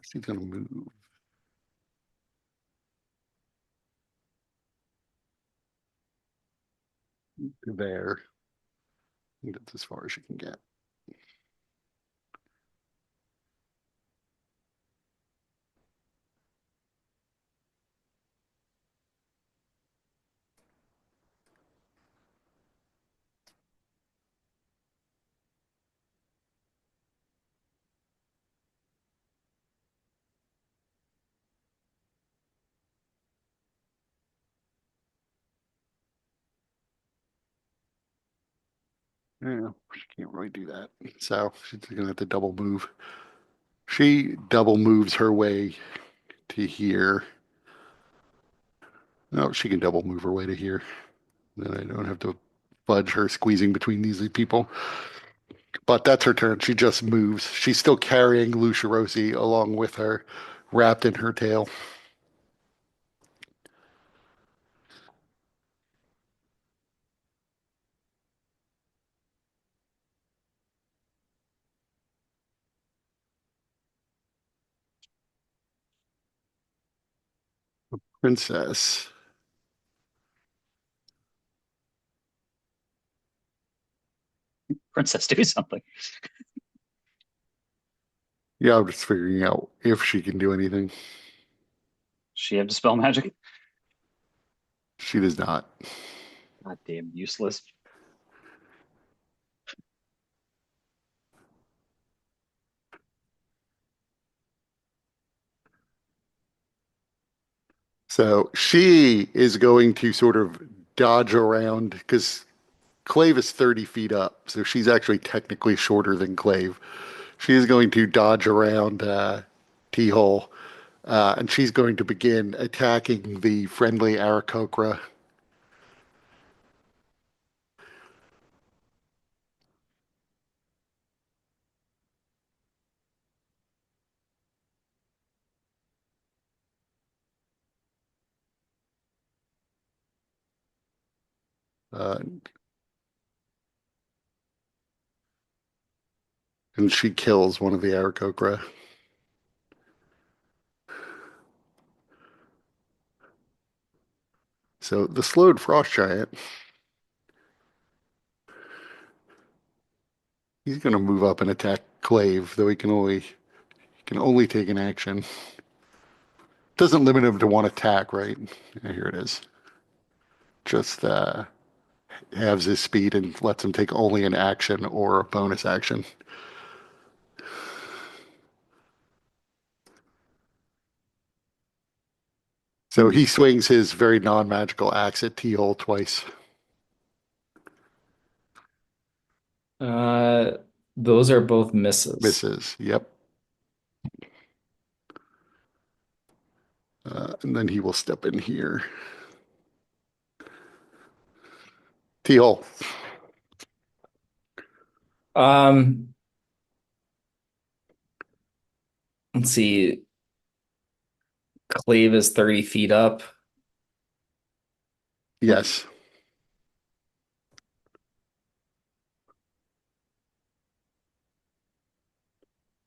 She's gonna move to there. I think that's as far as she can get. Yeah, she can't really do that. So she's gonna have to double move. She double moves her way to here. No, she can double move her way to here. Then I don't have to fudge her squeezing between these people. But that's her turn. She just moves. She's still carrying Lucia Rossi along with her, wrapped in her tail. Princess. Princess, do something. Yeah, I'm just figuring out if she can do anything. She have dispel magic. She does not. Goddamn useless. So she is going to sort of dodge around because Clave is 30 feet up. So she's actually technically shorter than Clave. She is going to dodge around T-Hole, and she's going to begin attacking the friendly Aarakocra. Uh, and she kills one of the Aarakocra. So the slowed frost giant, he's going to move up and attack Clave, though he can only take an action. Doesn't limit him to one attack, right? Yeah, here it is. Just halves his speed and lets him take only an action or a bonus action. So he swings his very non-magical axe at T-Hole twice. Uh, those are both misses. Misses. Yep. And then he will step in here. T-Hole. Um, let's see. Clave is 30 feet up. Yes.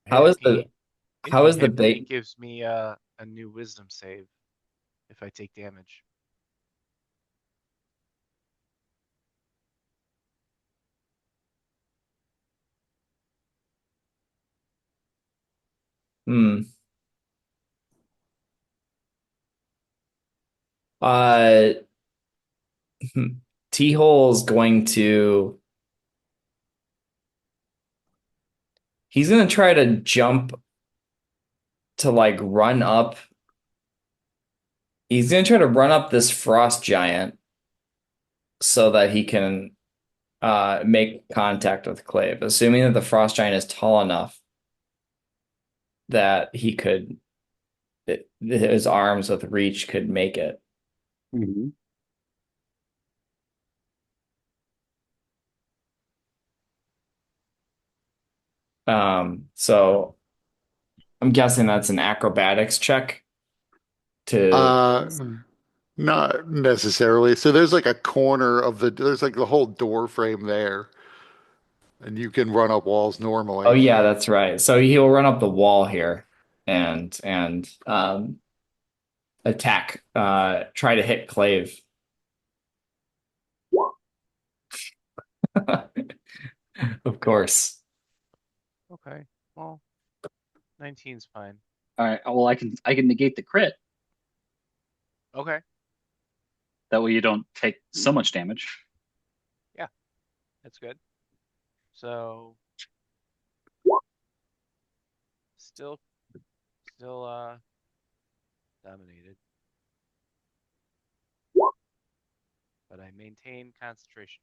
How is He how is the He big gives me a new wisdom save if I take damage. hmm. Uh T-Hole's going to he's gonna try to jump to like run up. He's gonna try to run up this frost giant so that he can make contact with Clave, assuming that the frost giant is tall enough. that he could his arms with reach could make it. Mhm. So I'm guessing that's an acrobatics check to Uh, Not necessarily. So there's like a corner of there's like the whole door frame there, and you can run up walls Oh normally. yeah, that's right. So he'll run up the wall here and attack, try to hit Clave. Of course. Okay. Well, 19's fine. All right. Well, I can negate the crit. Okay. That way you don't take so much damage. Yeah, that's good. So still dominated. But I maintain concentration.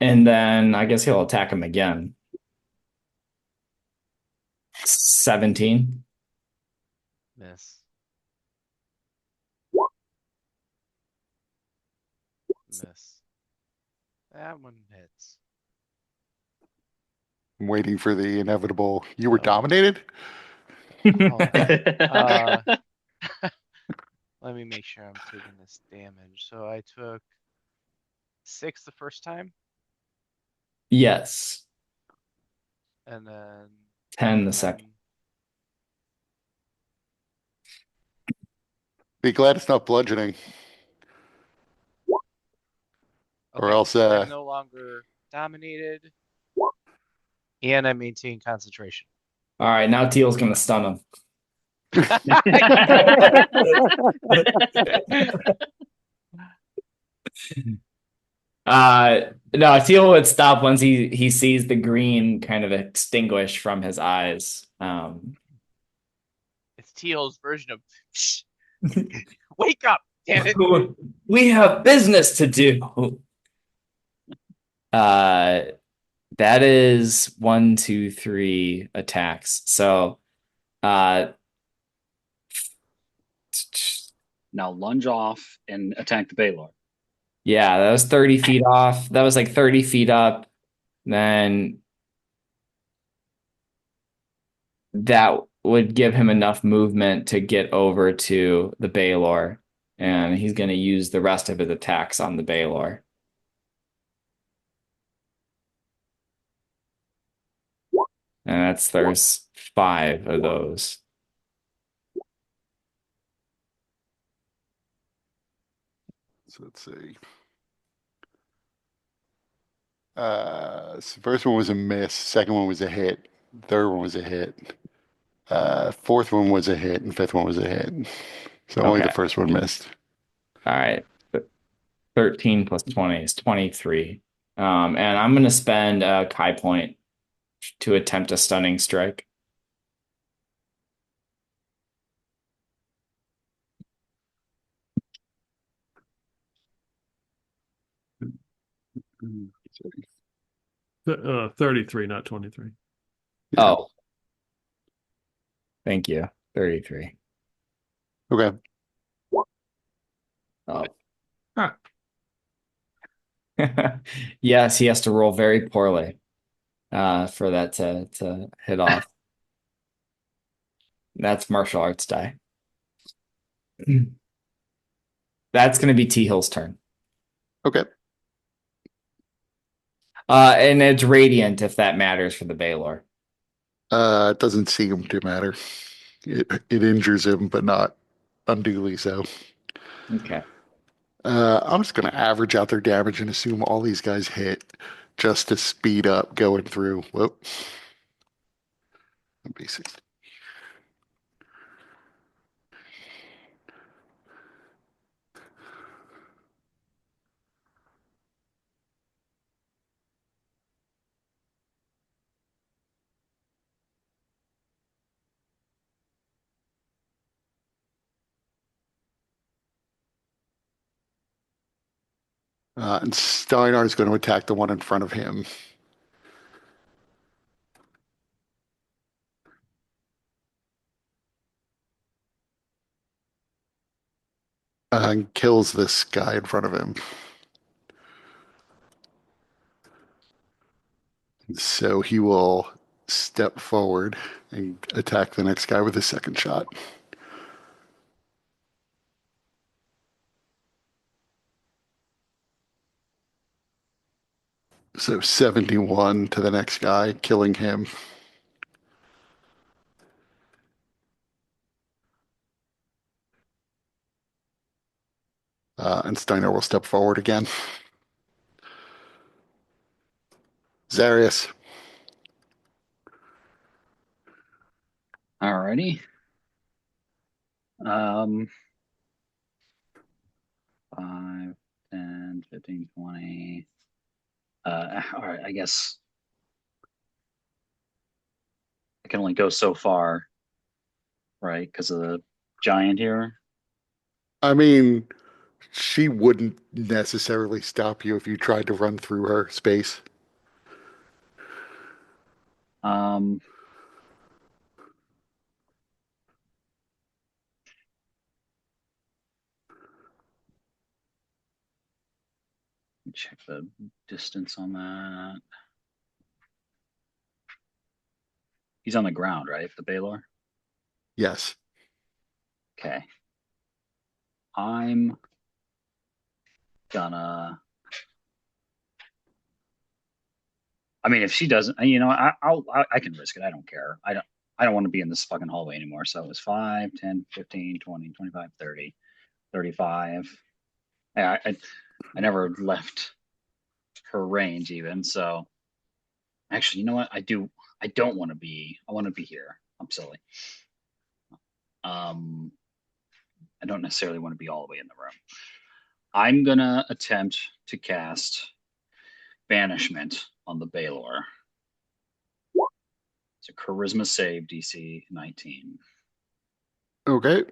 And then I guess he'll attack him again. 17. Miss. Miss. That one hits. I'm waiting for the inevitable. You were So dominated? hold on. Let me make sure I'm taking this damage. So I took 6 the first time, Yes. and then 10 the 10. second. Be glad it's not bludgeoning, or Okay, else so I'm no longer dominated, and I maintain concentration. All right, now Teal's gonna stun him. No, Teal would stop once he sees the green kind of extinguish from his eyes. It's Teal's version of wake up, damn it. We have business to do. That is 1, 2, 3 attacks. So, uh, Now lunge off and attack the Baylor. yeah, that was 30 feet off. That was like 30 feet up. Then that would give him enough movement to get over to the Baylor, and he's going to use the rest of his attacks on the Baylor. And there's 5 of those. so let's see. So first one was a miss. Second one was a hit. Third one was a hit. Fourth one was a hit, and fifth one was a hit. So only Okay. the first one missed. All right. 13 plus 20 is 23. And I'm going to spend a Kai point to attempt a stunning strike. Sorry. 33, not 23. Yeah. Oh, thank you. 33. Okay. Oh. Huh. Yes, he has to roll very poorly for that to hit off. That's martial arts die. That's going to be T Hill's turn. Okay. And it's radiant if that matters for the Baylor. It doesn't seem to matter. It injures him, but not unduly so. Okay. I'm just gonna average out their damage and assume all these guys hit just to speed up going through. Whoop. Basic. And Steinar is going to attack the one in front of him. And kills this guy in front of him. So he will step forward and attack the next guy with his second shot. So 71 to the next guy, killing him. And Steiner will step forward again. Zarius. Alrighty. 5, 10, 15, 20. All right, I guess I can only go so far, right? Because of the giant here. I mean, she wouldn't necessarily stop you if you tried to run through her space. Um, check the distance on that. He's on the ground, right? The Baylor. Yes. Okay. I'm gonna. I mean, if she doesn't, I can risk it. I don't care. I don't want to be in this fucking hallway anymore. So it was 5, 10, 15, 20, 25, 30, 35. Yeah, I never left her range even. So actually, you know what? I don't want to be. I want to be here. I'm silly. I don't necessarily want to be all the way in the room. I'm gonna attempt to cast Banishment on the Baylor. It's a Charisma save, DC 19. Okay.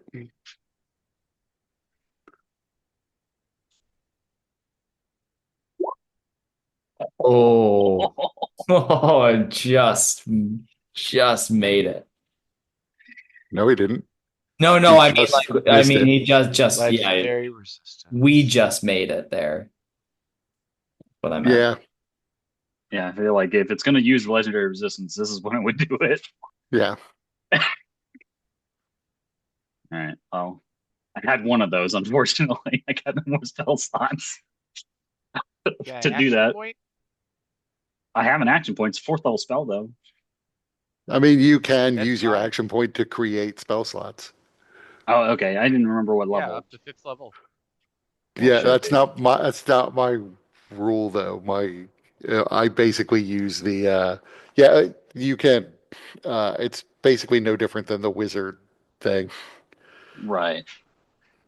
Oh, oh, just made it. No, he didn't. No, no, He I mean, just like, missed it. he just, yeah, Legendary resistance. we just made it there. What I meant. Yeah. Yeah, I feel like if it's gonna use legendary resistance, this is when I would do it. Yeah. All right. Well, I had one of those, unfortunately. I got no more spell slots Yeah, to do action that. point? I have an action point. It's a 4th level spell, though. I mean, you can That's use your fine. action point to create spell slots. Oh, okay. I didn't remember what Yeah, level. up to 5th level. Yeah, Bullshit. that's not my rule though. I basically use yeah, you can it's basically no different than the wizard thing. Right.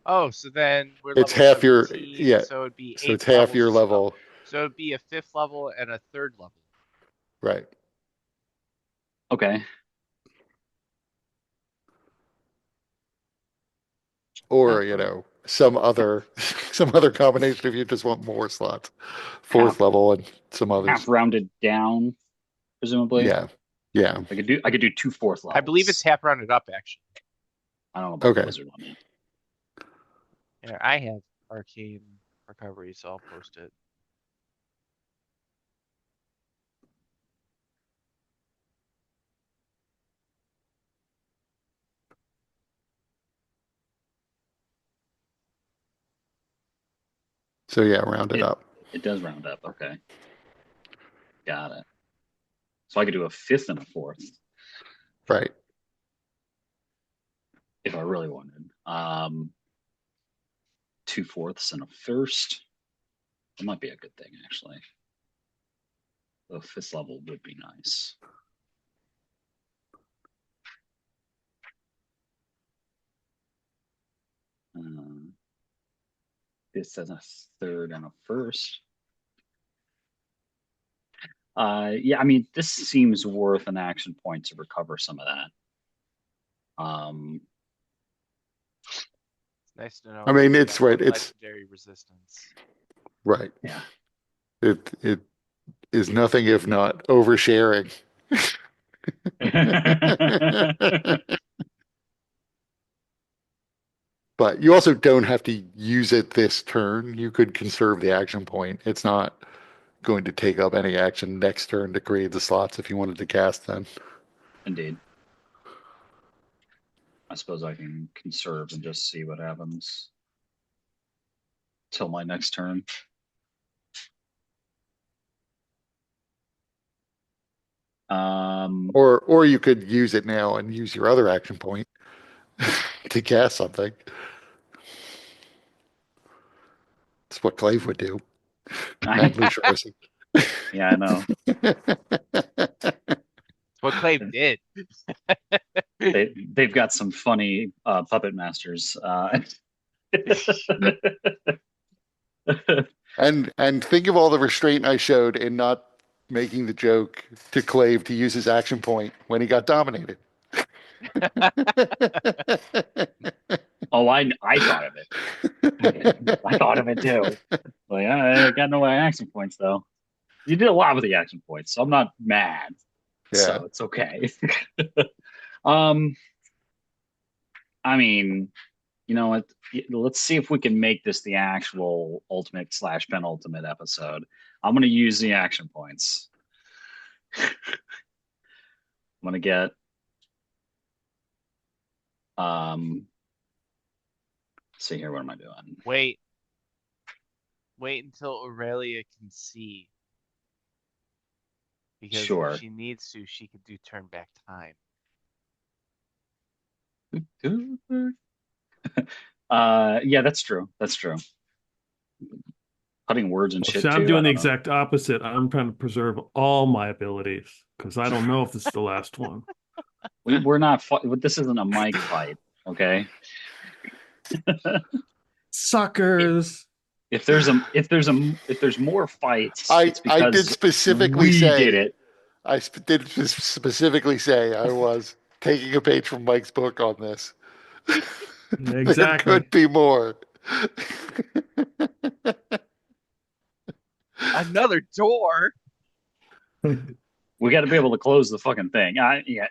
Oh, so then we're It's level half your 17, yeah, so it'd be so it's 8th half level your spell. level, So it'd be a 5th level and a 3rd level. right? Okay. Or, Half round. some other some other combination if you just want more slots. Half 4th level and some half others. rounded down, presumably. Yeah. Yeah. I could do 2 4th levels. I believe it's half rounded up, actually. I don't know about the Okay. wizard on that. Yeah, I have arcane recovery, so I'll post it. So yeah, round it up. It does round up. Okay. Got it. So I could do a 5th and a 4th Right. if I really wanted. 2 4ths and a 1st. That might be a good thing, actually. The 5th level would be nice. This as a 3rd and a 1st. Yeah, I mean, this seems worth an action point to recover some of that. It's nice to know. I mean, we it's got right. the It's legendary resistance. right. Yeah. It is nothing if not oversharing. But you also don't have to use it this turn. You could conserve the action point. It's not going to take up any action next turn to create the slots if you wanted to cast then. Indeed. I suppose I can conserve and just see what happens till my next turn. Or you could use it now and use your other action point to cast something. That's what Clave would do. And Lucia Rossi. Yeah, I know. That's what Clay did. They've got some funny puppet masters. And think of all the restraint I showed in not making the joke to Clave to use his action point when he got dominated. Oh, I thought of it. I thought of it too. Like I got no action points though. You did a lot with the action points, so I'm not mad. Yeah. So it's okay. Um, I mean, you know what? Let's see if we can make this the actual ultimate / penultimate episode. I'm going to use the action points. I'm going to get let's see here, what am I doing? Wait until Aurelia can see. Because Sure. if she needs to, she could do turn back time. Yeah, that's true. That's true. Putting words and shit See, I'm too. I doing the don't know. exact opposite. I'm trying to preserve all my abilities because I don't know if this is the last one. We're not. This isn't a mic fight, okay? Suckers. If there's more fights, I it's because did specifically we say did it. I did specifically say I was taking a page from Mike's book on this. There Exactly. could be more. Another door. We got to be able to close the fucking thing. Yeah,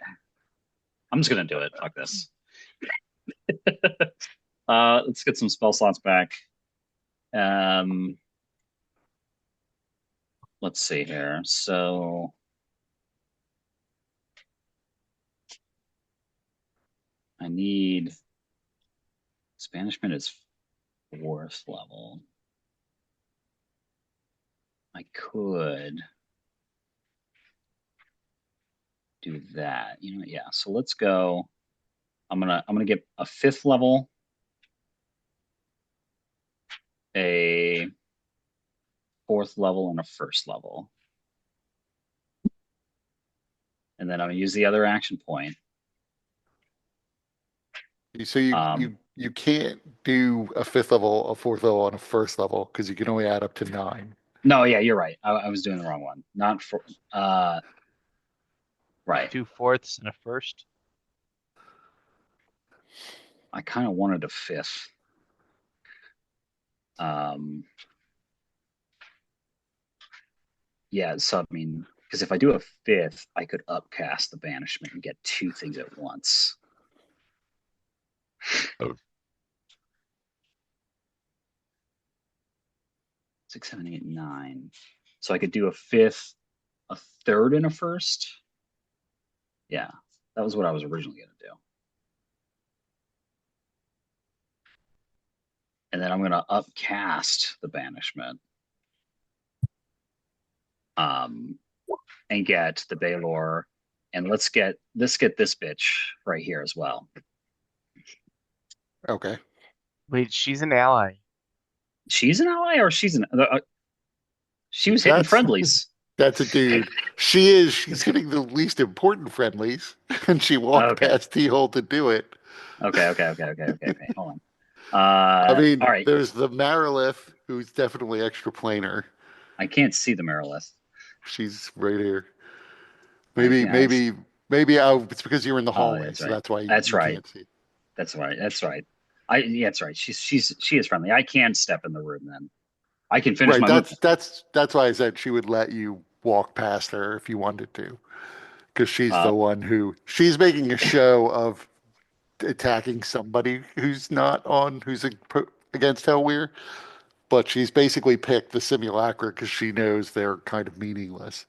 I'm just gonna do it. Fuck this. Let's get some spell slots back. Let's see here. So I need Spanishment is 4th level. I could do that. You know, yeah. So let's go. I'm gonna get a 5th level, a 4th level, and a 1st level. And then I'm gonna use the other action point. So you can't do a 5th level, a 4th level, and a 1st level because you can only add up to 9. No, yeah, you're right. I was doing the wrong one. Not for right. 2 fourths and a first. I kind of wanted a 5th. Yeah, so I mean, because if I do a 5th, I could upcast the banishment and get 2 things at once. Oh. 6, 7, 8, 9. So I could do a 5th, a 3rd, and a 1st. Yeah, that was what I was originally going to do. And then I'm going to upcast the banishment. And get the Baylor, and let's get this bitch right here as well. Okay. Wait, she's an ally. She's an ally, or she's an? She was hitting That's- friendlies. That's a dude. She's hitting the least important friendlies, and she walked Okay. past T-Hole to do it. Okay. Hold on. I mean, all right. there's the Marilith, who's definitely extra planar. I can't see the Marilith. She's right here. Yeah, Maybe it's because you're in the hallway, that's so right. that's why you right. can't see. That's right. Yeah, that's right. She is friendly. I can step in the room then. I can finish Right, my movement. that's why I said she would let you walk past her if you wanted to, because she's the one she's making a show of attacking somebody who's against Helwyr, but she's basically picked the simulacra because she knows they're kind of meaningless.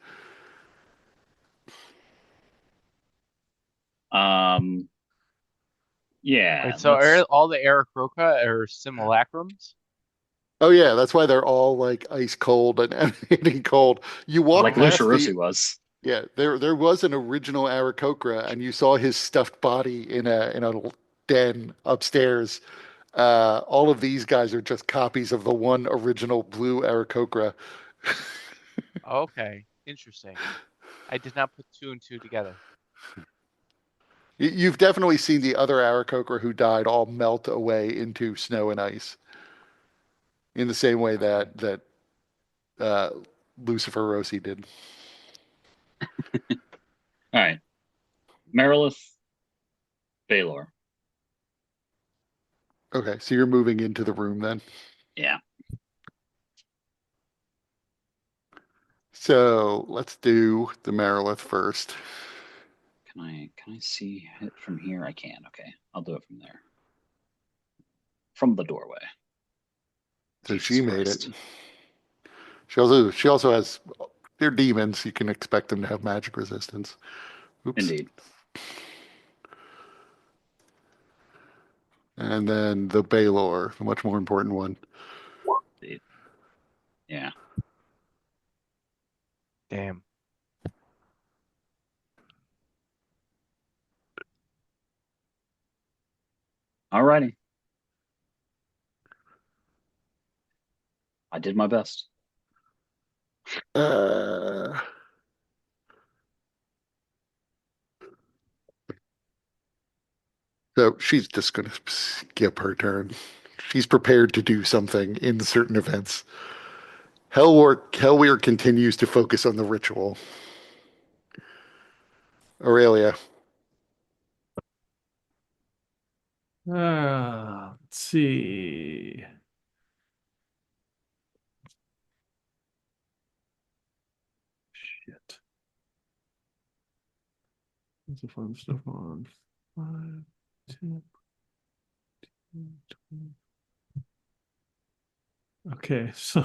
Um, yeah, Wait, so are all the Aarakocra are simulacrums? Oh yeah, that's why they're all like ice cold and emanating cold. You walk like Oh, past Lucirosi the was. Yeah, there was an original Aarakocra, and you saw his stuffed body in a den upstairs. All of these guys are just copies of the one original blue Aarakocra. okay. Interesting. I did not put two and two together. You've definitely seen the other Aarakocra who died all melt away into snow and ice in the same way Okay. that uh, Lucifer Rossi did. All right, Marilith, Baylor. Okay, so you're moving into the room then. Yeah. So let's do the Marilith first. Can I see it from here? I can. Okay, I'll do it from there. From the doorway. So Jesus she made it. Christ. She also has they're demons. You can expect them to have magic resistance. Oops. Indeed. And then the Baylor, the much more important one. Indeed. Yeah. Damn. Alrighty. I did my best. Uh, so she's just going to skip her turn. She's prepared to do something in certain events. Helwyr continues to focus on the ritual. Aurelia. Let's see. Shit. What's the fun stuff on? 5, 10, 20. Okay, so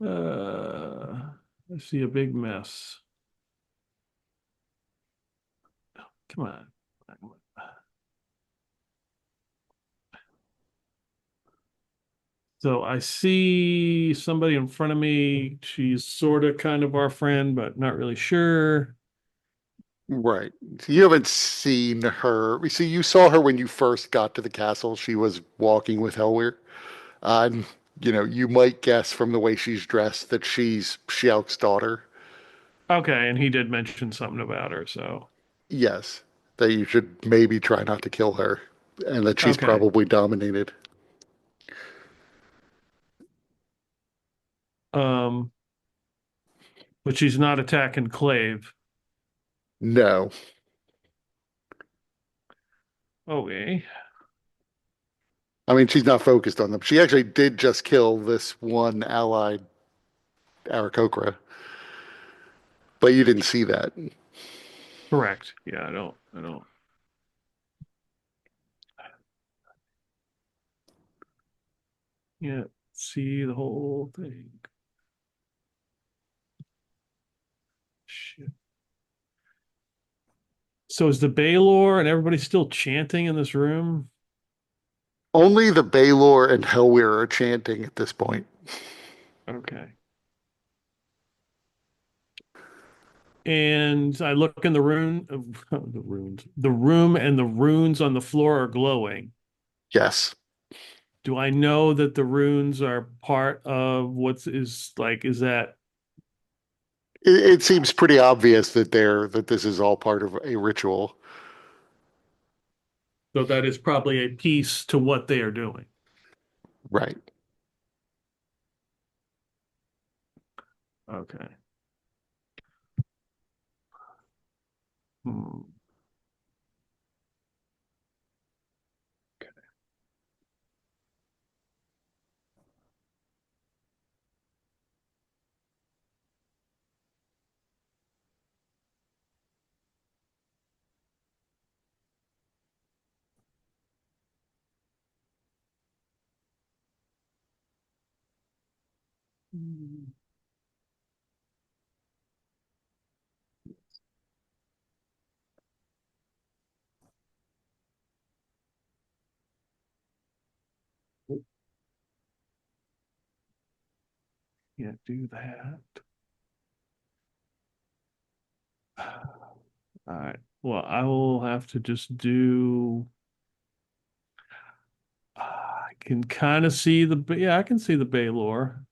I see a big mess. Come on. So I see somebody in front of me. She's sort of kind of our friend, but not really sure. Right. So you haven't seen her. See, you saw her when you first got to the castle. She was walking with Helwyr. And, you might guess from the way she's dressed that she's Shiauk's daughter. Okay, and he did mention something about her, so Yes, that you should maybe try not to kill her, and that she's okay. probably dominated. Um, but she's not attacking Clave. No. Okay. I mean, she's not focused on them. She actually did just kill this one allied Aarakocra, but you didn't see that. Correct. Yeah, I don't yeah, see the whole thing. Shit. So is the Baylor and everybody still chanting in this room? Only the Baylor and Helwyr are chanting at this point. Okay. And I look in the room, the room, and the runes on the floor are glowing. Yes. Do I know that the runes are part of is that It seems pretty obvious that this is all part of a ritual. so that is probably a piece to what they are doing? Right. Okay. Hmm. Can't do that. All right. Well, I will have to just do. I can kind of see yeah, I can see the Baylor.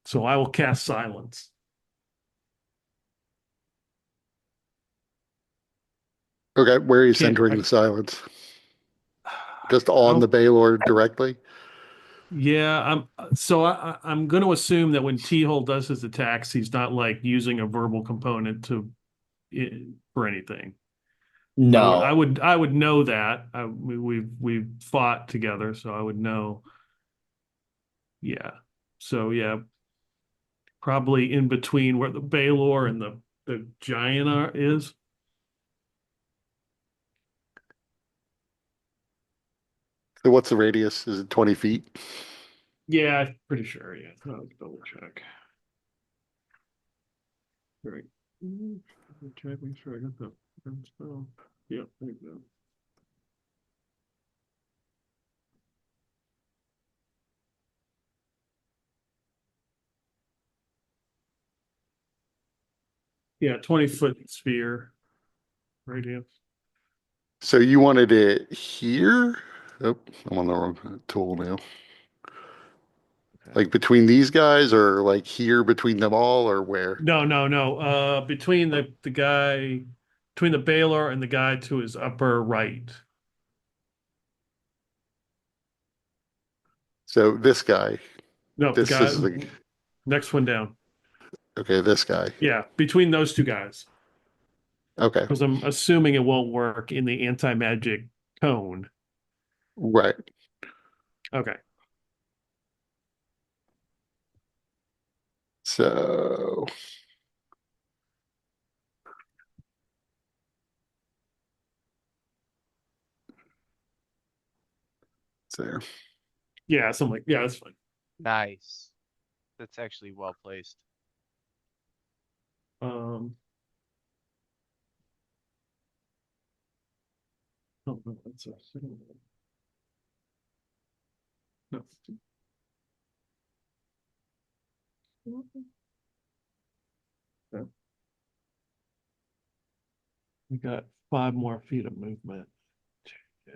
So I will cast silence. Okay, where are you Can't centering I, the silence? Just I on the don't. Baylor directly? Yeah, I'm going to assume that when T-Hole does his attacks, he's not like using a verbal component for anything. No. I would know that. We've fought together, so I would know. Yeah. So yeah, probably in between where the Baylor and the giant is. So what's the radius? Is it 20 feet? Yeah, I'm pretty sure. Yeah, I'll double check. Right. Check, make sure I got the spell. Yeah, there you go. Yeah, 20-foot sphere radius. So you wanted it here? Oh, I'm on the wrong tool now. Okay. Like between these guys or like here between them all or where? No. Between the guy, between the Baylor and the guy to his upper right. So this guy, No, the this guy is the, next one down. okay, this guy. Yeah, between those two guys. Okay, Because I'm assuming it won't work in the anti-magic cone. right. Okay. So, there. Yeah, something like yeah, that's fine. Nice. That's actually well placed. Um, oh, no, that's a second one. No. Okay. We got 5 more feet of movement. Yeah.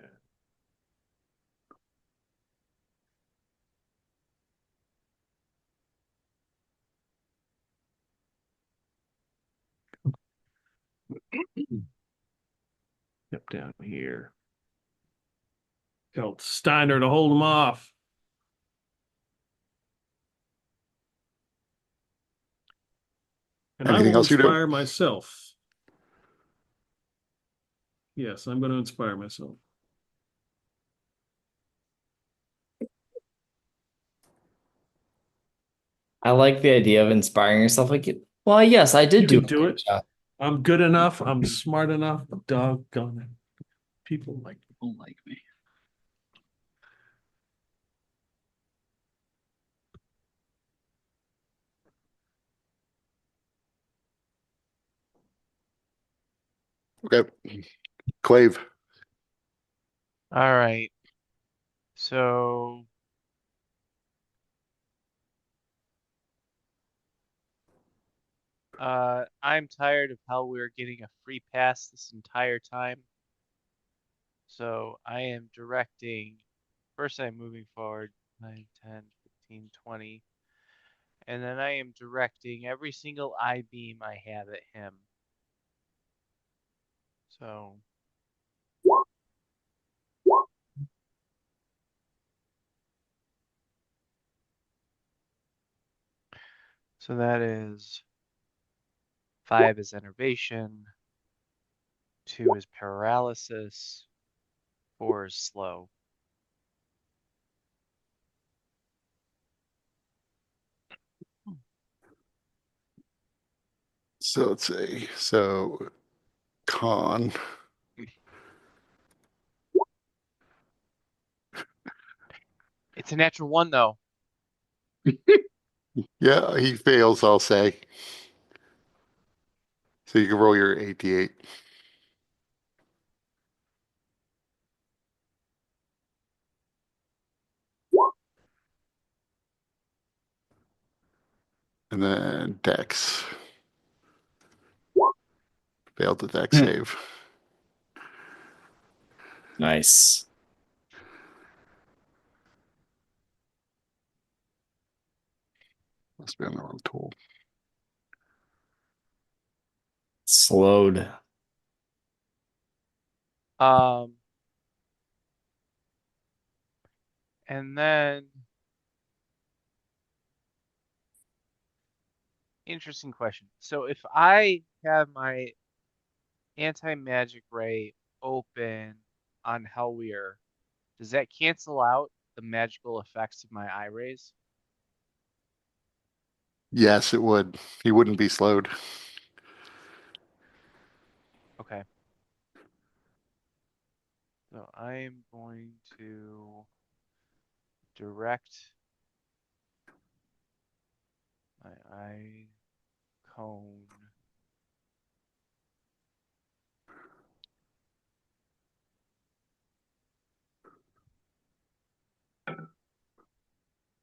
Yep, down here. Tell Steiner to hold him off. And I Anything will else you do? inspire myself. Yes, I'm going to inspire myself. I like the idea of inspiring yourself. Like, well, yes, I did You do can a do good it. job. I'm good enough. I'm smart enough. Doggone it. People like me. Don't like me. Okay. Clave. All right. So I'm tired of Helwyr getting a free pass this entire time. So I am directing, first I'm moving forward 9, 10, 15, 20, and then I am directing every single I beam I have at him. So that is 5 is enervation, 2 is paralysis, 4 is slow. So let's see. So con. It's a natural 1 though. Yeah, he fails, I'll say. So you can roll your 88. And then Dex. Failed the Dex Hmm. save. Nice. Must be on the wrong tool. Slowed. Um, and then interesting question. So if I have my anti-magic ray open on Helwyr, does that cancel out the magical effects of my eye rays? Yes, it would. He wouldn't be slowed. Okay. So I am going to direct my eye cone.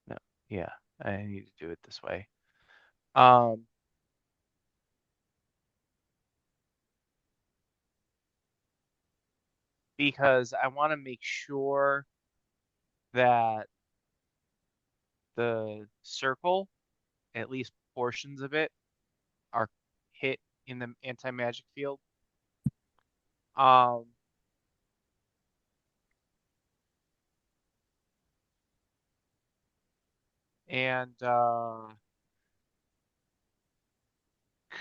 No, yeah, I need to do it this way. Um, because I want to make sure that the circle, at least portions of it, are hit in the anti-magic field. Um, and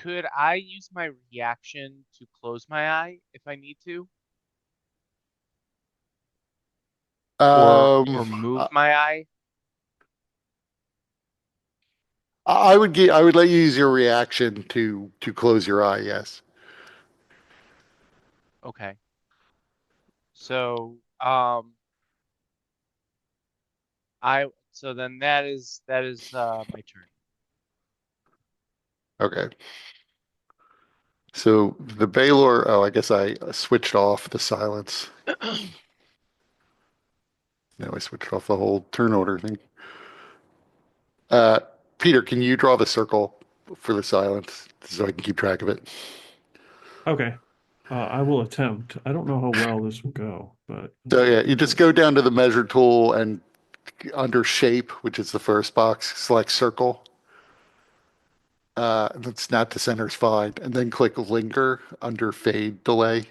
could I use my reaction to close my eye if I need to, or Um, move my eye? I would let you use your reaction to close your eye, yes. Okay. So, so then that is my turn. Okay. So the Baylor, oh, I guess I switched off the silence. No, I switched off the whole turn order thing. Uh, Peter, can you draw the circle for the silence so I can keep track of it? Okay. I will attempt. I don't know how well this will go, but So yeah, you let's just see. go down to the measure tool and under shape, which is the first box, select circle. That's not to center is fine. And then click linger under fade delay.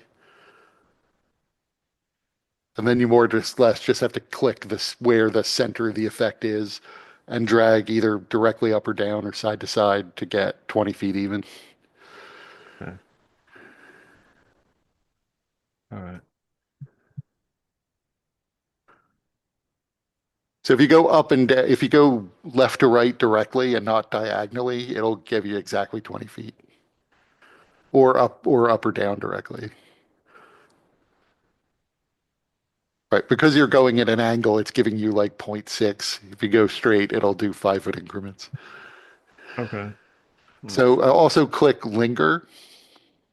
And then you more or less just have to click this where the center of the effect is and drag either directly up or down or side to side to get 20 feet even. Okay. All right. So if you go up and down, if you go left to right directly and not diagonally, it'll give you exactly 20 feet. Or up or down directly. Right. Because you're going at an angle, it's giving you like 0.6. If you go straight, it'll do 5 foot increments. Okay. So also click linger,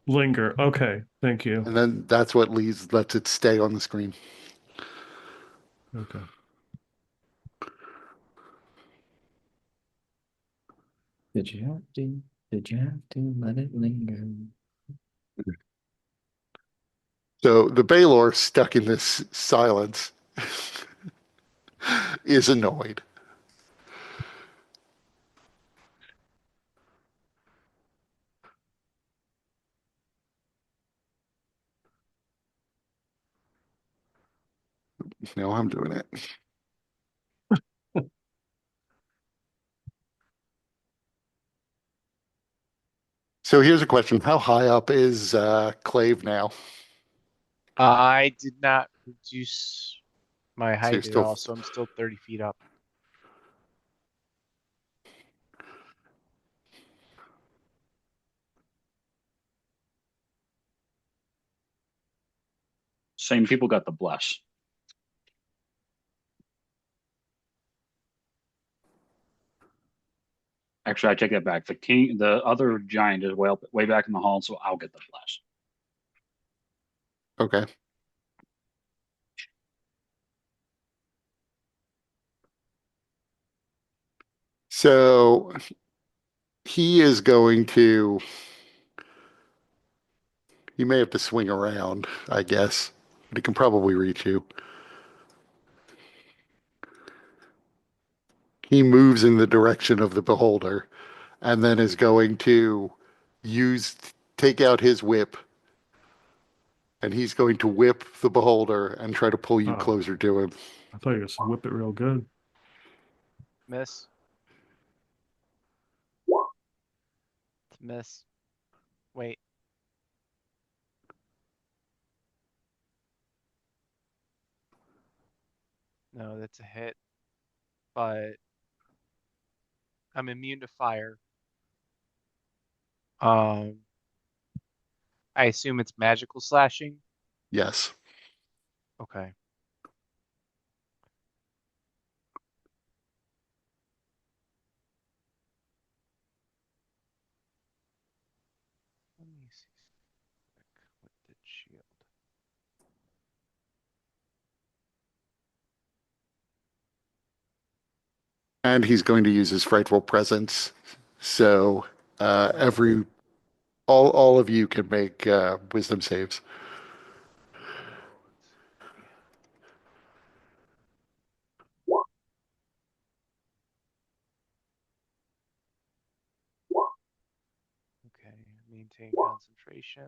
Linger. Okay. Thank you. and then that's what lets it stay on the screen. Okay. Did you have to let it linger? So the Baylor stuck in this silence is annoyed. No, I'm doing it. So here's a question. How high up is Clave now? I did not reduce my So you're height at still all, so I'm still 30 feet up. Same people got the bless. Actually, I take that back. The other giant is way back in the hall, so I'll get the flash. Okay. So he is going to, he may have to swing around, I guess, but he can probably reach you. He moves in the direction of the beholder and then is going to use, take out his whip, and he's going to whip the beholder and try to pull you Oh, closer to him. I thought you were gonna whip it real good. Miss. Miss. Wait. No, that's a hit. But I'm immune to fire. Um, I assume it's magical slashing. Yes. Okay. Let me see quick with the shield. And he's going to use his frightful presence. So every all of you can make wisdom saves. Yeah. Okay. Maintain concentration.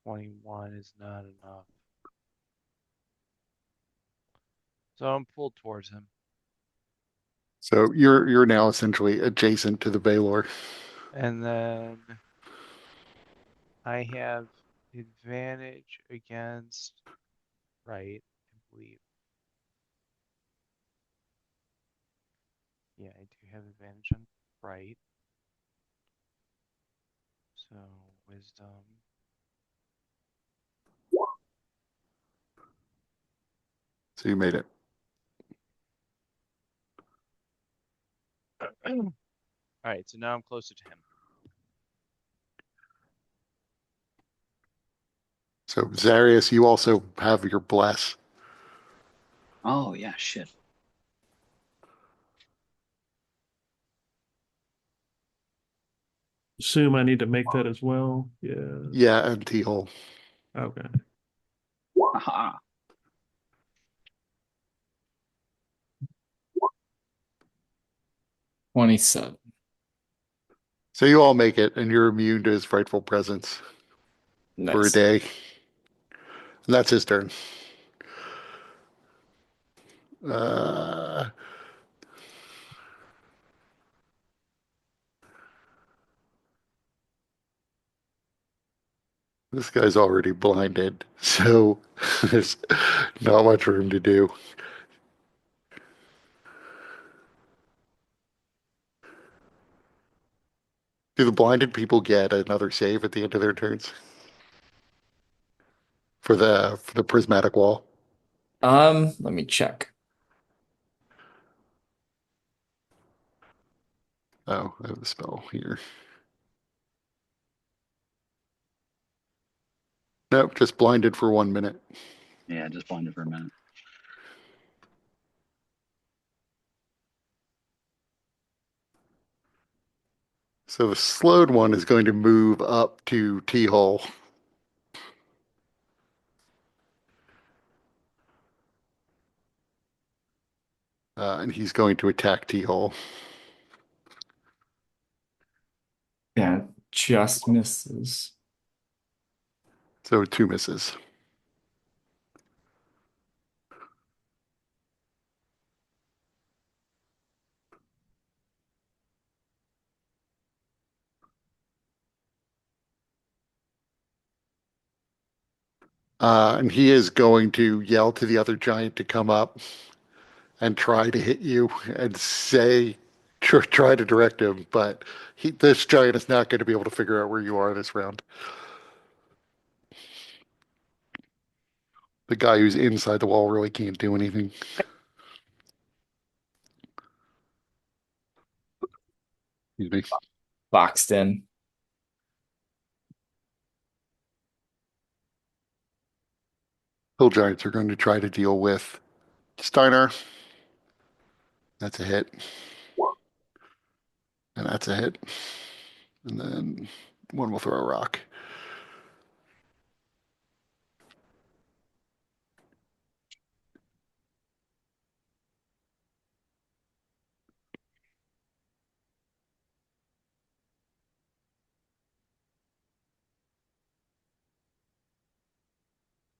$21 is not enough. So I'm pulled towards him. So you're now essentially adjacent to the Baylor. And then I have advantage against right, I believe. Yeah, I do have advantage on right. So wisdom. So you made it. All right, so now I'm closer to him. So Zarius, you also have your bless. Oh yeah, shit. Assume I need to make that as well. Yeah. Yeah, and T-hole. Okay. Aha. 27. So you all make it, and you're immune to his frightful presence for a Nice. day. And that's his turn. Uh, this guy's already blinded, so there's not much room to do. Do the blinded people get another save at the end of their turns for the prismatic wall? Let me check. Oh, I have the spell here. Nope, just blinded for 1 minute. Yeah, just blinded for a minute. So the slowed one is going to move up to T-hole. And he's going to attack T-hole. Yeah, just misses. So 2 misses. And he is going to yell to the other giant to come up and try to hit you and say, try to direct him, but this giant is not going to be able to figure out where you are this round. The guy who's inside the wall really can't do anything. Excuse me. Boxed in. Hill Giants are going to try to deal with Steiner. That's a hit. And that's a hit. And then one will throw a rock.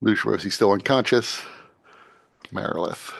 Lucia still unconscious. Marilith.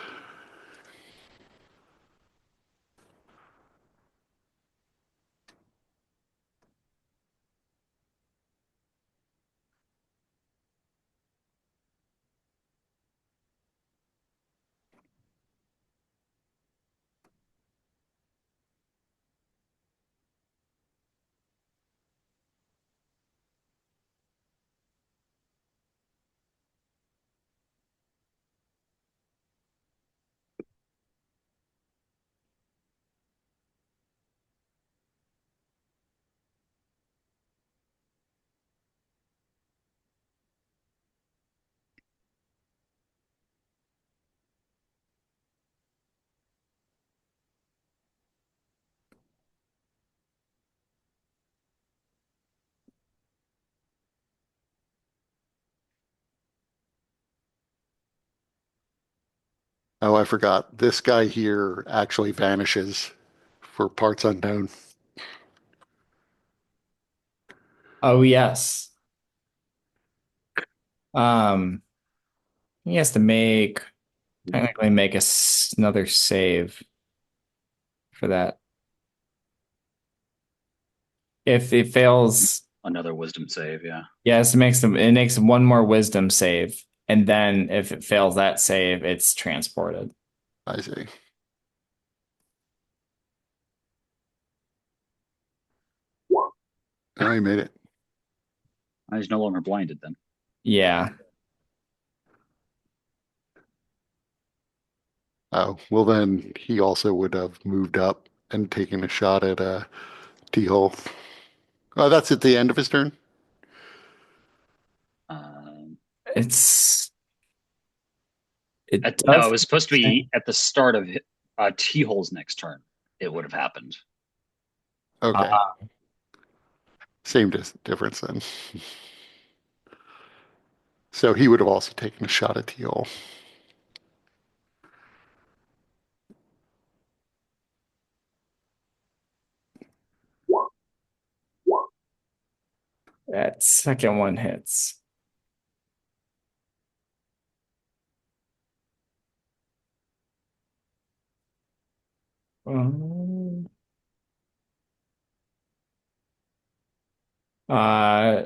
Oh, I forgot. This guy here actually vanishes for parts unknown. Oh yes. He has to technically make another save for that. If it fails, Another wisdom save, yeah. yes, it makes one more wisdom save, and then if it fails that save, it's transported. I see. I made it. He's no longer blinded then. Yeah. Oh, well then he also would have moved up and taken a shot at T-hole. Oh, that's at the end of his turn? Um, It no, does. it was supposed to be at the start of T-Hole's next turn. It would have happened. Okay. Same difference then. So he would have also taken a shot at T-hole. That second one hits. Um, uh,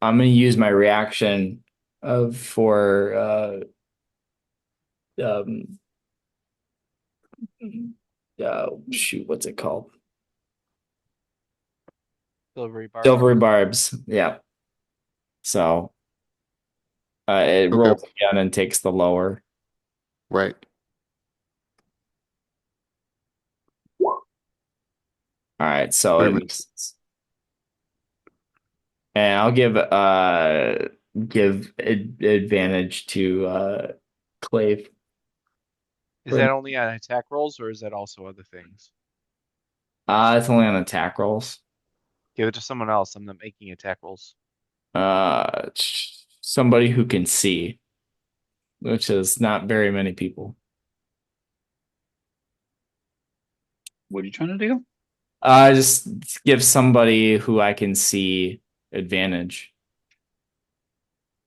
I'm gonna use my reaction of for um shoot, what's it called? Silvery Barb. Silvery barbs. Yeah. So it Okay. rolls again and takes the lower. Right. All right, so Wait a it minute. misses. And I'll give advantage to Clave. Is that only on attack rolls or is that also other things? It's only on attack rolls. Give it to someone else. I'm not making attack rolls. Somebody who can see, which is not very many people. What are you trying to do? Just give somebody who I can see advantage.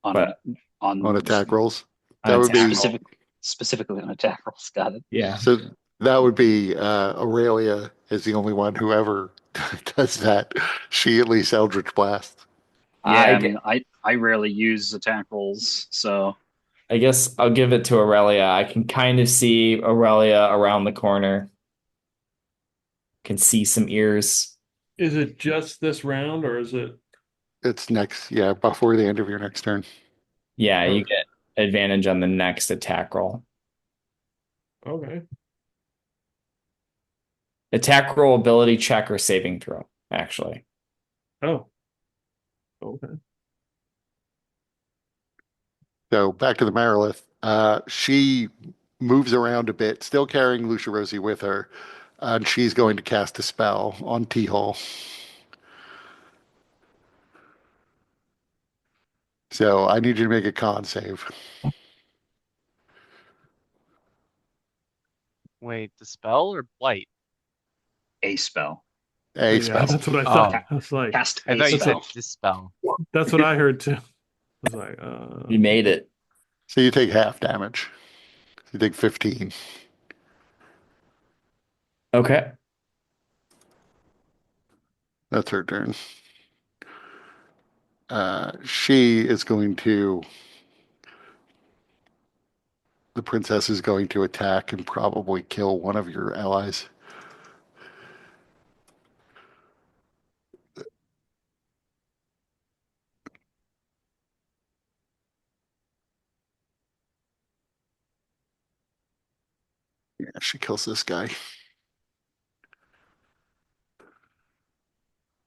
On But On attack rolls. on That would be attack roll. specifically on attack rolls. Got it. Yeah. so that would be Aurelia is the only one who ever does that. She at least Eldritch Blast. Yeah, I, I mean, I rarely use attack rolls, so I guess I'll give it to Aurelia. I can kind of see Aurelia around the corner. can see some ears. Is it just this round or is it? It's next, yeah, before the end of your next turn. Yeah, you Okay. get advantage on the next attack roll. Okay. Attack roll, ability check, or saving throw, actually. Oh. Okay. So back to the Marilith. She moves around a bit, still carrying Lucia Rosie with her, and she's going to cast a spell on T Hole. So I need you to make a con save. Wait, the spell or blight? A spell. A Yeah, spell. that's what I Oh, thought. I was like, Cast I a thought you said spell. dispel. that's what I heard too. I was like, You made it. So you take half damage. You take 15. Okay. That's her turn. She is going to. The princess is going to attack and probably kill one of your allies. Yeah, she kills this guy. She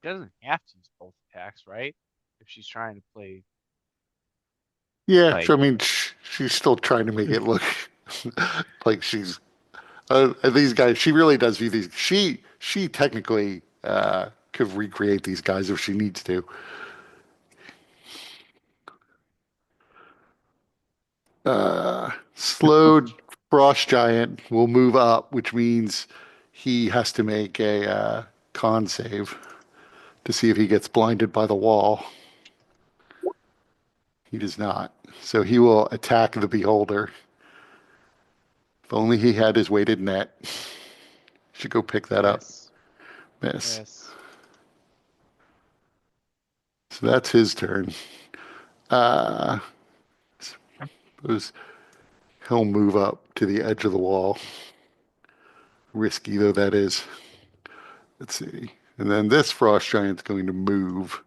doesn't have to use both attacks, right? If she's trying to play Yeah, like so I mean, she's still trying to make it look like she's. These guys, she really does view these. She technically could recreate these guys if she needs to. Slowed frost giant will move up, which means he has to make a con save to see if he gets blinded by the wall. He does not. So he will attack the beholder. If only he had his weighted net. Should go pick that up. miss, Miss. miss. So that's his turn. Uh, suppose he'll move up to the edge of the wall. Risky though that is. Let's see. And then this frost giant's going to move.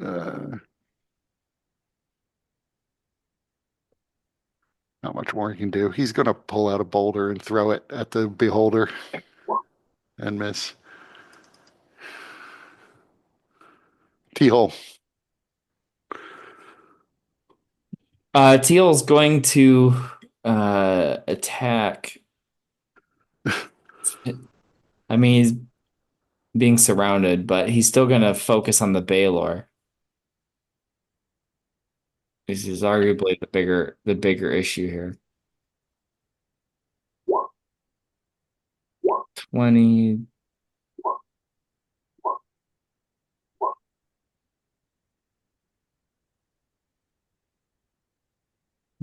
Uh, not much more he can do. He's going to pull out a boulder and throw it at the beholder and miss. T-hole. Teal's going to attack. I mean, he's being surrounded, but he's still gonna focus on the Baylor. This is arguably the bigger issue here. 20.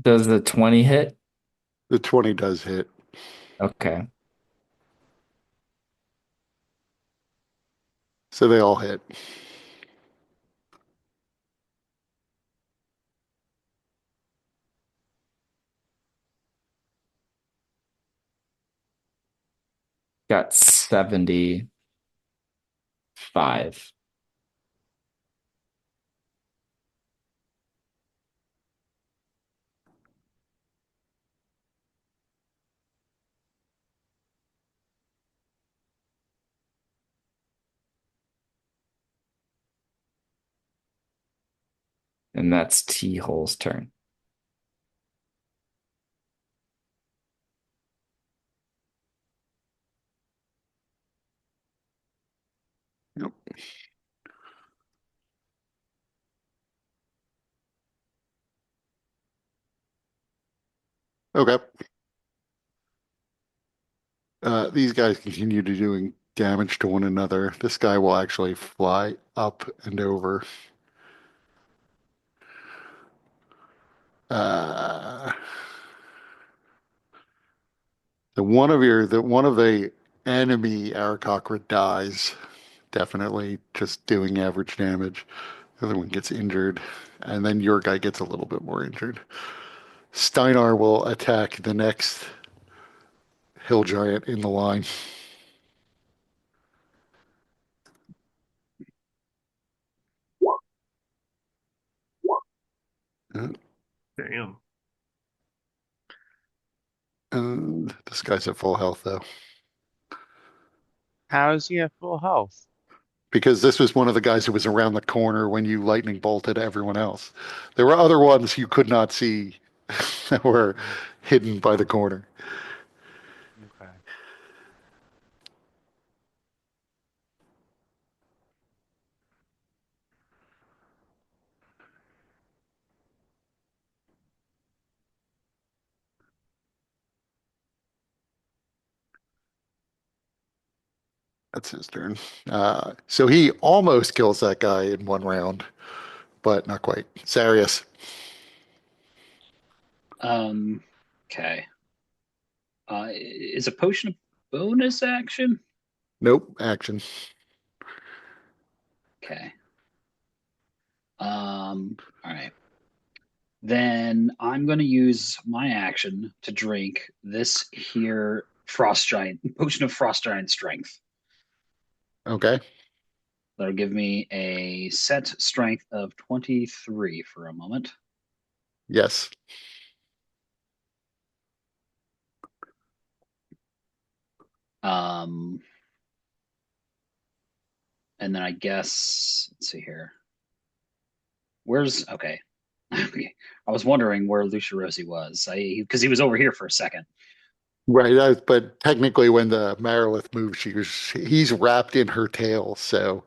Does the 20 hit? The 20 does hit. Okay. So they all hit. Got 75. And that's T-hole's turn. Yep. Okay. These guys continue to doing damage to one another. This guy will actually fly up and over. Uh, the one of the enemy Aarakocra dies. Definitely just doing average damage. The other one gets injured, and then your guy gets a little bit more injured. Steinar will attack the next hill giant in the line. Damn. And this guy's at full health, though, How is he at full health? because this was one of the guys who was around the corner when you lightning bolted everyone else. There were other ones you could not see that were hidden by the corner. Okay. That's his turn. So he almost kills that guy in one round, but not quite. Sarius. Okay. Is a potion a bonus action? Nope. Action. Okay. All right. Then I'm going to use my action to drink this here frost giant potion of frost giant strength. Okay. That'll give me a set strength of 23 for a moment. Yes. Um, and then I guess let's see here. Where's okay? Okay. I was wondering where Lucia Rossi was. Because he was over here for a second. Right. But technically, when the Marilith moves, he's wrapped in her tail, so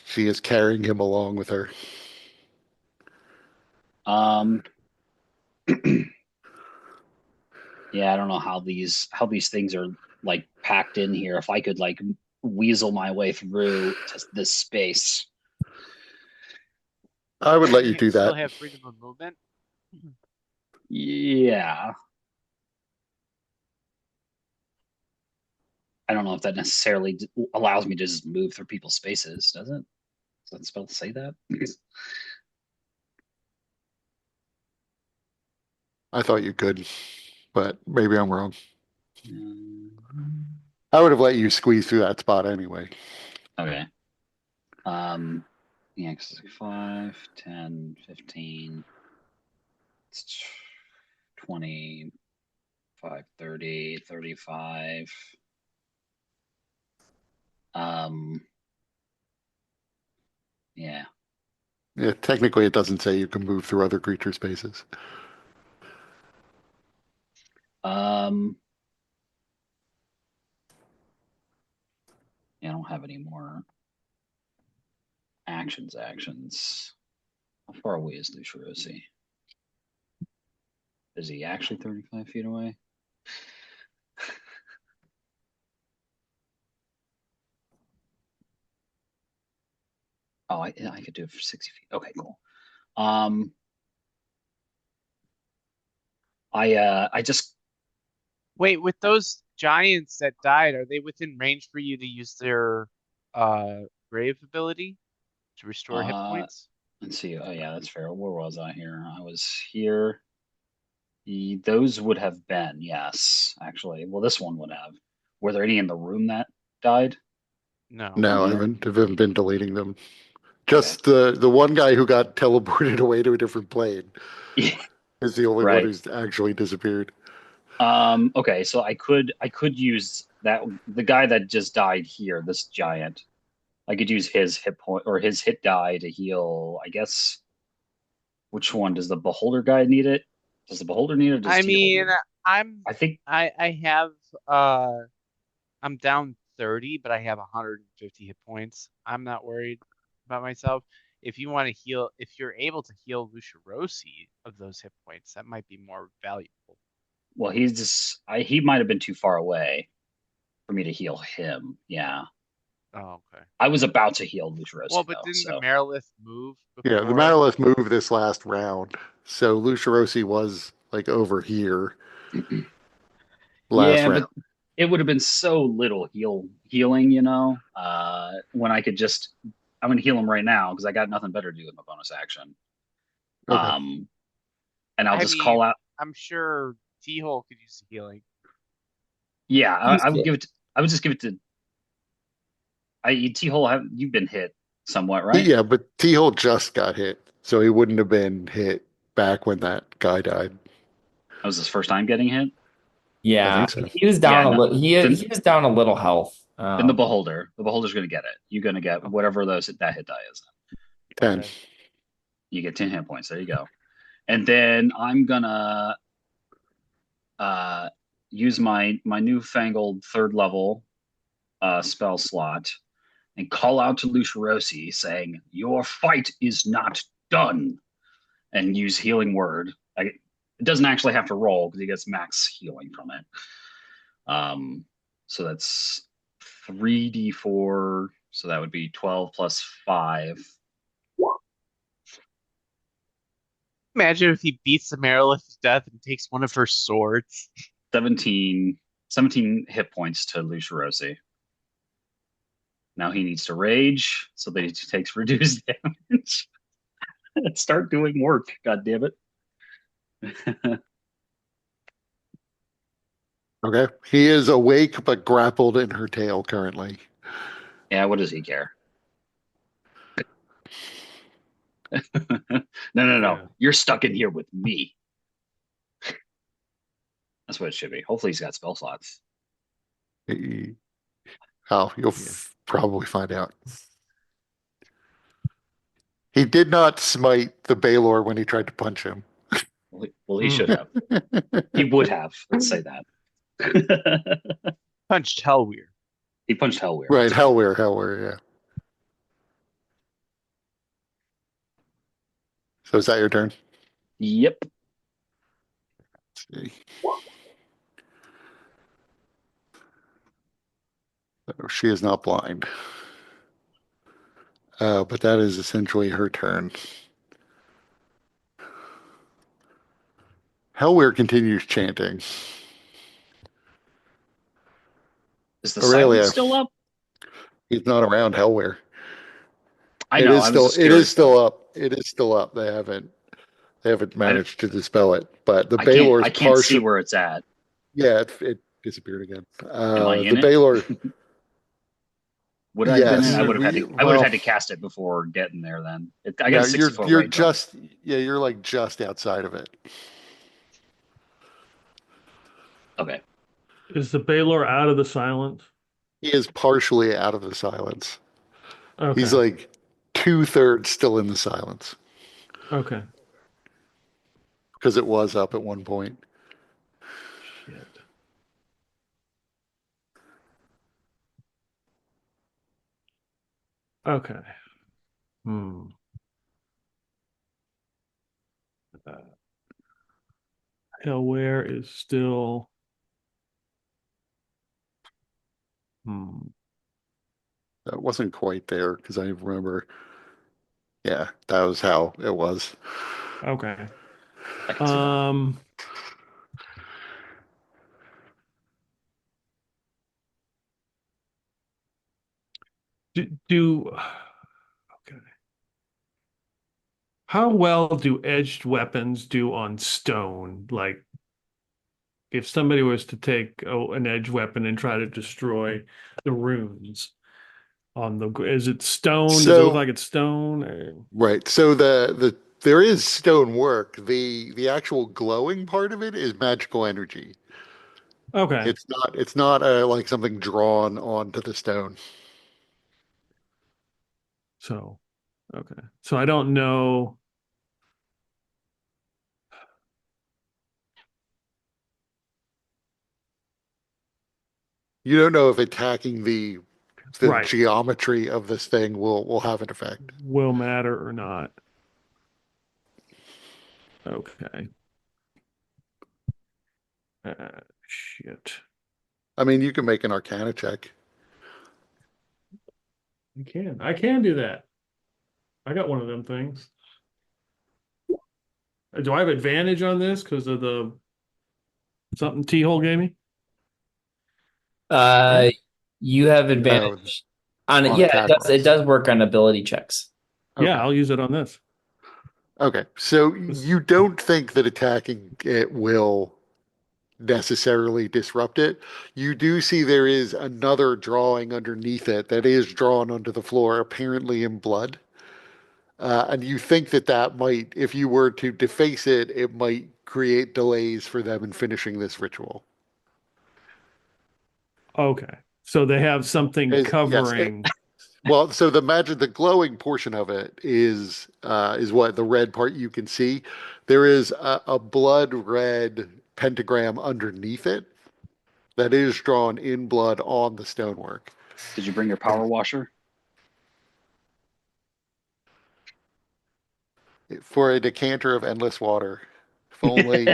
she is carrying him along with her. Um, yeah, I don't know how these things are like packed in here. If I could like weasel my way through to this space. I would let you You do still that. have freedom of movement? Yeah. I don't know if that necessarily allows me to just move through people's spaces, does it? Does that spell say that? I thought you could, but maybe I'm wrong. Um, I would have let you squeeze through that spot anyway. Okay. Yeah, 'cause it's like 5, 10, 15, 25, 30, 35. Yeah. Yeah, technically, it doesn't say you can move through other creature spaces. Um, yeah, I don't have any more actions. How far away is Lucia Rossi? Is he actually 35 feet away? Oh, I could do it for 60 feet. Okay, cool. Um, I just Wait, with those giants that died, are they within range for you to use their grave ability to restore hit uh points? let's see. Oh yeah, that's fair. Where was I here? I was here. Those would have been, yes, actually. Well, this one would have. Were there any in the room that died No. from No, I healing? haven't been deleting them. Okay. Just the one guy who got teleported away to a different plane is the only one Right. who's actually disappeared. Okay, so I could use that the guy that just died here, this giant. I could use his hit point or his hit die to heal, I guess. Which one does the beholder guy need it? Does the beholder need it or does I Teal mean, need it? I'm I think I have uh I'm down 30, but I have 150 hit points. I'm not worried about myself. If you want to heal, if you're able to heal Lucia Rossi of those hit points, that might be more valuable. well he's just he might have been too far away for me to heal him. Yeah. Oh, okay. I was about to heal Well, Lucharosi but though, didn't the so Marilith move Yeah, the before? Marilith moved this last round, so Lucharosi was like over here last yeah, round. but it would have been so little healing, when I could just I'm gonna heal him right now because I got nothing better to do with my bonus action. Okay. And I'll I just call mean, out. I'm sure T-Hole could use healing. Yeah, He's I would give it. I would just give it to. T-hole. Have you've been hit somewhat, right? Yeah, but T-Hole just got hit, so he wouldn't have been hit back when that guy died. That was his first time getting hit. I Yeah, think so. he was Yeah, down a no, little. He was down a little health. then the beholder's gonna get it. You're gonna get Okay. whatever that hit die is. 10. Okay. You get 10 hit points. There you go. And then I'm gonna uh use my newfangled third level spell slot and call out to Lucirosi saying, "Your fight is not done," and use healing word. It doesn't actually have to roll because he gets max healing from it. So that's 3d4. So that would be 12 plus 5. Imagine if he beats the Marilith to death and takes one of her swords. 17 hit points to Lucirosi. Now he needs to rage so that he takes reduced damage. Start doing work, god damn it. Okay. He is awake but grappled in her tail currently. Yeah, what does he care? No. Yeah. You're stuck in here with me. That's what it should be. Hopefully he's got spell slots. Oh, you'll Yeah. probably find out. He did not smite the Baylor when he tried to punch him. Well, he should have. He would have. Let's say that. Punched Helwyr. He punched Helwyr. Right, Helwyr, yeah. So is that your turn? Yep. Let's see. So she is not blind. But that is essentially her turn. Helwyr continues chanting. Is the Aurelia, silence still up? he's not around Helwyr. I know. I was just curious. Up. It is still up. They haven't managed to dispel it. But the I can't. Baylor's I can't see partial. where it's at. Yeah, it disappeared again. Am I in The it? Baylor. Would I have been in? Yes. I would have had to. I would Well, have had to cast it before getting there. Then I got no, a 60 foot you're range on it. just you're like just outside of it. Okay. Is the Baylor out of the silence? He is partially out of the silence. Okay. He's like 2/3 still in the silence Okay. because it was up at one point. Shit. Okay. Hmm. Helwyr is still. That wasn't quite there because I remember. Yeah, that was how it was. Okay. I can see that. Okay. How well do edged weapons do on stone? Like, if somebody was to take an edged weapon and try to destroy the runes on is it stone? Does it look So like it's stone? right, so there is stone work. The actual glowing part of it is magical energy. Okay. It's not like something drawn onto the stone. So, okay. So I don't know. You don't know if attacking the Right. geometry of this thing will have an effect. Will matter or not. Okay. Shit. I mean, you can make an Arcana check. I can do that. I got one of them things. Do I have advantage on this because of the something T-hole gave me? Uh, you have No, advantage On it, on yeah, attack it rolls. does work on ability checks. Yeah, Okay. I'll use it on this. Okay. So This- you don't think that attacking it will necessarily disrupt it. You do see there is another drawing underneath it that is drawn onto the floor, apparently in blood. And you think that that might, if you were to deface it, it might create delays for them in finishing this ritual. Okay. So they have something Yes. covering. Well, so the glowing portion of it is what the red part you can see. There is a blood red pentagram underneath it that is drawn in blood on the stonework. Did you bring your power washer? For a decanter of endless water. If only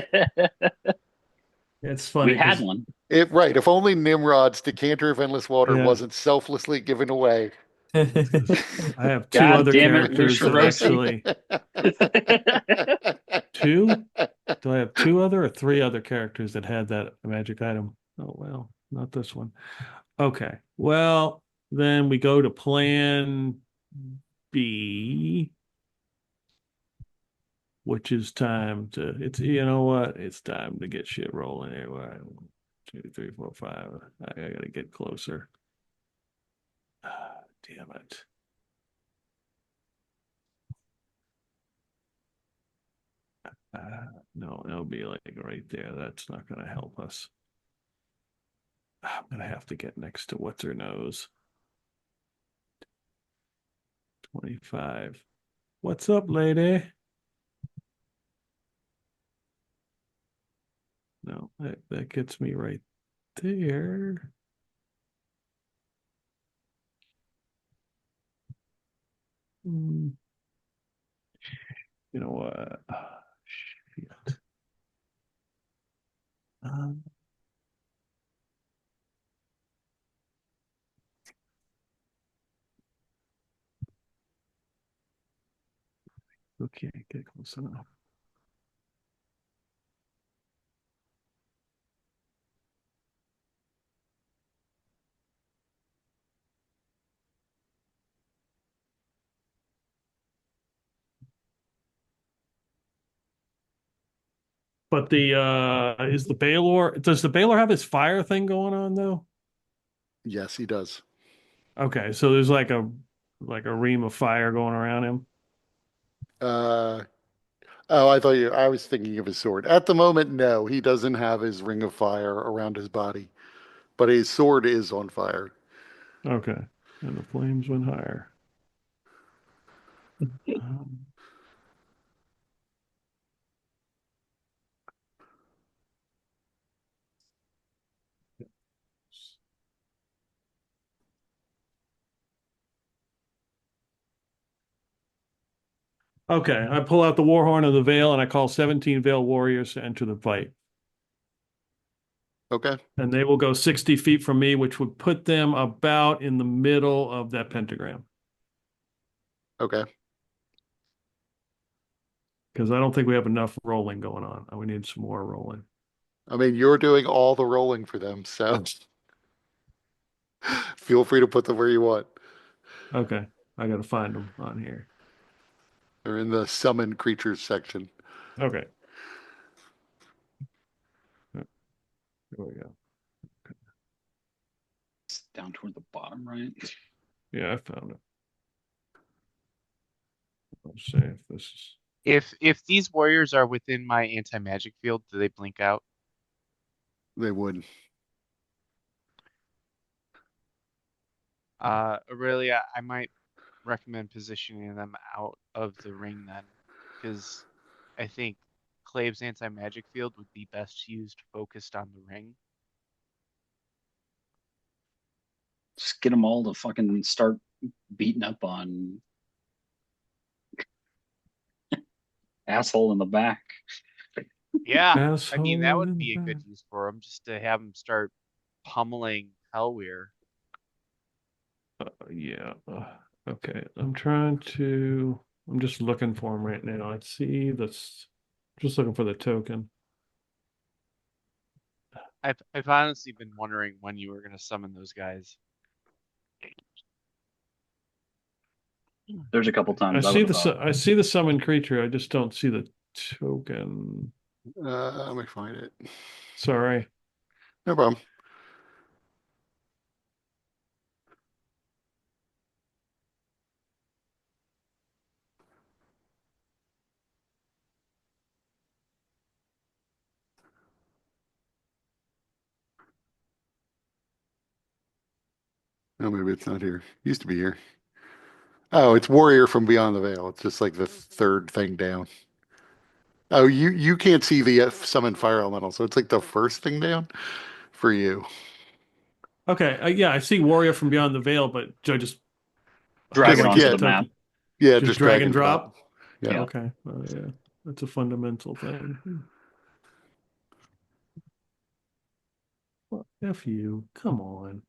It's We funny had because one. if only Nimrod's decanter of endless water yeah, wasn't selflessly given away. I have two God other damn it, characters that Lucerosi. actually two. Do I have two other or three other characters that had that magic item? Oh well, not this one. Okay. Well, then we go to plan B, which is time to it's you know what? It's time to get shit rolling here. One, two, three, four, five. I gotta get closer. Ah, damn it. No, it'll be like right there. That's not gonna help us. I'm gonna have to get next to what's her nose. 25. What's up, lady? No, that gets me right there. Hmm, you know what? Shit. Um, okay, get close enough. But the is the Baylor does the Baylor have his fire thing going on though? Yes, he does. Okay, so there's like a ream of fire going around him. Uh, oh, I was thinking of his sword. At the moment, no, he doesn't have his ring of fire around his body, but his sword is on fire. Okay. And the flames went higher. Um, okay, I pull out the war horn of the Vale and I call 17 Vale warriors to enter the fight. Okay. And they will go 60 feet from me, which would put them about in the middle of that pentagram. Okay. Because I don't think we have enough rolling going on. We need some more rolling. I mean, you're doing all the rolling for them, so feel free to put them where you want. Okay, I got to find them on here. They're in the summon creatures section. Okay, here we go. It's down toward the bottom, right? Yeah, I found it. Let's see if this is. If these warriors are within my anti-magic field, do they blink out? They would. Aurelia, I might recommend positioning them out of the ring then, because I think Clave's anti-magic field would be best used focused on the ring. Just get them all to fucking start beating up on asshole in the back. Yeah, I mean that Asshole would in be a the good use for them, just to have them start pummeling Helwyr. yeah. Okay, I'm trying to. I'm just looking for them right now. I see this. Just looking for the token. I've honestly been wondering when you were gonna summon those guys. There's a couple I times I see would have thought, I see the summon creature. I just don't see the token. Let me find it. Sorry. No problem. No, maybe it's not here. Used to be here. Oh, it's Warrior from Beyond the Veil. It's just like the third thing down. Oh, you can't see the summon fire elemental, so it's like the first thing down for you. Okay. Yeah, I see Warrior from Beyond the Veil, but do I just drag it Just highlight onto yeah, the that map. token? yeah, Just just drag drag and and drop. drop? Yeah. Yeah. Okay. Yeah. That's a fundamental thing. Well, F you. Come on.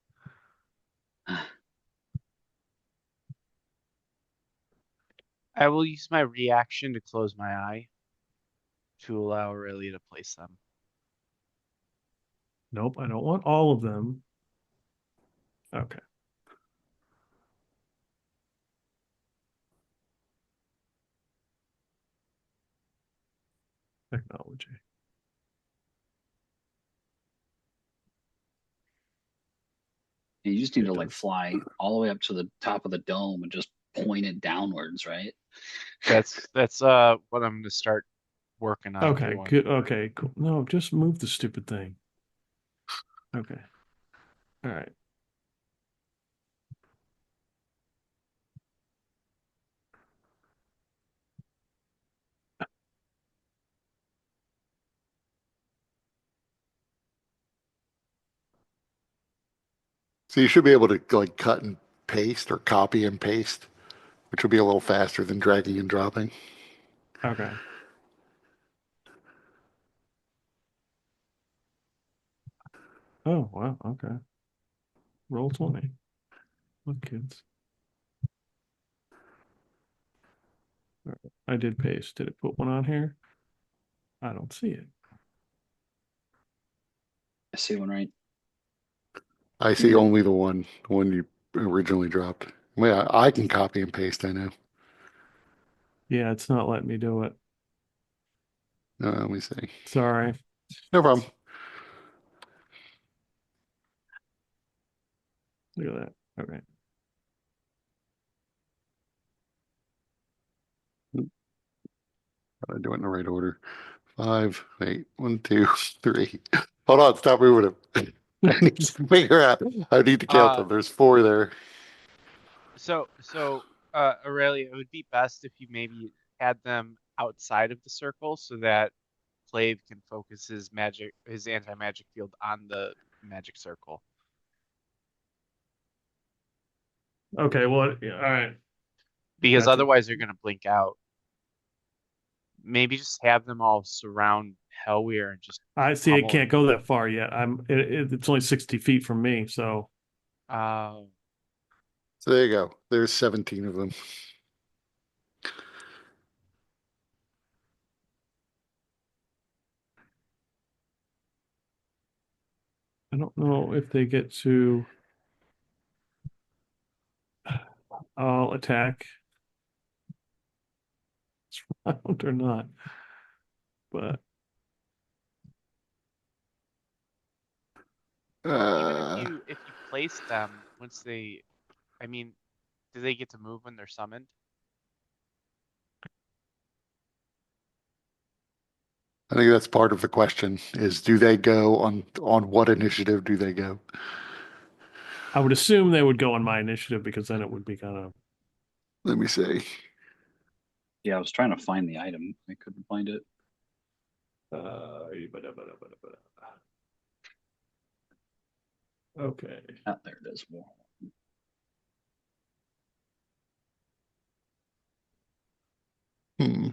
I will use my reaction to close my eye to allow Aurelia to place them. Nope, I don't want all of them. Okay. Technology. You just need It to like does. fly all the way up to the top of the dome and just point it downwards, right? That's what I'm gonna start working on Okay, doing. good. Okay, cool. No, just move the stupid thing. Okay. All right. So you should be able to like cut and paste or copy and paste, which will be a little faster than dragging and dropping. Okay. Oh, wow. Okay. Roll 20. Look, kids. All right. I did paste. Did it put one on here? I don't see it. I see one right I see here. only the one you originally dropped. Well, I can copy and paste, I know. Yeah, it's not letting me do it. Let me see. Sorry. No problem. Look at that. Okay. Gotta do it in the right order. Five, wait, one, two, three. Hold on, stop moving them. I need to figure out. I need to count Uh, them. There's four there. Aurelia, it would be best if you maybe had them outside of the circle so that Clave can focus his anti-magic field on the magic circle. Okay, well, yeah, all right. Because That's it. otherwise they're gonna blink out. Maybe just have them all surround Helwyr and just I see it pummel can't him. go that far yet. It's only 60 feet from me, so Uh, So there you go. There's 17 of them. I don't know if they get to all attack round or not. But even Uh, if you place them once they, I mean, do they get to move when they're summoned? I think that's part of the question is do they go on what initiative do they go? I would assume they would go on my initiative because then it would be kind of Let me see. Yeah, I was trying to find the item. I couldn't find it. okay. Ah, there it is. Hmm.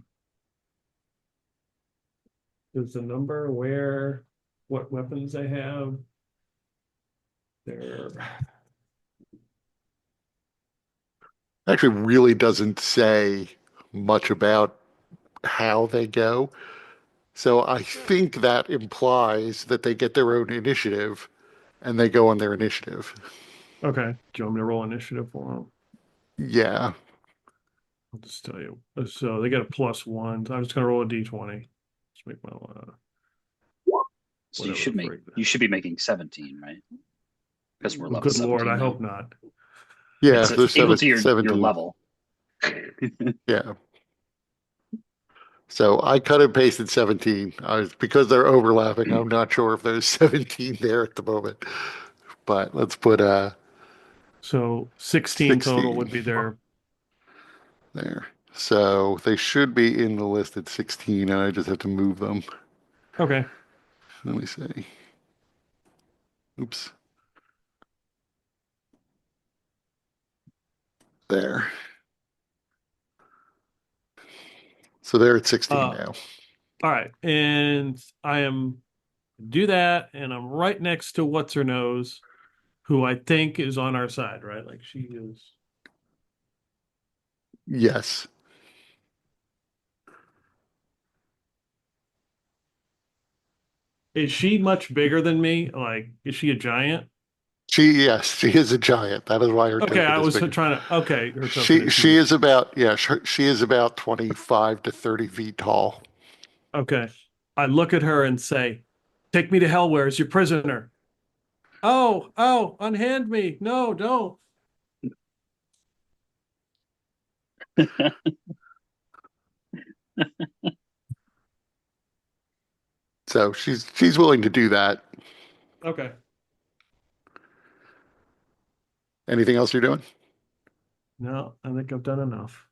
There's the number where what weapons they have. They're Actually, really doesn't say much about how they go. So I think that implies that they get their own initiative and they go on their initiative. okay. Do you want me to roll initiative for them? Yeah. I'll just tell you. So they got a +1. So I'm just gonna roll a d20. Let's make my So whatever the frig. you should be making 17, right? Because we're Oh, level good Lord, 17 I now. hope not. Yeah, It's if there's equal to your 17. level. Yeah. So I cut and pasted 17. Because they're overlapping, I'm not sure if there's 17 there at the moment. But let's put So 16 total 16 would be their. there. So they should be in the list at 16, and I just have to move them. Okay. Let me see. Oops. There. So they're at 16 Uh, now. all right. And I am do that, and I'm right next to what's her nose, who I think is on our side, right? Like she is. Yes. Is she much bigger than me? Like, is she a giant? Yes, she is a giant. That is why her Okay, token I is was bigger. trying to. Okay, her token She is she huge. is about yeah, she is about 25 to 30 feet tall. Okay. I look at her and say, "Take me to Helwyr as your prisoner." Oh, oh, unhand me. No, don't. So she's willing to do that. Okay. Anything else you're doing? No, I think I've done enough.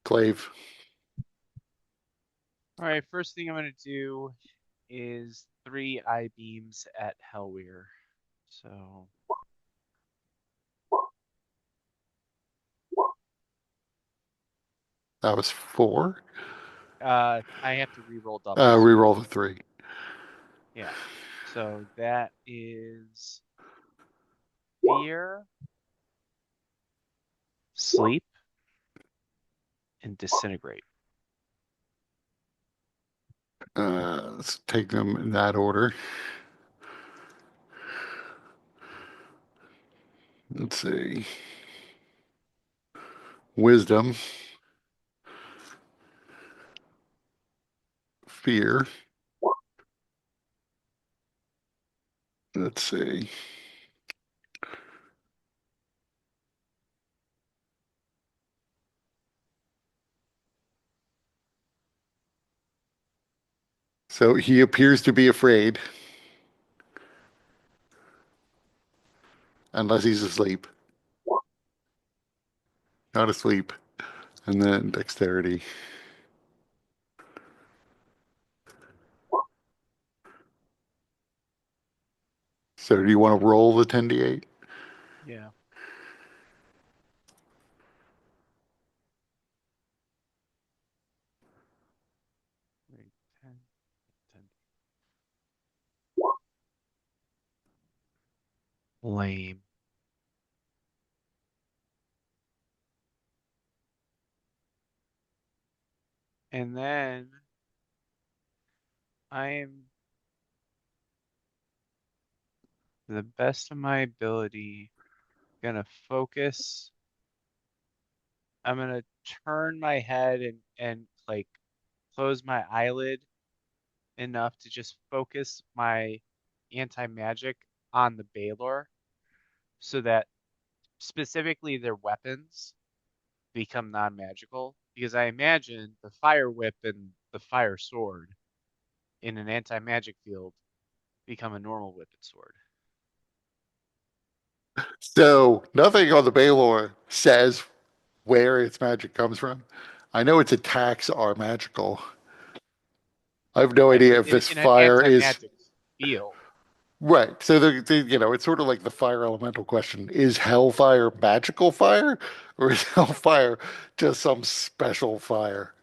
Clave. All right, first thing I'm gonna do is 3 I-beams at Helwyr. So That was 4. I have to re-roll doubles. Reroll the 3. Yeah. So that is fear, sleep, and disintegrate. Let's take them in that order. Let's see. Wisdom, fear. Let's see. So he appears to be afraid, unless he's asleep. Not asleep. And then dexterity. So do you want to roll the 10d8? Yeah. Wait, 10, 10. Lame. And then I am, to the best of my ability, gonna focus. I'm gonna turn my head and like close my eyelid enough to just focus my anti-magic on the Baylor so that specifically their weapons become non-magical. Because I imagine the fire whip and the fire sword in an anti-magic field become a normal whip and sword. So nothing on the Baylor says where its magic comes from. I know its attacks are magical. I have no Right, idea but if this in an fire is anti-magic field, right. So it's sort of like the fire elemental question: is hellfire magical fire, or is hellfire just some special fire,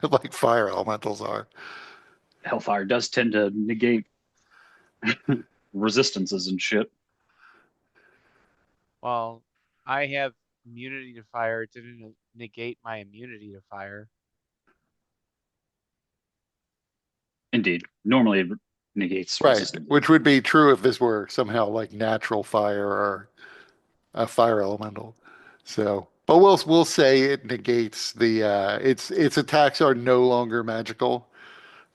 like fire elementals are? Hellfire does tend to negate resistances and shit. well, I have immunity to fire. It didn't negate my immunity to fire. Indeed. Normally it negates Right, resistance. which would be true if this were somehow like natural fire or a fire elemental. So, But we'll say it negates the its attacks are no longer magical.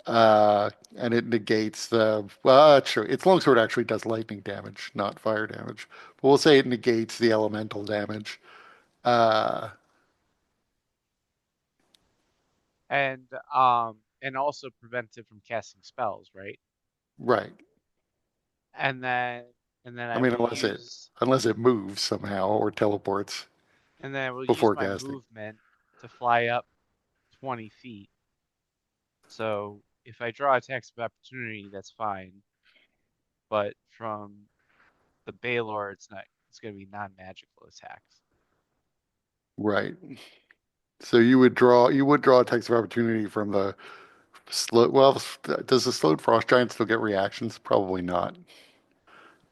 And it negates the well, that's true. Its longsword actually does lightning damage, not fire damage. But we'll say it negates the elemental damage. Uh, And also prevents it from casting spells, right? right. And then I I mean, will use unless it moves somehow or teleports before my casting. movement to fly up 20 feet. So if I draw attacks of opportunity, that's fine. But from the Baylor, it's going to be non-magical attacks. Right. So you would draw attacks of opportunity from the slow. Well, does the slowed frost giant still get reactions? Probably not.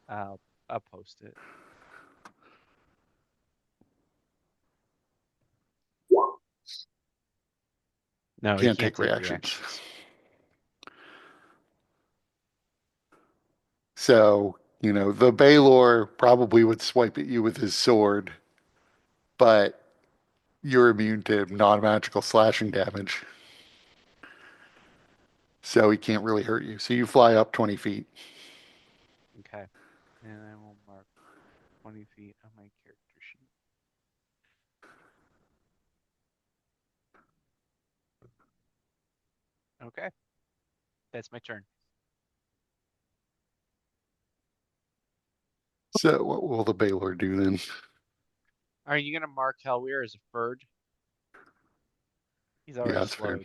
I'll I'll post it. No, he Can't can't take take reactions. reactions. So, the Baylor probably would swipe at you with his sword, but you're immune to non-magical slashing damage. So he can't really hurt you. So you fly up 20 feet. Okay. And I will mark 20 feet on my character sheet. Okay. That's my turn. So what will the Baylor do then? Are you going to mark Helwyr as a bird? He's Yeah, already that's fair.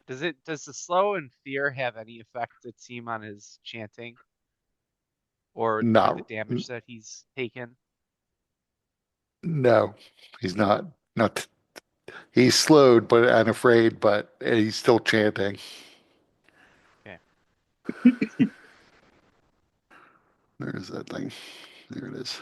slowed. Does the slow and fear have any effect, it seem, on his chanting or the Not, damage that he's taken? no, he's not. Not. He's slowed, but and afraid, but he's still chanting. Okay. There's that thing. There it is.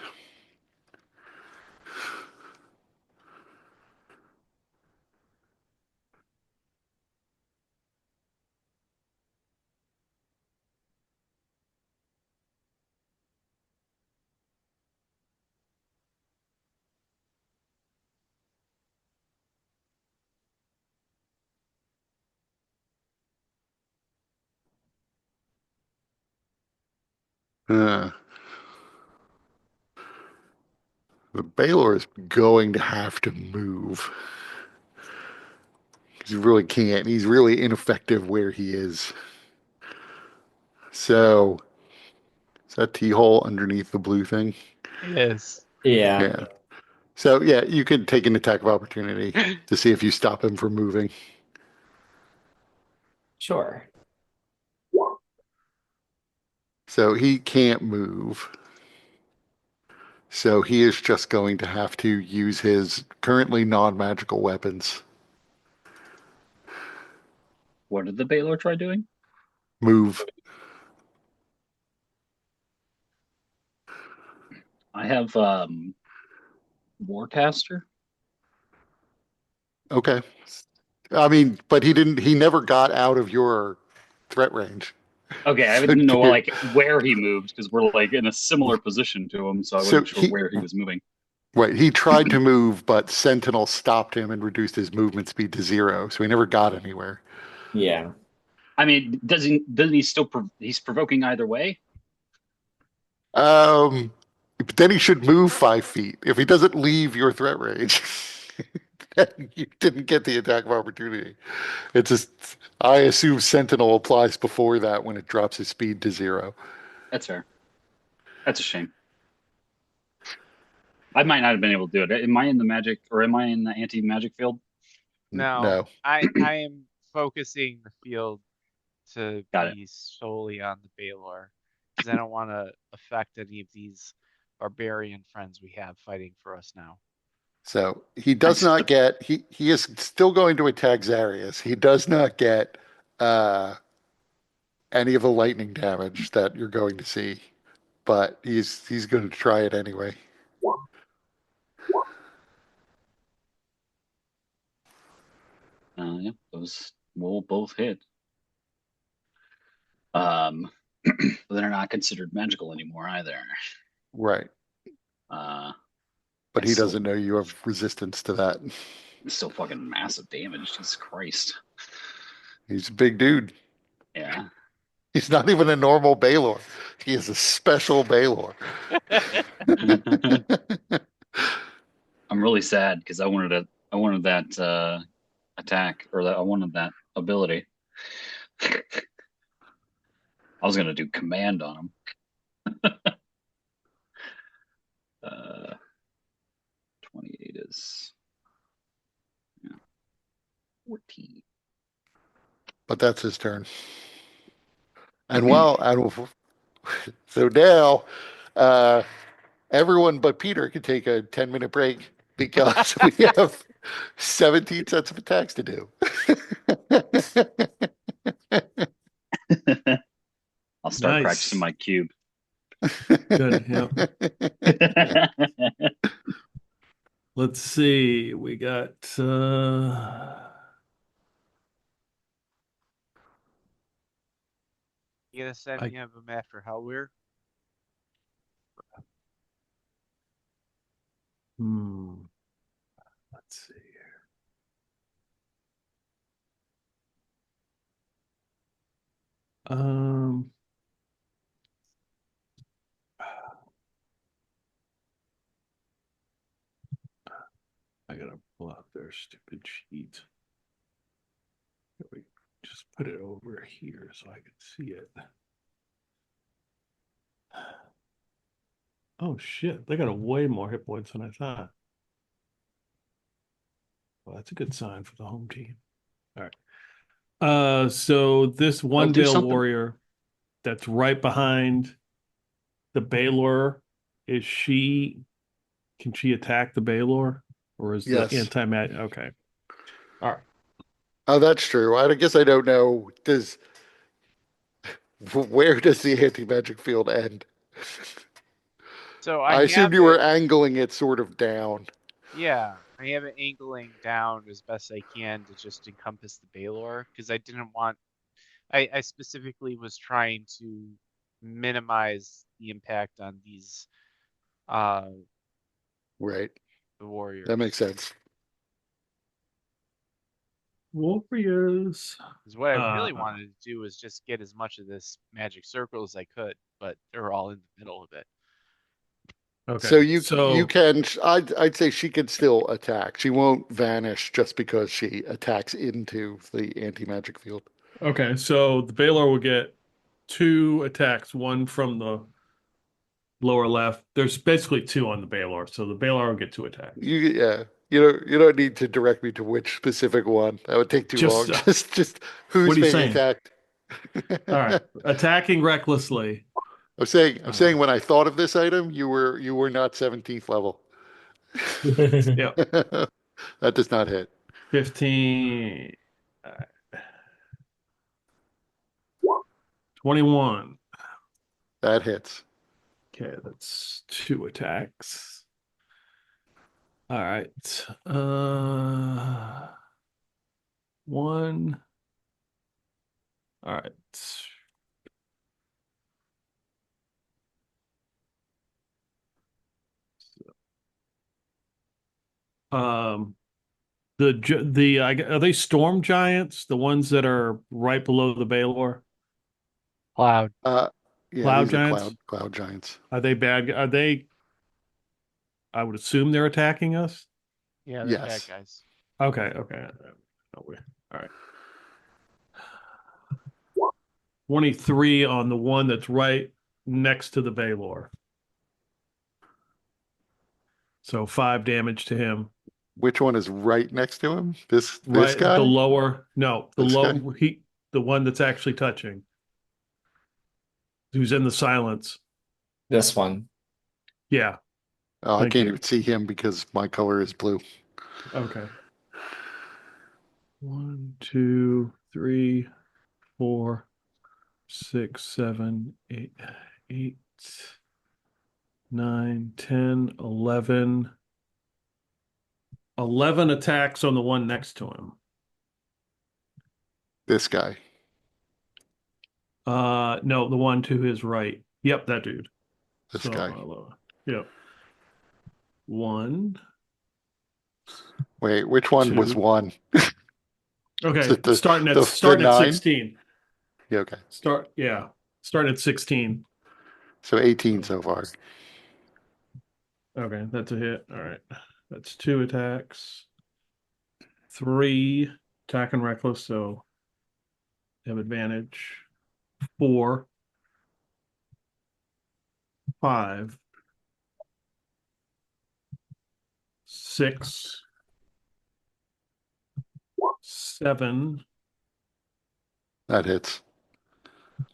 Uh, the Baylor is going to have to move. He really can't. He's really ineffective where he is. So, is that T-hole underneath the blue thing? It is. Yeah, Yeah. So, yeah, you can take an attack of opportunity to see if you stop him from moving. sure. So he can't move. So he is just going to have to use his currently non-magical weapons. What did the Baylor try doing? Move. I have Warcaster. Okay. I mean, but he never got out of your threat range. Okay, I So, didn't know like where he moved because we're like in a similar position to him, so I so wasn't sure where he was moving. right, he tried to move, but Sentinel stopped him and reduced his movement speed to 0, so he never got anywhere. Yeah. I mean, doesn't he still he's provoking either way? But then he should move 5 feet. If he doesn't leave your threat range, then you didn't get the attack of opportunity. It's just, I assume Sentinel applies before that when it drops his speed to 0. That's fair. That's a shame. I might not have been able to do it. Am I in the magic or am I in the anti-magic field? No, No. I am focusing the field to Got it. be solely on the Baylor because I don't want to affect any of these barbarian friends we have fighting for us now. So he does not get, he is still going to attack Zarius. He does not get uh, any of the lightning damage that you're going to see, but he's going to try it anyway. Yeah, those will both hit. But they're not considered magical anymore either. Right. Uh, but he It's still- doesn't know you have resistance to that. It's still fucking massive damage. Jesus Christ. He's a big dude. Yeah. He's not even a normal Baylor. He is a special Baylor. I'm really sad because I wanted that attack, or that I wanted that ability. I was gonna do command on him. 28 is 14. But that's his turn. And so now everyone but Peter can take a 10-minute break because we have 17 sets of attacks to do. I'll start Nice. practicing my cube. Good. Yep. Let's see. We got You gonna send I- him after Helwyr? let's see here. I gotta pull out their stupid sheet. We just put it over here so I can see it. Oh shit, they got a way more hit points than I thought. Well, that's a good sign for the home team. All right. So this one do Dale something. warrior that's right behind the Baylor, can she attack the Baylor? Or is Yes. the anti-mat okay. All right. Oh, that's true. I guess I don't know. Where does the anti-magic field end? So I I assumed have you were it. angling it sort of down. Yeah, I have it angling down as best I can to just encompass the Baylor because I didn't want. I specifically was trying to minimize the impact on these uh Right. the Warriors. That makes sense. Warriors. Because what I really wanted to do was just get as much of this magic circle as I could, but they're all in the middle of it. Okay. So you can. I'd say she could still attack. She won't vanish just because she attacks into the anti-magic field. Okay, so the Baylor will get 2 attacks, one from the lower left. There's basically 2 on the Baylor, so the Baylor will get 2 attacks. Yeah. You don't need to direct me to which specific one. That would take too Just, long. Just who's what are you being saying? attacked. All right, attacking recklessly. I'm saying when I thought of this item, you were not 17th level. Yeah, That does not hit. 15. All right. 21. That hits. Okay, that's 2 attacks. All right. 1. All right. Um, are they storm giants? The ones that are right below the Baylor? Cloud. Yeah, Cloud these are giants? cloud giants. Are they bad? Are they? I would assume they're attacking us. Yeah, they're bad Yes. guys. Okay. All right. 23 on the one that's right next to the Baylor. So 5 damage to him. Which one is right next to him? This Right, guy? the lower. No, the This low. guy? The one that's actually touching. Who's in the silence? This one. Yeah. Oh, I Thank can't you. even see him because my color is blue. Okay. 1, 2, 3, 4, 6, 7, 8, 8, 9, 10, 11. 11 attacks on the one next to him. This guy. No, the one to his right. Yep, that dude. This So, guy. yep. 1, Wait, which one was 2. one? Is Okay, it starting at the 9? 16. Yeah, okay. Starting at 16. So 18 so far. Okay, that's a hit. All right. That's 2 attacks. 3 attack and reckless, so have advantage. 4, 5, 6, 7, That hits,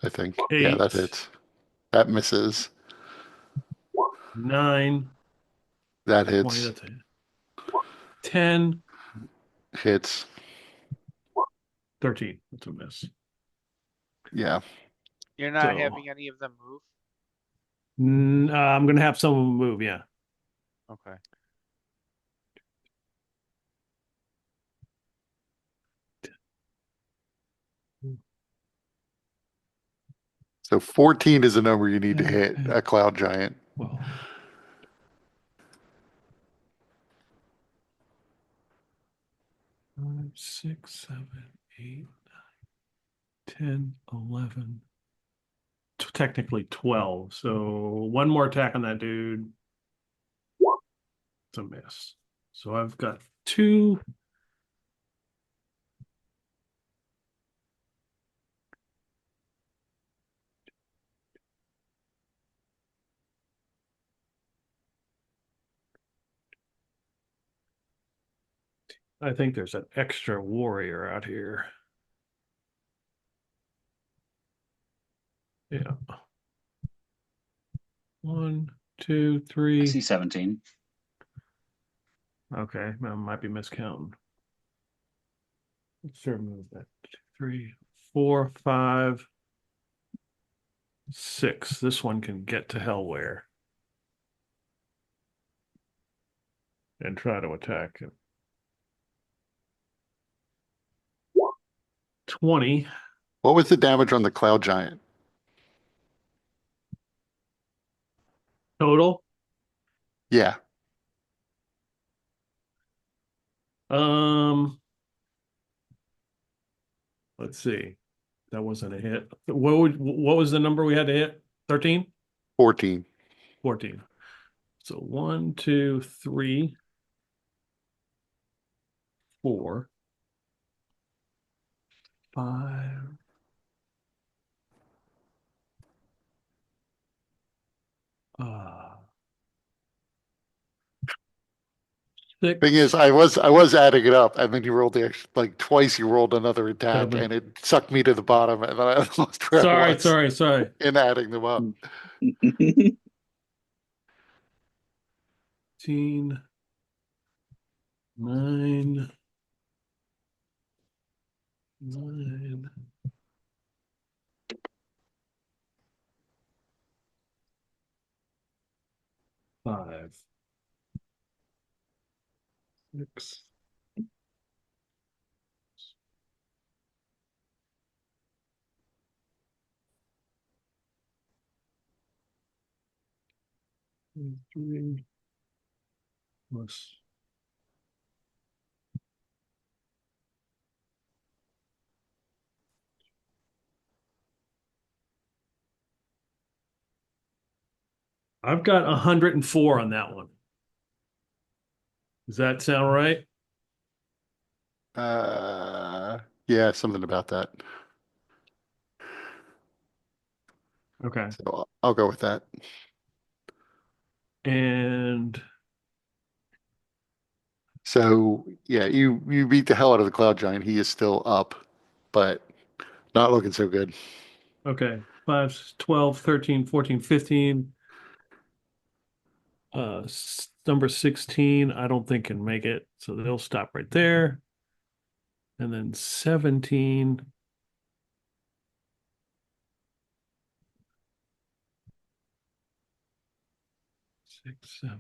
I think. Yeah, that 8, hits. That misses. 9, That 20, hits. that's a hit. 10, Hits. 13, that's a miss. Yeah. You're not So having any of them move? I'm gonna have someone move, yeah. Okay. So 14 is the number you need to hit a cloud giant. Well, 5, 6, 7, 8, 10, 11. Technically 12. So one more attack on that dude. It's a miss. So I've got 2. I think there's an extra warrior out here. Yeah. 1, 2, I 3. see 17. Okay, I might be miscounting. Let's sure move that. 2, 3, 4, 5, 6. This one can get to Helwyr and try to attack him. 20. What was the damage on the cloud giant? Total. Yeah. Um, let's see. That wasn't a hit. What was the number we had to hit? 13? 14. 14. So 1, 2, 3, 4, 5. Uh, Thing is, 6, I was adding it up, and then you rolled the extra, like twice. You rolled another attack, 7. and it sucked me to the bottom, and then I lost where I was Sorry. in adding them up. 18, 9, 9, 5, 6. Three plus I've got 104 on that one. Does that sound right? Yeah, something about that. Okay. So I'll go with that. And So yeah, you beat the hell out of the cloud giant. He is still up, but not looking so good. okay, 5, 12, 13, 14, 15. Number 16, I don't think can make it. So they'll stop right there. And then 17. Six, 7.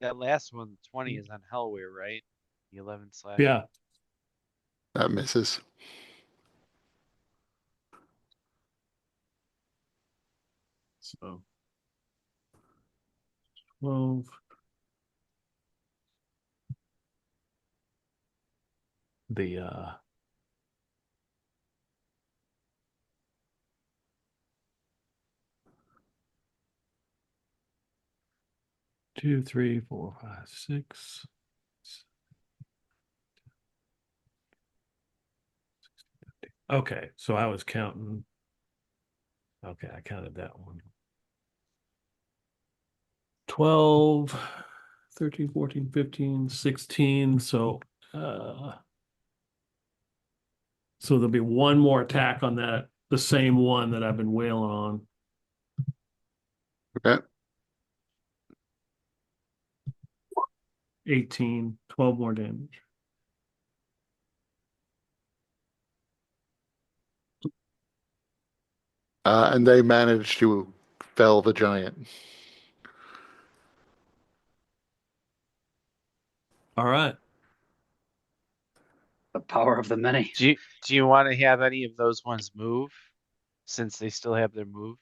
That last one, 20, is on Helwyr, right? The 11 slash. Yeah. That misses. So 12. The 2, 3, 4, 5, 6. Okay, so I was counting. Okay, I counted that one. 12, 13, 14, 15, 16. So there'll be one more attack on that, the same one that I've been wailing on. Okay. 18, 12 more damage. And they managed to fell the giant. All right. The power of the many. Do you want to have any of those ones move since they still have their move?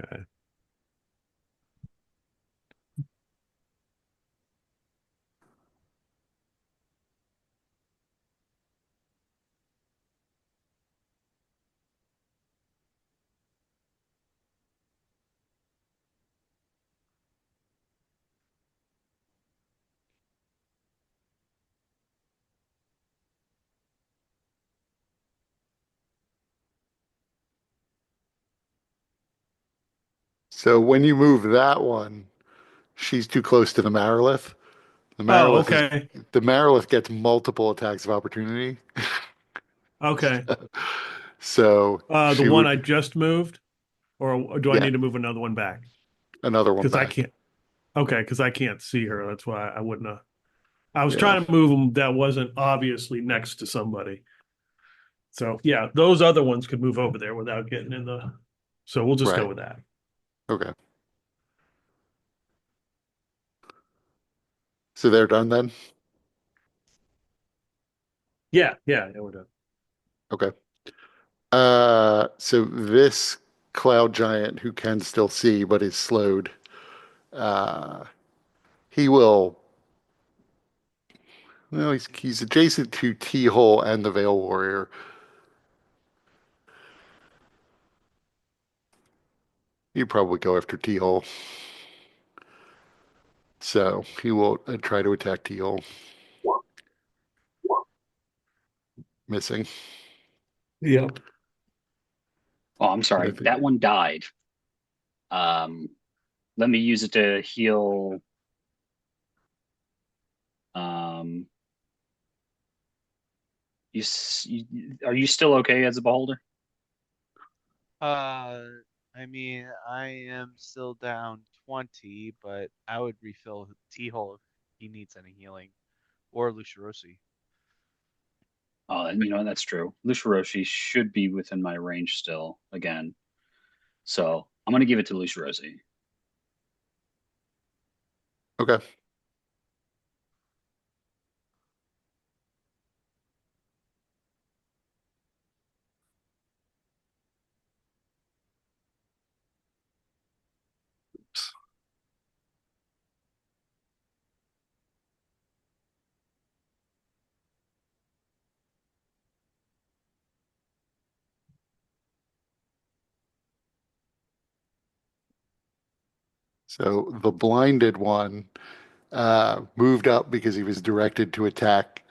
Okay. So when you move that one, she's too close to the Marilith. The Oh, Marilith is okay. the Marilith gets multiple attacks of opportunity. Okay. So The she one would I just moved, or do I yeah, need to move another one back? another one Because I back. can't. Okay, because I can't see her. That's why I wouldn't have. I was Yeah. trying to move them that wasn't obviously next to somebody. So yeah, those other ones could move over there without getting in the. So we'll just go Right. with that. Okay. So they're done then? Yeah, we're done. Okay. So this cloud giant who can still see but is slowed, uh, he will. Well, he's adjacent to T Hole and the Veil Warrior. You probably go after T Hole. So he will try to attack T Hole. Missing. Yep. Oh, I'm And I sorry. think That one died. Um, Let me use it to heal. Um, are you still okay as a beholder? Uh, I mean, I am still down 20, but I would refill T-hole if he needs any healing, or Lucirosi. Oh, and you know that's true. Luciroshi should be within my range still again. So I'm gonna give it to Lucirosi. okay. So the blinded one moved up because he was directed to attack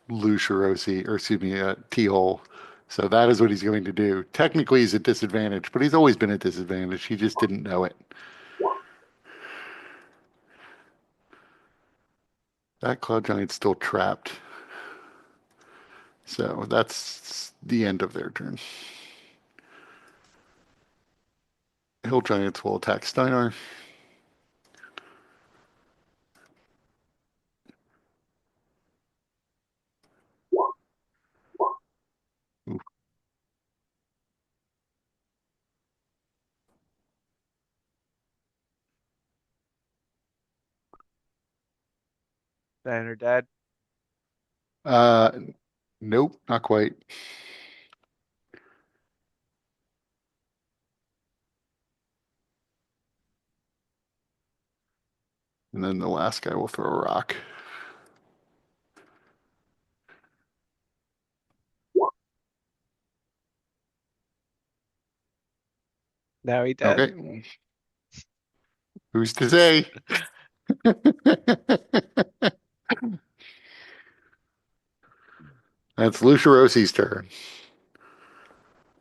Lucirosi, or excuse me, T-Hole. So that is what he's going to do. Technically, he's at disadvantage, but he's always been at disadvantage. He just didn't know it. That Cloud Giant's still trapped. So that's the end of their turn. Hill Giants will attack Steinar. Ooh. Diner dead. Uh, nope, not quite. And then the last guy will throw a rock. Now he does. Okay. Who's to say? That's Lucia Rossi's turn.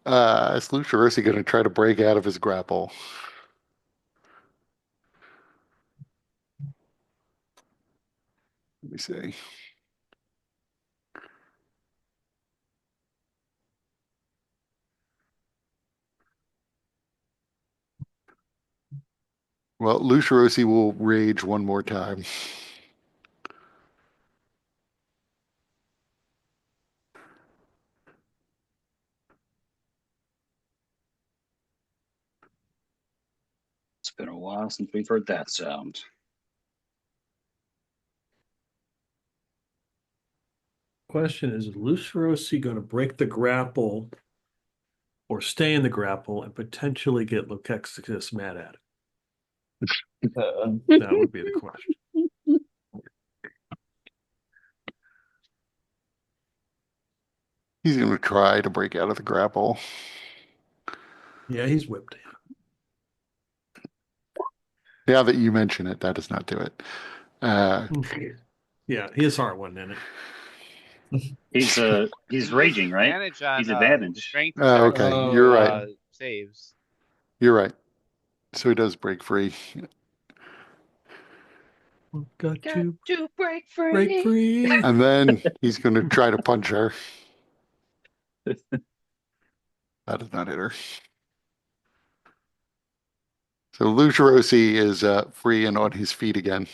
Is Lucia Rossi going to try to break out of his grapple? Let me see. Well, Lucia Rossi will rage one more time. It's been a while since we've heard that sound. Question is Lucerosi going to break the grapple or stay in the grapple and potentially get Luxexicus mad at it? That would be the question. He's going to try to break out of the grapple. Yeah, he's whipped. Now that you mention it, that does not do it. Yeah, his heart wasn't in it. He's He raging, right? advantage on He's advantage. strength Oh, checks. okay. Oh, You're yeah. right. Saves. You're right. So he does break free. Got to break break free. And then he's going to try to punch her. That does not hit her. So Lucia Rossi is free and on his feet again.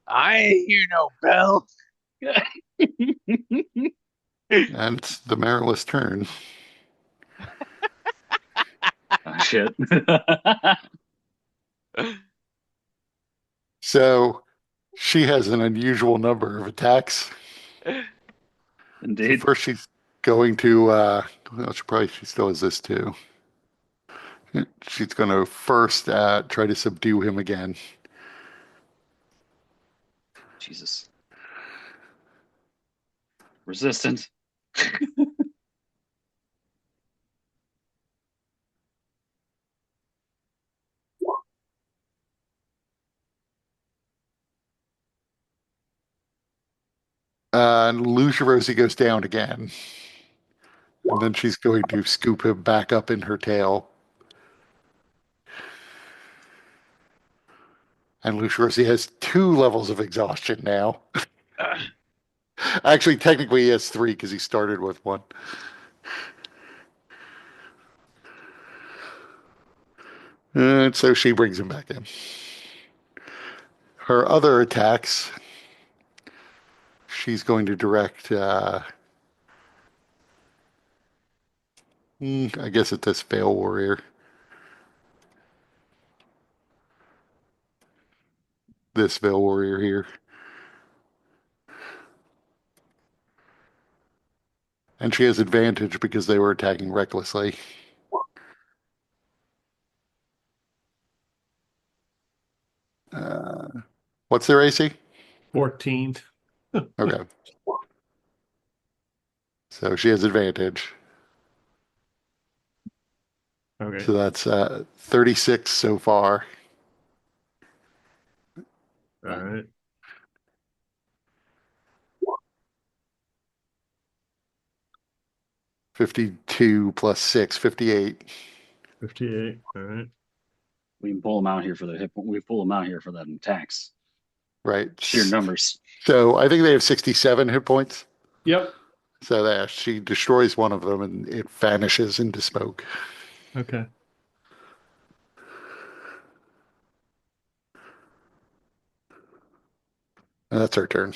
I ain't hear no bell. And it's the Marilyn's turn. Oh, shit. So she has an unusual number of attacks. So Indeed. first she's going to, well, she still has this too. She's going to first try to subdue him again. Jesus. Resistant. And Lucia Rosie goes down again. And then she's going to scoop him back up in her tail. And Lucia Rosie has 2 levels of exhaustion now. Actually, technically, he has 3 because he started with 1. And so she brings him back in. Her other attacks, she's going to direct, I guess it's this Veil Warrior. This Veil Warrior here. And she has advantage because they were attacking recklessly. What's their AC? 14. Okay. So she has advantage. Okay. So that's 36 so far. All right. $52 plus 6, $58. 58. All right. We can pull him out here for the hip. We pull him out here for that attacks. Right. Sheer numbers. So I think they have 67 hit points. Yep. So that she destroys one of them and it vanishes into smoke. Okay. And that's her turn.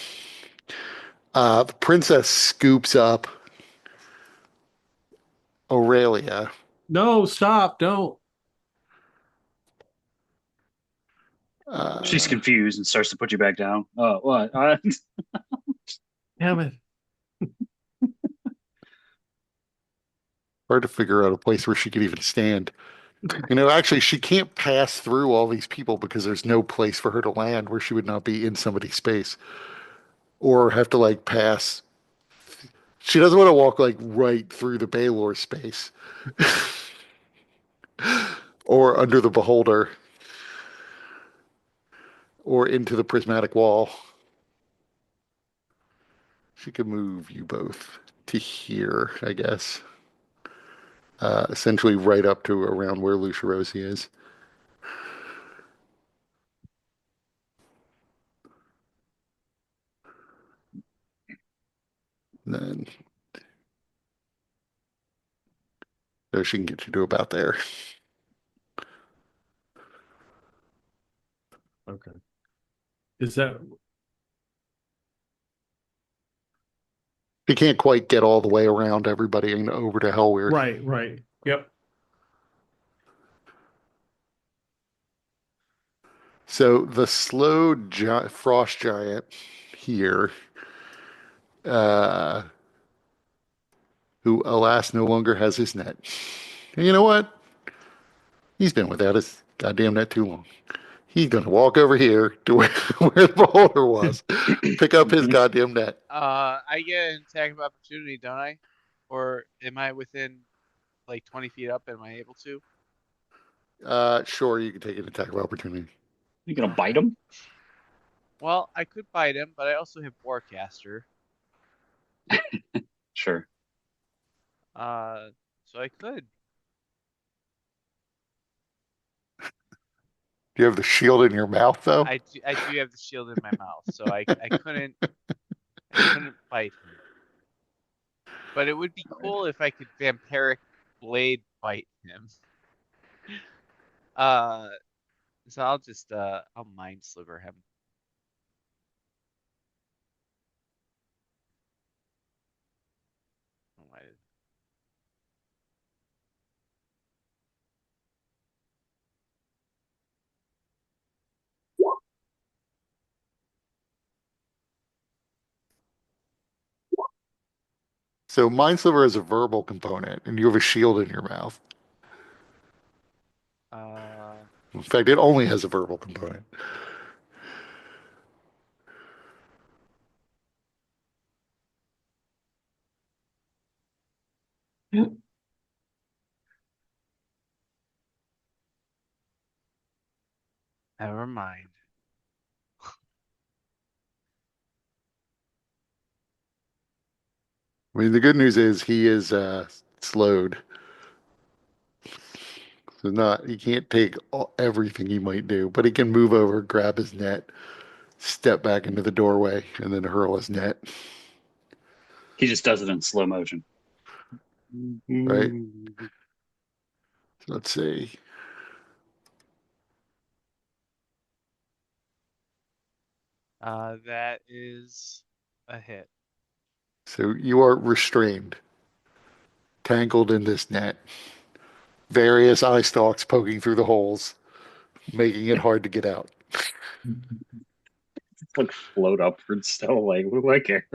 The princess scoops up Aurelia. No, stop. Don't. She's confused and starts to put you back down. Oh, what? Damn it. Hard to figure out a place where she could even stand. Actually, she can't pass through all these people because there's no place for her to land where she would not be in somebody's space or have to like pass. She doesn't want to walk like right through the Baylor space or under the beholder or into the prismatic wall. She could move you both to here, I guess. Essentially right up to around where Lucia Rosie is. Then so she can get you to about there. Okay. Is that She can't quite get all the way around everybody and over to Helwyr. right? Right. Yep. So the slow frost giant here, uh, who alas no longer has his net. And you know what? He's been without his goddamn net too long. He's gonna walk over here to where the beholder was, pick up his goddamn net. I get an attack of opportunity, don't I? Or am I within like 20 feet up? Am I able to? Sure, you can take an attack of opportunity. You gonna bite him? Well, I could bite him, but I also have Warcaster. Sure. So I could. Do you have the shield in your mouth though? I do have the shield in my mouth, so I couldn't bite him. But it would be All right. cool if I could vampiric blade bite him. Uh, so I'll mind sliver him. Oh, So Mindsliver is a verbal component, and you have a shield in your mouth. Uh, In fact, it only has a verbal component. never mind. I mean, the good news is he is slowed. So not he can't take everything he might do, but he can move over, grab his net, step back into the doorway, and then hurl his net. He just does it in slow motion. Right. So let's see. That is a hit. So you are restrained, tangled in this net. Various eye stalks poking through the holes, making it hard to get out. It's like float upwards still. Like, what do I care?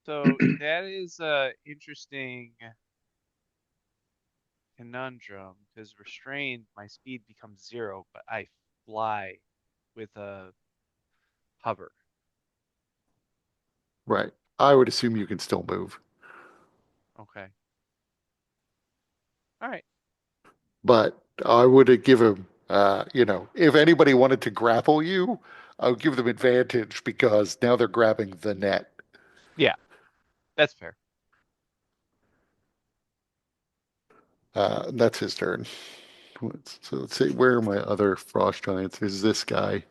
So that is a interesting conundrum because restrained, my speed becomes 0, but I fly with a hover. Right. I would assume you can still move, Okay. All right. but I would give him, if anybody wanted to grapple you, I would give them advantage because now they're grabbing the net. Yeah, that's fair. That's his turn. So let's see, where are my other frost giants? There's this guy.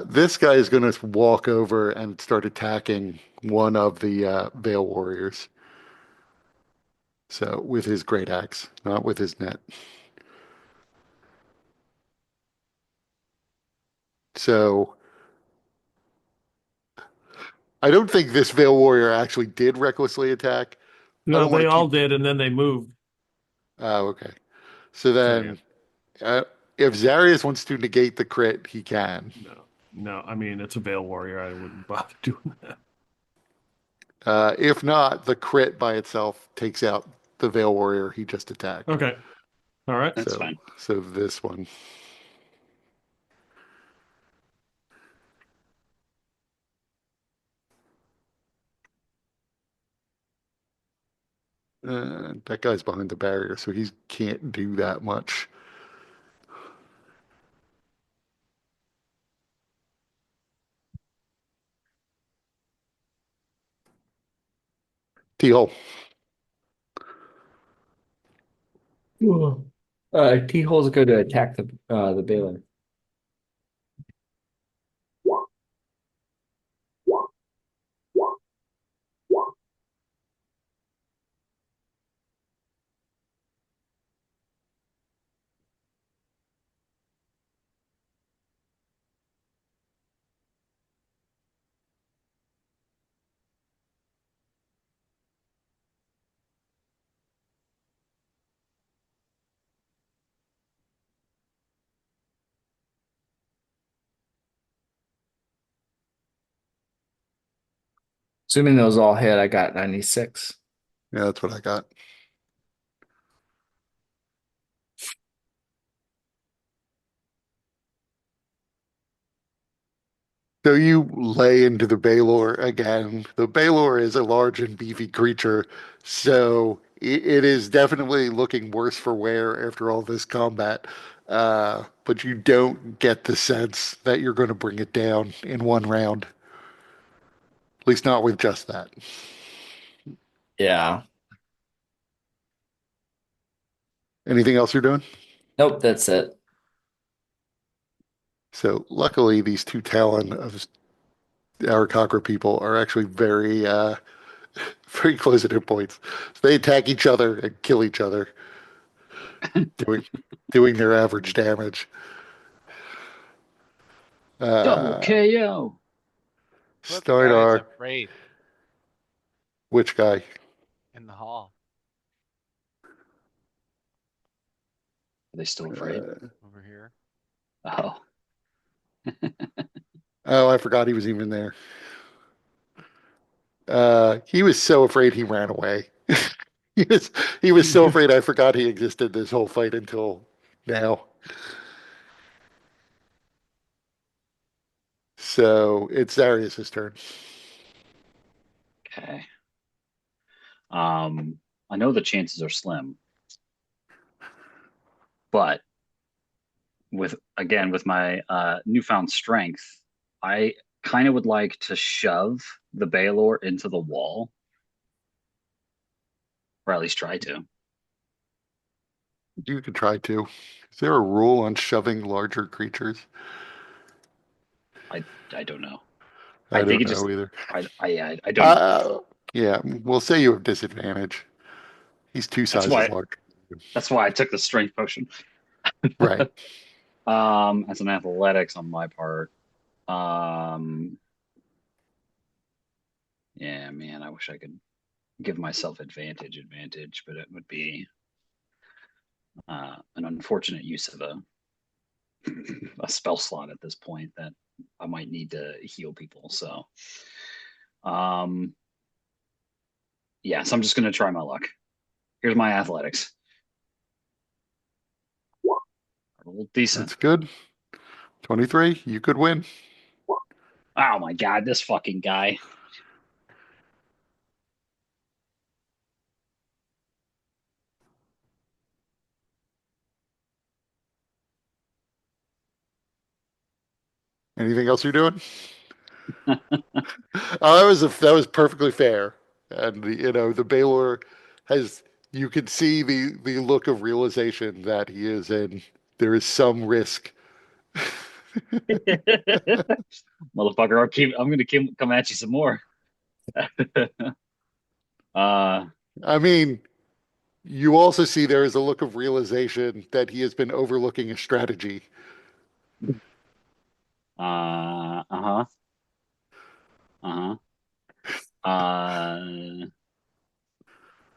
This guy is going to walk over and start attacking one of the Vale Warriors. So with his great axe, not with his net. So I don't think this Vale Warrior actually did recklessly attack. I No, don't want they to all keep. did, and then they moved. Oh, okay. So So yeah, then, if Zarius wants to negate the crit, he can. no, no. I mean, it's a Veil Warrior. I wouldn't bother doing that. If not, the crit by itself takes out the Veil Warrior he just attacked. Okay. All right. That's So, fine. so this one. That guy's behind the barrier, so he can't do that much. T-hole. T-hole's go to attack the Baylor. Assuming those all hit, I got 96. Yeah, that's what I got. So you lay into the Baylor again. The Baylor is a large and beefy creature, so it is definitely looking worse for wear after all this combat. But you don't get the sense that you're going to bring it down in one round. At least not with just that. Yeah. Anything else you're doing? Nope, that's it. So luckily, these two Talon of our Cocker people are actually very, very close at hit points. So they attack each other and kill each other, doing doing their average damage. Double Uh, KO. What the guy is Steinar, afraid which guy? in the hall Are they still afraid? Uh, over here? Oh, oh, I forgot he was even there. He was so afraid he ran away. He was he was so afraid I forgot he existed this whole fight until now. So it's Darius's turn. okay. I know the chances are slim, but with my newfound strength, I kind of would like to shove the Baylor into the wall, or at least try to. You could try to. Is there a rule on shoving larger creatures? I don't know. I I think don't it just know either. I don't know. Yeah, we'll say you have disadvantage. He's two That's sizes why larger. that's why I took the strength potion. Right. As an athletics on my part. Um, yeah, man, I wish I could give myself advantage, but it would be an unfortunate use of a spell slot at this point that I might need to heal people. So, um, yeah, so I'm just gonna try my luck. Here's my athletics. A little decent. That's good. 23, you could win. Oh my god, this fucking guy. Anything else you're doing? Oh, that was perfectly fair. And the Baylor has you can see the look of realization that he is in. There is some risk. Motherfucker, I'm gonna come at you some more. uh I mean, you also see there is a look of realization that he has been overlooking a strategy. uh-huh. Uh-huh. Uh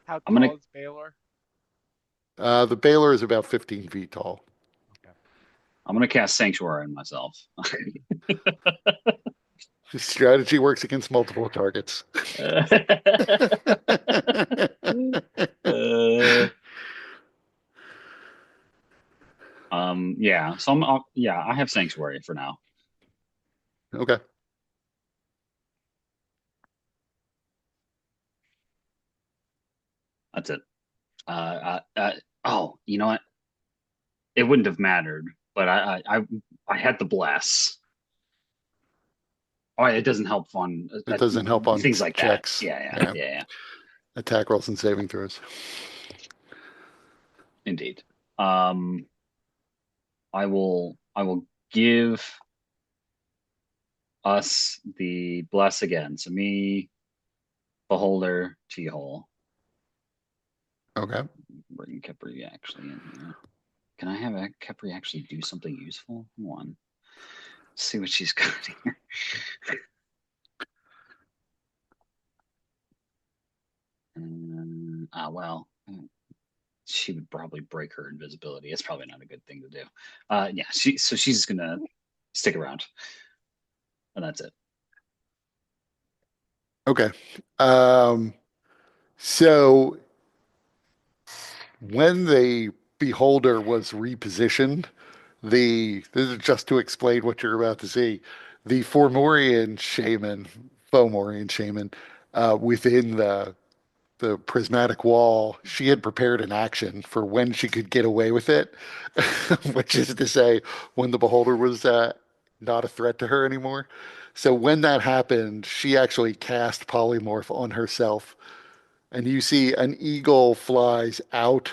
How I'm gonna tall is Baylor? The Baylor is about 15 feet tall. Okay. I'm gonna cast Sanctuary on myself. Strategy works against multiple targets. Uh, yeah. So yeah, I have Sanctuary for now. Okay. That's it. Oh, you know what? It wouldn't have mattered, but I had the bless. Oh, it doesn't help on It doesn't help on things like that. checks. Yeah, yeah, Yeah. yeah, yeah. Attack rolls and saving throws. Indeed. Um, I will give us the bless again. So me, Beholder, T-hole. Okay. Bring Kepri actually in here. Can I have Kepri actually do something useful? Hold on. Let's see what she's got here. Well, she would probably break her invisibility. It's probably not a good thing to do. Yeah, she's gonna stick around, and that's it. Okay. Um, so when the beholder was repositioned, this is just to explain what you're about to see. The Fomorian shaman, within the prismatic wall, she had prepared an action for when she could get away with it, which is to say, when the beholder was not a threat to her anymore. So when that happened, she actually cast polymorph on herself, and you see an eagle flies out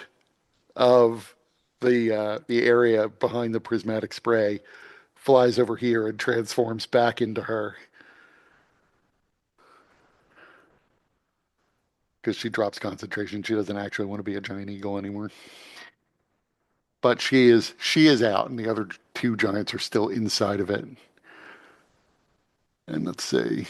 of the area behind the prismatic spray, flies over here and transforms back into her because she drops concentration. She doesn't actually want to be a giant eagle anymore. But she is out, and the other two giants are still inside of it. And let's see.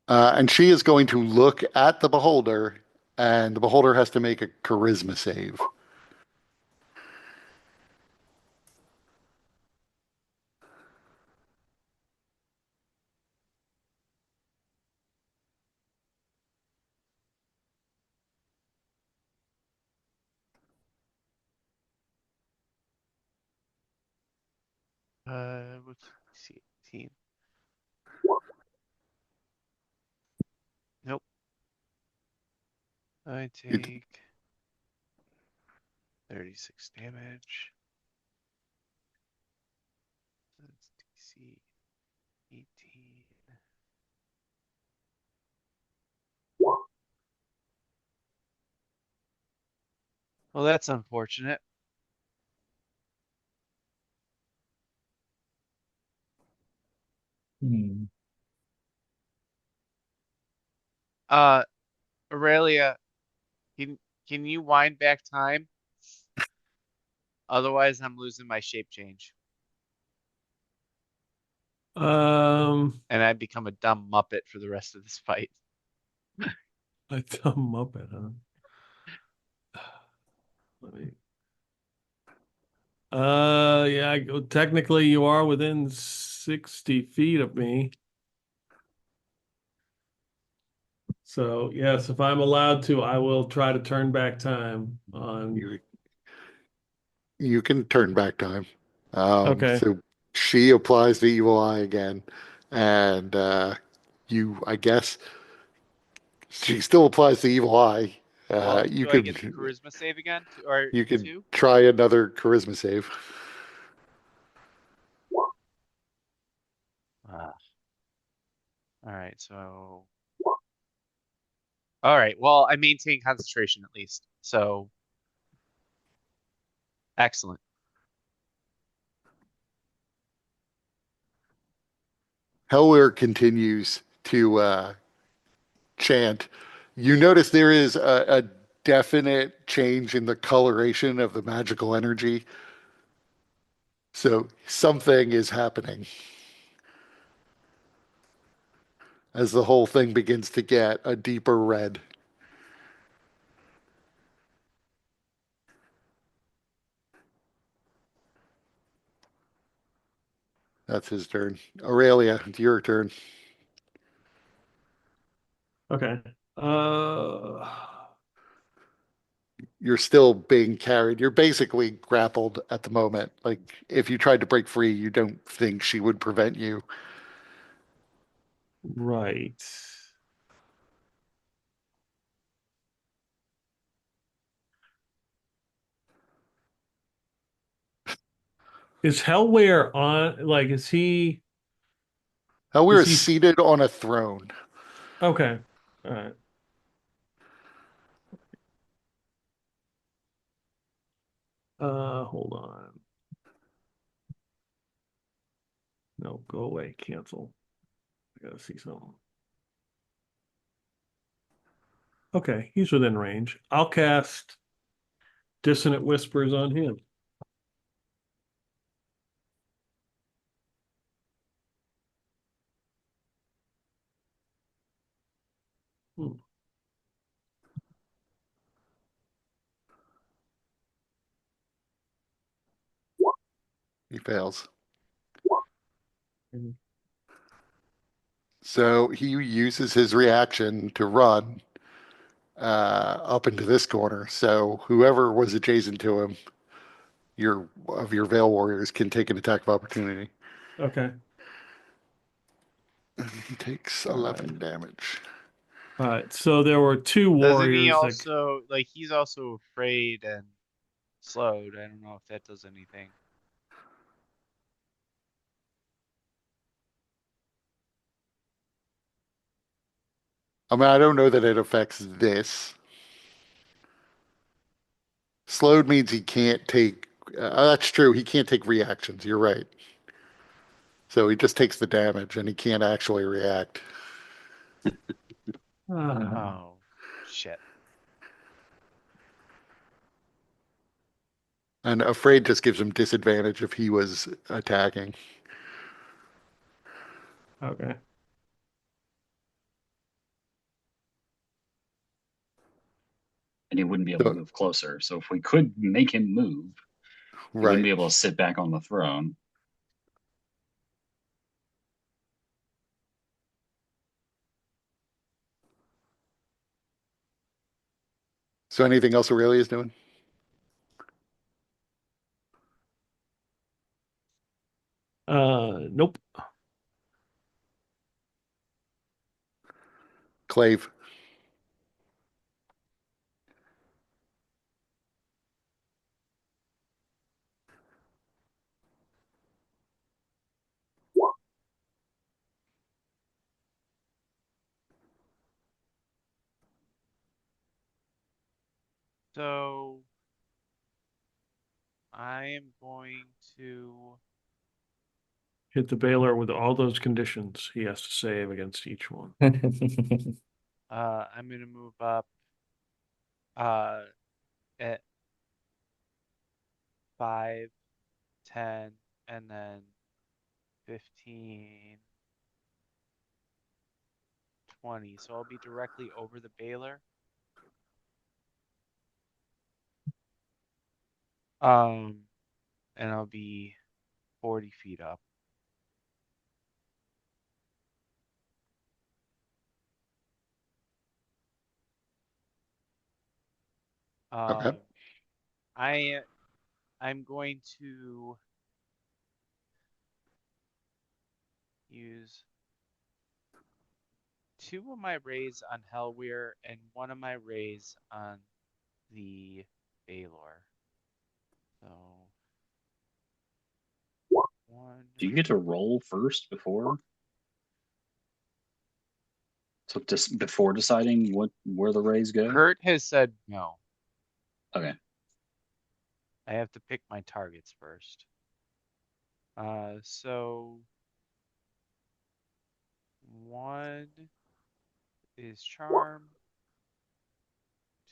And she is going to look at the beholder, and the beholder has to make a charisma save. What's see, 18. Nope. I It, take 36 damage. That's DC 18. Well, that's unfortunate. Hmm. Uh, Aurelia, can can you wind back time? Otherwise, I'm losing my shape change, Um, and I become a dumb muppet for the rest of this fight. I thumb up it, huh? Let me. Yeah, technically you are within 60 feet of me. So yes, if I'm allowed to, I will try to turn back time on. you you can turn back time. Okay. So she applies the evil eye again, and I guess, she still applies the evil eye. Well, You do I get the could charisma save again? Or you could two? try another charisma save. Ah, all right, so all right. Well, I maintain concentration at least. So excellent. Helwyr continues to chant. You notice there is a definite change in the coloration of the magical energy. So something is happening as the whole thing begins to get a deeper red. That's his turn. Aurelia, it's your turn. Okay. You're still being carried. You're basically grappled at the moment. Like if you tried to break free, you don't think she would prevent you. Right. Is Helwyr on, like, Helwyr is is he, seated on a throne. okay. All right. Hold on. No, go away. Cancel. I gotta see something. Okay, he's within range. I'll cast Dissonant Whispers on him. Hmm. He fails. Mhm. So he uses his reaction to run up into this corner. So whoever was adjacent to him, your Veil Warriors can take an attack of opportunity. Okay. He takes All 11 right. damage. All right. So there were two Doesn't he warriors that. also like he's also afraid and slowed? I don't know if that does anything. I mean, I don't know that it affects this. Slowed means he can't take. That's true. He can't take reactions. You're right. So he just takes the damage and he can't actually react. Oh, shit. And afraid just gives him disadvantage if he was attacking. Okay. And he wouldn't be able to So, move closer. So if we could make him move, he wouldn't right. be able to sit back on the throne. So anything else Aurelia's doing? Nope. Clave. So I am going to Hit the Baylor with all those conditions he has to save against each one. I'm gonna move up uh at 5, 10, and then 15, 20. So I'll be directly over the Baylor. Um, and I'll be 40 feet up. Okay. Um, I I'm going to use 2 of my rays on Helwyr and 1 of my rays on the Baylor. So one. Do you get to roll first before? So just before deciding where the rays go? Kurt has said no. Okay. I have to pick my targets first. So 1 is charm,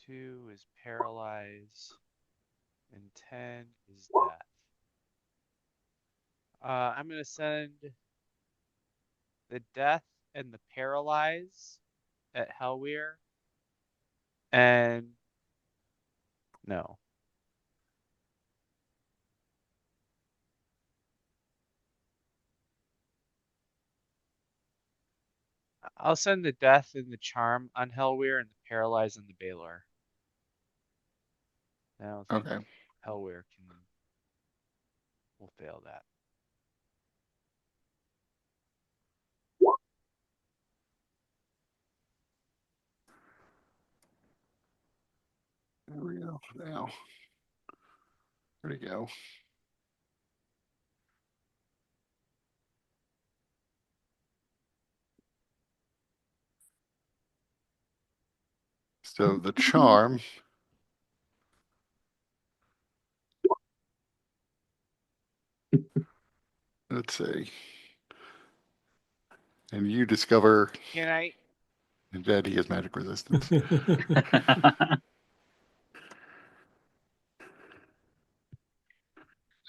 2 is paralyze, and 10 is death. I'm gonna send the death and the paralyze at Helwyr, and no. I'll send the death and the charm on Helwyr and the paralyze on the Baylor. I don't think Okay. Helwyr will fail that. There we go. Now, where'd it go? So the charm. Let's see. And you discover Can I? that he has magic resistance.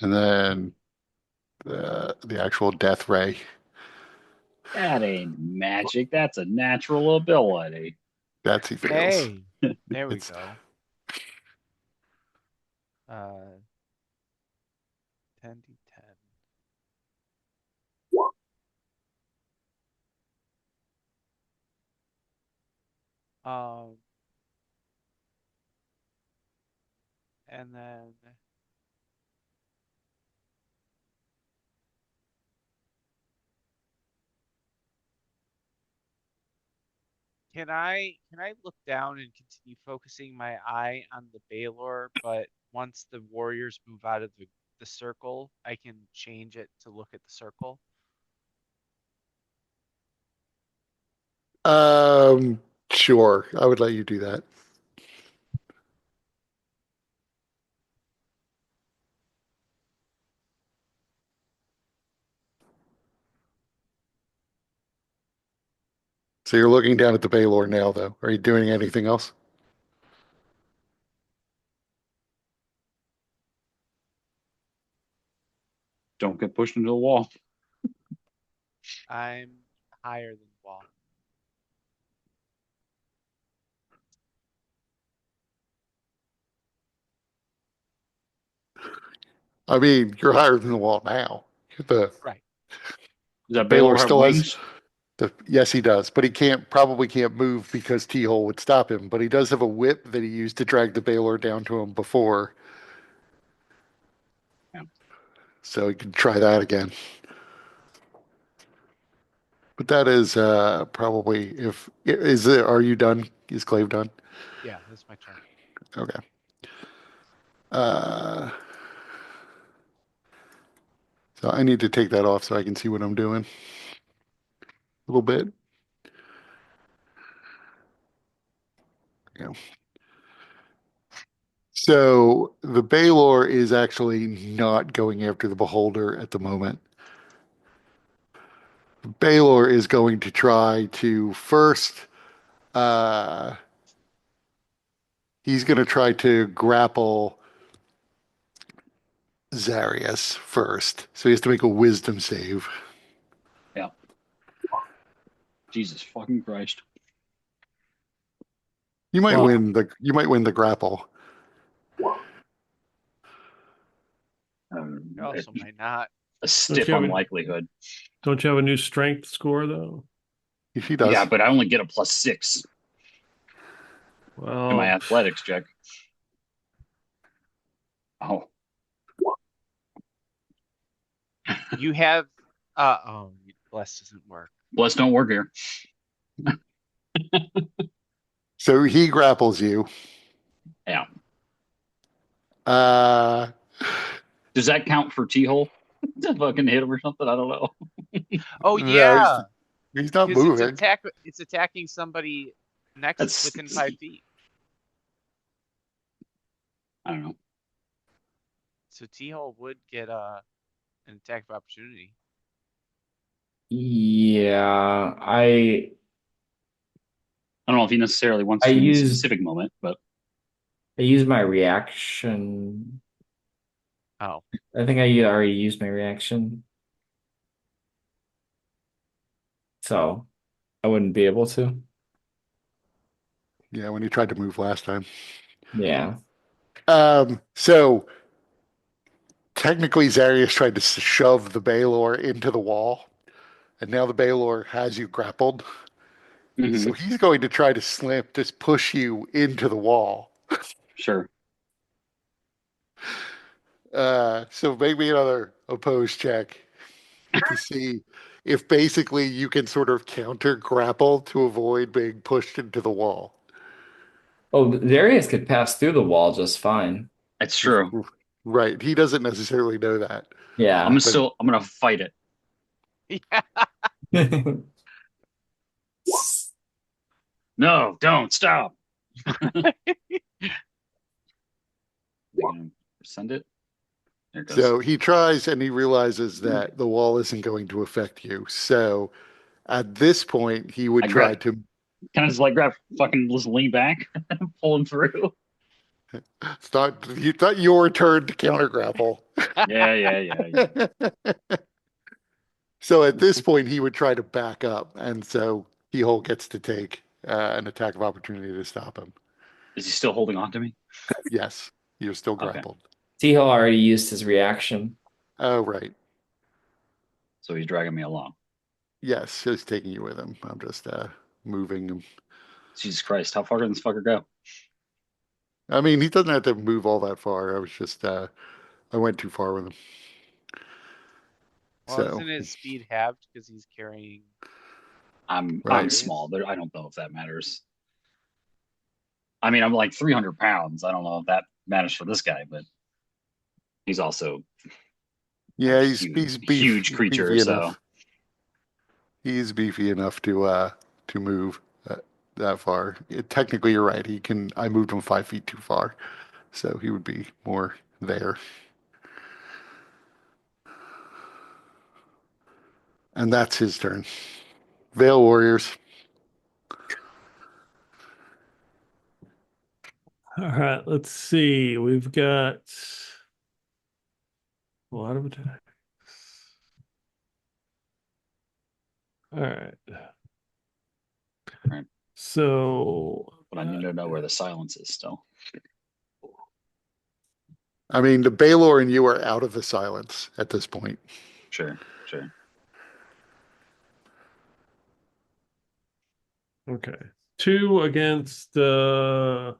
And then the actual death ray. That ain't magic. That's a natural ability. That's he fails. Hey, there we It's- go. 10d10. Um, and then can I look down and continue focusing my eye on the Baylor, but once the warriors move out of the circle, I can change it to look at the circle? Sure. I would let you do that. So you're looking down at the Baylor now, though. Are you doing anything else? Don't get pushed into the wall. I'm higher than the wall. I mean, you're higher than the wall now. The Right. Does that Baylor Baylor have still has wings? yes, he does, but he probably can't move because T-Hole would stop him. But he does have a whip that he used to drag the Baylor down to him before, Yeah. so he can try that again. But that is probably if is it. Are you done? Is Clave done? Yeah, that's my turn. Okay. Uh, so I need to take that off so I can see what I'm doing a little bit. Yeah. So the Baylor is actually not going after the Beholder at the moment. Baylor is going to try to first, uh, he's going to try to grapple Zarius first. So he has to make a wisdom save. Yeah. Jesus fucking Christ. You might Well- win the grapple. You also might not. A stiff you have a- unlikelihood. Don't you have a new strength score though? He does. Yeah, but I only get a +6 in my Well, athletics check. Oh, You have oh, bless doesn't work. bless don't work here. So he grapples you. Yeah. Uh, Does that count for T-hole? To fucking hit him or something? I don't know. Oh no, yeah, he's not because moving. it's attacking somebody next That's within 5 feet. I don't know. So T-Hole would get an attack of opportunity. Yeah, I don't know if he necessarily wants I to in this used- specific moment, but I used my reaction. Oh, I think I already used my reaction, so I wouldn't be able to. Yeah, when he tried to move last time. Yeah. So technically Zarius tried to shove the Baylor into the wall, and now the Baylor has you grappled. So Mhm. he's going to try to just push you into the wall. Sure. So make me another opposed check to see if basically you can sort of counter grapple to avoid being pushed into the wall. Oh, Darius could pass through the wall just fine. It's true. Right. He doesn't necessarily know that. Yeah. But I'm gonna fight it. Yeah. No, don't stop. They're gonna send it. There it goes. so he tries and he realizes that the wall isn't going to affect you. So at this point, he would I try grab, to kind of just like grab, fucking just lean back, pull him through. start. You thought your turn to counter grapple. Yeah. So at this point, he would try to back up, and so Keyhole gets to take an attack of opportunity to stop him. Is he still holding on to me? Yes, you're still Okay, grappled. T-Hill already used his reaction. Oh, right. so he's dragging me along. Yes, he's taking you with him. I'm just moving him. Jesus Christ, how far did this fucker go? I mean, he doesn't have to move all that far. I was just, I went too far with him. Well, So, isn't his speed halved because he's carrying I'm right. small, but I don't know if that matters. I mean, I'm like 300 pounds. I don't know if that matters for this guy, but he's also Yeah, a he's huge creature. beefy So enough. He's beefy enough to move that far. Technically, you're right. He can. I moved him 5 feet too far, so he would be more there. And that's his turn. Veil Warriors. All right, let's see. We've got a lot of attacks. All right. Right. So, but I need to know where the silence is still. I mean, the Baylor and you are out of the silence at this point. Sure. okay. 2 against the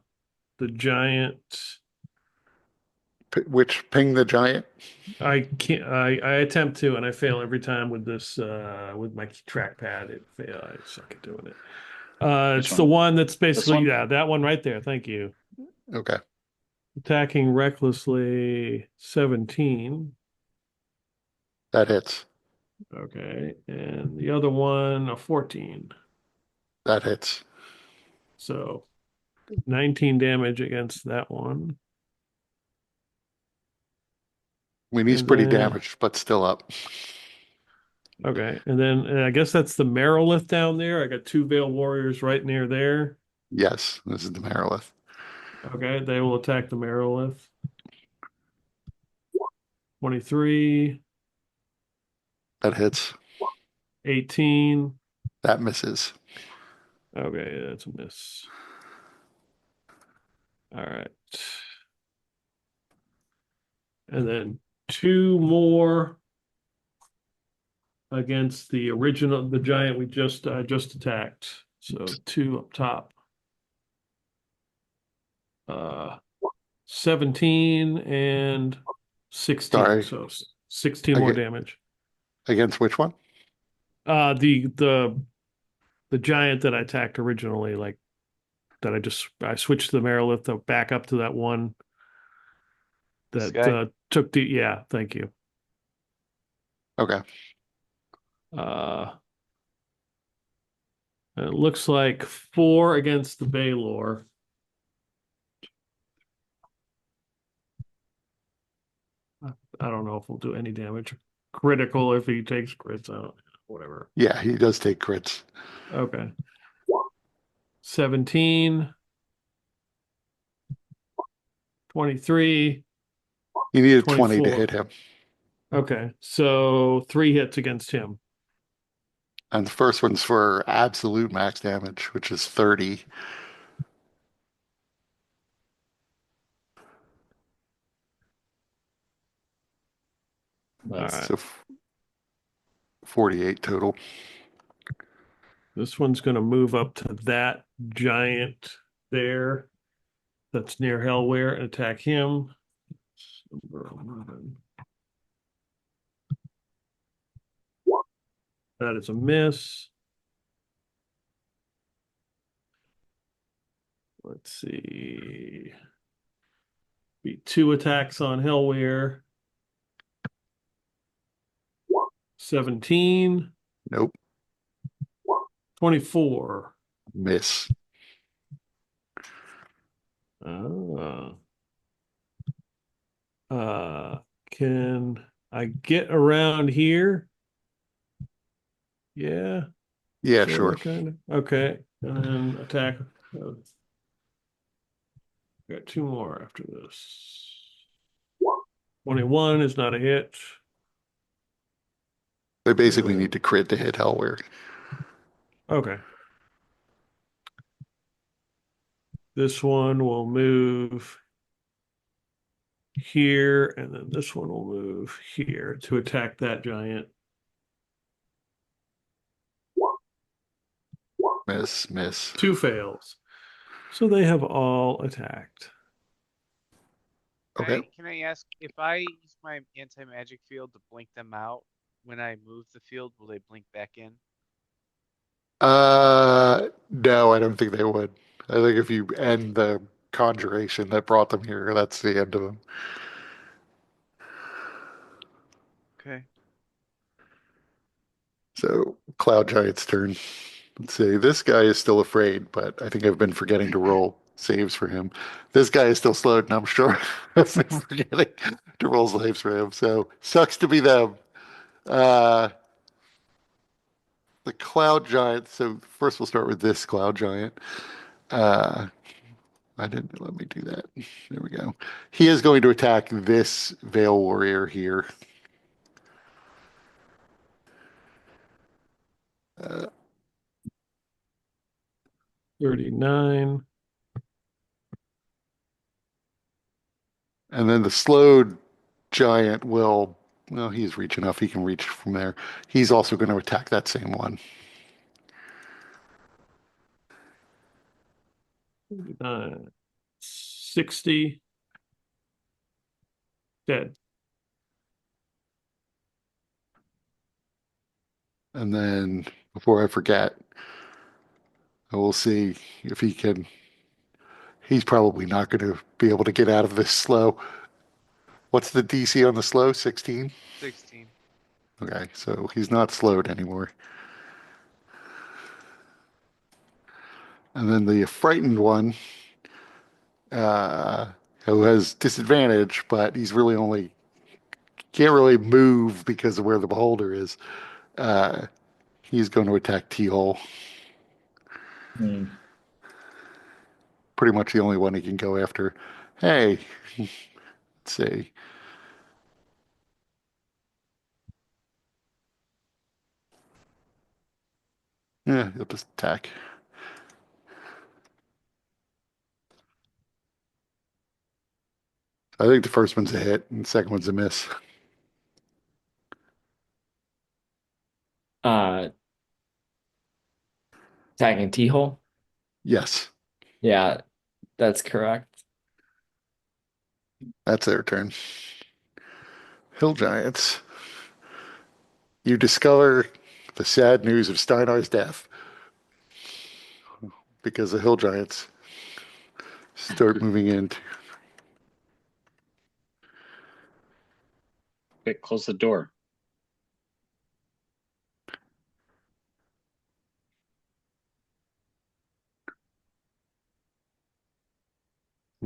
giant. Which ping the giant? I can't. I attempt to, and I fail every time with this. With my trackpad, it fail. I suck at doing it. Which It's the one? one that's This basically, one? yeah, that one right there. Thank you. Okay, Attacking recklessly, 17. that hits. Okay, and the other one, a 14. That hits. So 19 damage against that one. I mean, he's And pretty then, damaged, but still up. okay, and then I guess that's the Marrowlith down there. I got 2 Veil Warriors right near there. Yes, this is the Marilith. Okay, they will attack the Marrowlith. 23, That hits. 18. That misses. Okay, that's a miss. All right. And then 2 more against the original, the giant we just attacked. So 2 up top. 17 and 16. Sorry. So 16 more Aga- damage. Against which one? The giant that I attacked originally, like that I switched the Marilith to back up to that one this that guy. took the, yeah, thank you. Okay. Uh it looks like 4 against the Baylor. I don't know if we'll do any damage. Critical if he takes crits out, whatever. Yeah, he does take crits. Okay. 17, 23, He needed 20 to 24. hit him. Okay. So 3 hits against him. And the first one's for absolute max damage, which is 30. All That's right. So 48 total. This one's going to move up to that giant there that's near Helwyr and attack him. Number 11. That is a miss. Let's see. Be 2 attacks on Helwyr. 17. Nope. 24. Miss. Can I get around here? Yeah. Yeah, Sorta, sure. kind of. Okay. And then attack. Got 2 more after this. 21 is not a hit. They basically need to crit to hit Helwyr. Okay. This one will move here, and then this one will move here to attack that giant. Miss. 2 fails. So they have all attacked. Okay. Can I ask if I use my anti-magic field to blink them out when I move the field, will they blink back in? No, I don't think they would. I think if you end the conjuration that brought them here, that's the end of them. Okay. So, Cloud Giant's turn. Let's see. This guy is still afraid, but I think I've been forgetting to roll saves for him. This guy is still slowed, and I'm sure I've been forgetting to roll saves for him. So, sucks to be them. Uh, the Cloud Giant. So, first we'll start with this Cloud Giant. Uh, I didn't let me do that. There we go. He is going to attack this Veil Warrior here. 39. And then the slowed giant will, well, he's reach enough. He can reach from there. He's also going to attack that same one. 60. Dead. And then before I forget, I will see if he can. He's probably not going to be able to get out of this slow. What's the DC on the slow? 16? 16. Okay, so he's not slowed anymore. And then the frightened one, uh, who has disadvantage, but he's really only can't really move because of where the beholder is. He's going to attack T-Hole. Hmm. Pretty much the only one he can go after. Hey, let's see. Yeah, he'll just attack. I think the first one's a hit and the second one's a miss. Uh, Tagging T-hole. Yes, Yeah, that's correct. that's their turn. Hill Giants. You discover the sad news of Steinar's death because the Hill Giants start moving in. Quick, close the door.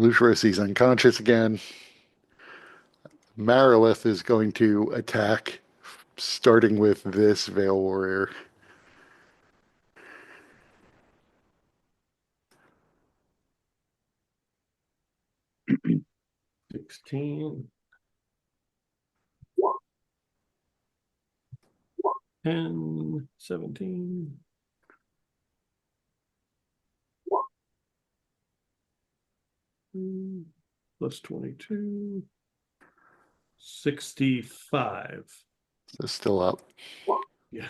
Lucerosi's unconscious again. Marilith is going to attack, starting with this Veil Warrior. 16. 10, 17. Plus 22. 65. So still up. Yeah.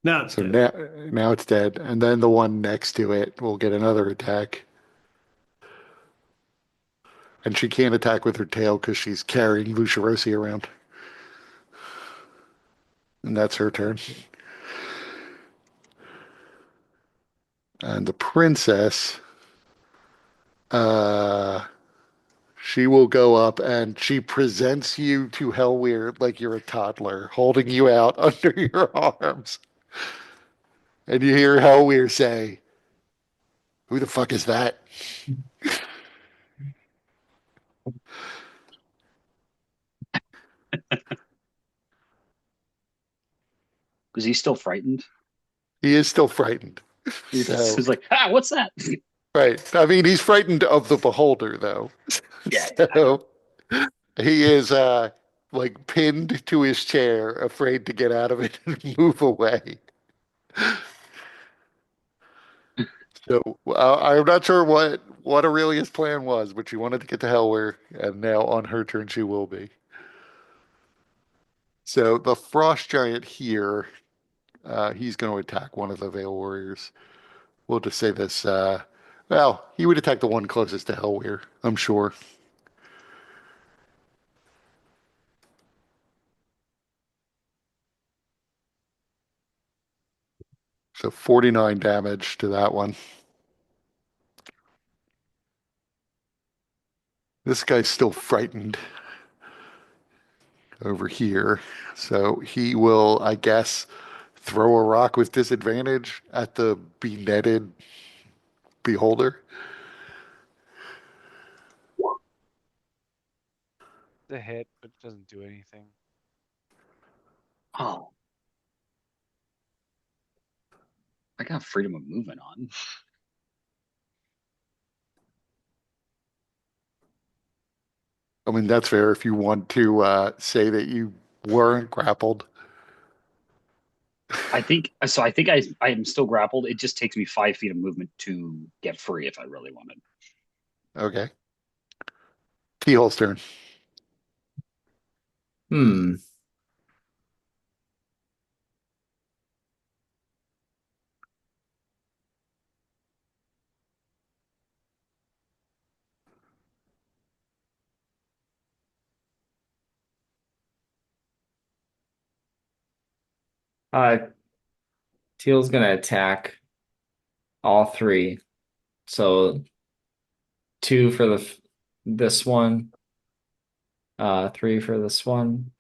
Now it's So dead. now it's dead, and then the one next to it will get another attack, and she can't attack with her tail because she's carrying Lucharosi around, and that's her turn. And the princess, uh, she will go up and she presents you to Helwyr like you're a toddler, holding you out under your arms, and you hear Helwyr say, "Who the fuck is that?" Is he still frightened? He is still frightened. So, He's like, ah, what's that? right. I mean, he's frightened of the beholder, though. Yeah, So he is like pinned to his chair, afraid to get out of it and move away. So I'm not sure what Aurelia's plan was, but she wanted to get to Helwyr, and now on her turn she will be. So the frost giant here, he's going to attack one of the Veil Warriors. We'll just say this. Well, he would attack the one closest to Helwyr, I'm sure. So 49 damage to that one. This guy's still frightened over here. So he will, I guess, throw a rock with disadvantage at the benetted beholder. The hit, but it doesn't do anything. oh, I got freedom of movement on. I mean, that's fair if you want to say that you weren't grappled. I think so. I think I am still grappled. It just takes me 5 feet of movement to get free if I really wanted. Okay. Keyhole's turn. Hmm. Uh, Teal's gonna attack all three. So two for this one, three for this one,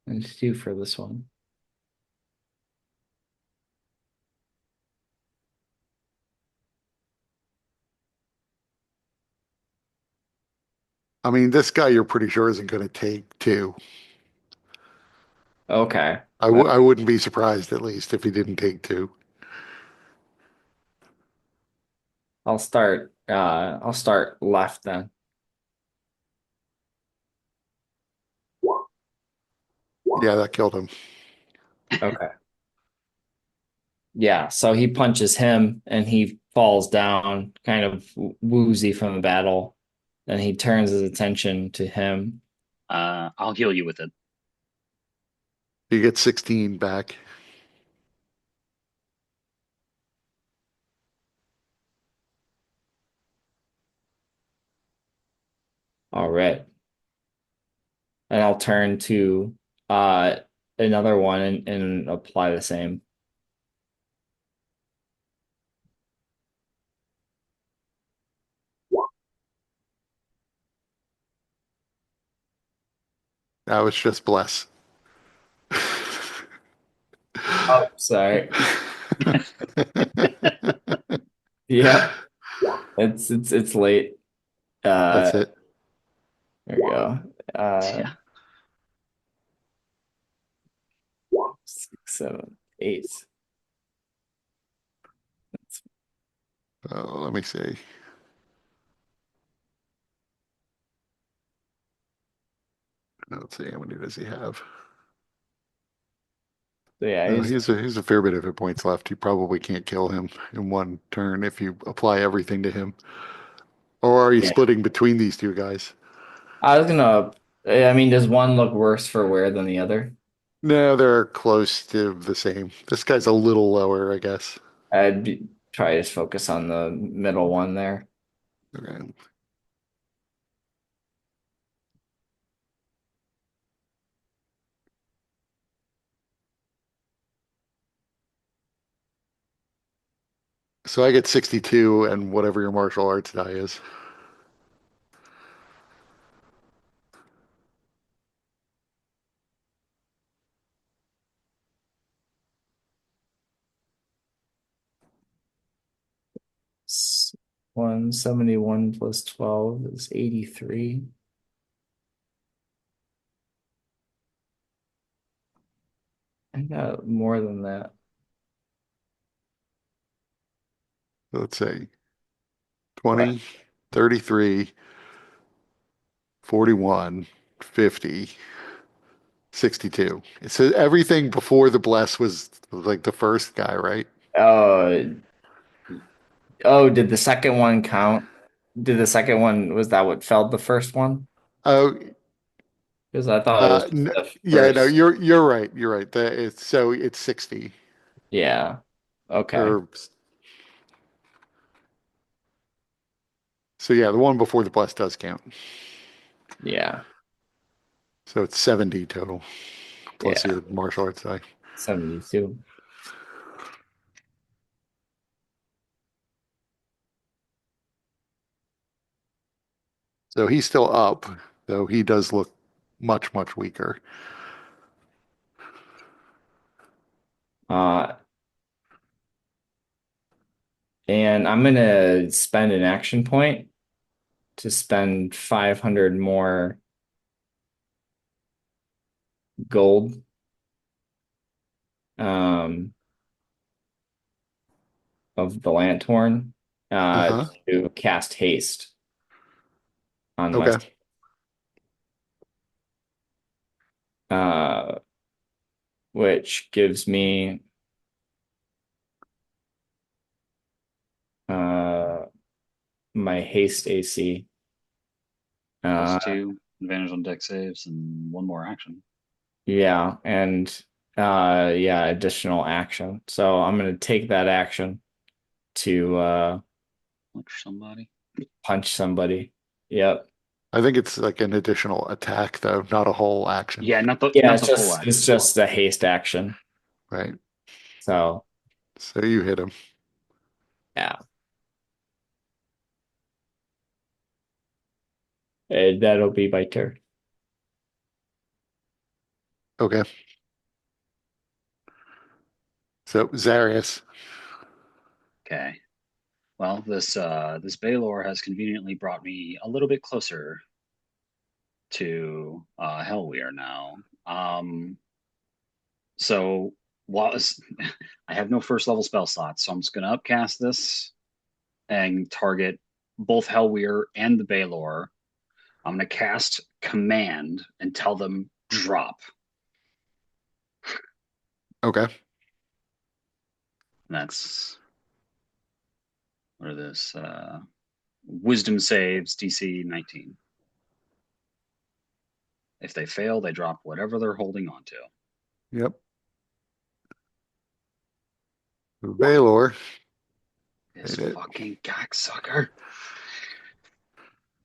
and two for this one. I mean, this guy you're pretty sure isn't going to take two. Okay. I wouldn't be surprised at least if he didn't take two. I'll start left then. Yeah, that killed him. Okay. Yeah, so he punches him and he falls down, kind of woozy from the battle. Then he turns his attention to him. I'll heal you with it. You get 16 back. All right. And I'll turn to uh another one and apply the same. That was just bless. Oh, sorry. Yeah, it's late. That's it. There we go. Yeah. 6, 7, 8. Let me see. Let's see, how many does he have? So yeah, He's a fair bit of hit points left. You probably can't kill him in one turn if you apply everything to him. Or are you yeah. splitting between these two guys? I was gonna. I mean, does one look worse for wear than the other? No, they're close to the same. This guy's a little lower, I guess. Try to just focus on the middle one there. Okay. So I get 62 and whatever your martial arts die is. S- 171 plus 12 is 83. I got more than that. Let's say 20, 33, 41, 50, 62. So everything before the bless was like the first guy, right? Oh, oh, did the second one count? Did the second one, was that what felled the first one? Oh, Because I thought it was just n the yeah, no, first. you're right. You're right. So it's 60 Yeah. Okay. or so yeah, the one before the bless does count. Yeah. So it's 70 total plus Yeah. your martial arts die. 72. So he's still up, though he does look much, much weaker. Uh, and I'm gonna spend an action point to spend 500 more gold. Um, of the Lanthorn Uh-huh. to cast haste on my Okay. uh which gives me uh my haste AC. Plus Uh 2, advantage on deck saves, and one more action. yeah, and yeah, additional action. So I'm gonna take that action to Look for somebody. punch somebody. Yep. I think it's like an additional attack, though, not a whole action, Yeah, not the Yeah, not the full it's action. just a haste action. right? So So you hit him. yeah. And that'll be my turn. Okay. So Zarius. Okay. Well, this Baylor has conveniently brought me a little bit closer to Helwyr now. So while I have no first level spell slots, so I'm just gonna upcast this and target both Helwyr and the Baylor. I'm gonna cast command and tell them drop. Okay. And that's what are this? Wisdom saves DC 19. If they fail, they drop whatever they're holding on to. Yep. Baylor. This Hit it. fucking cocksucker.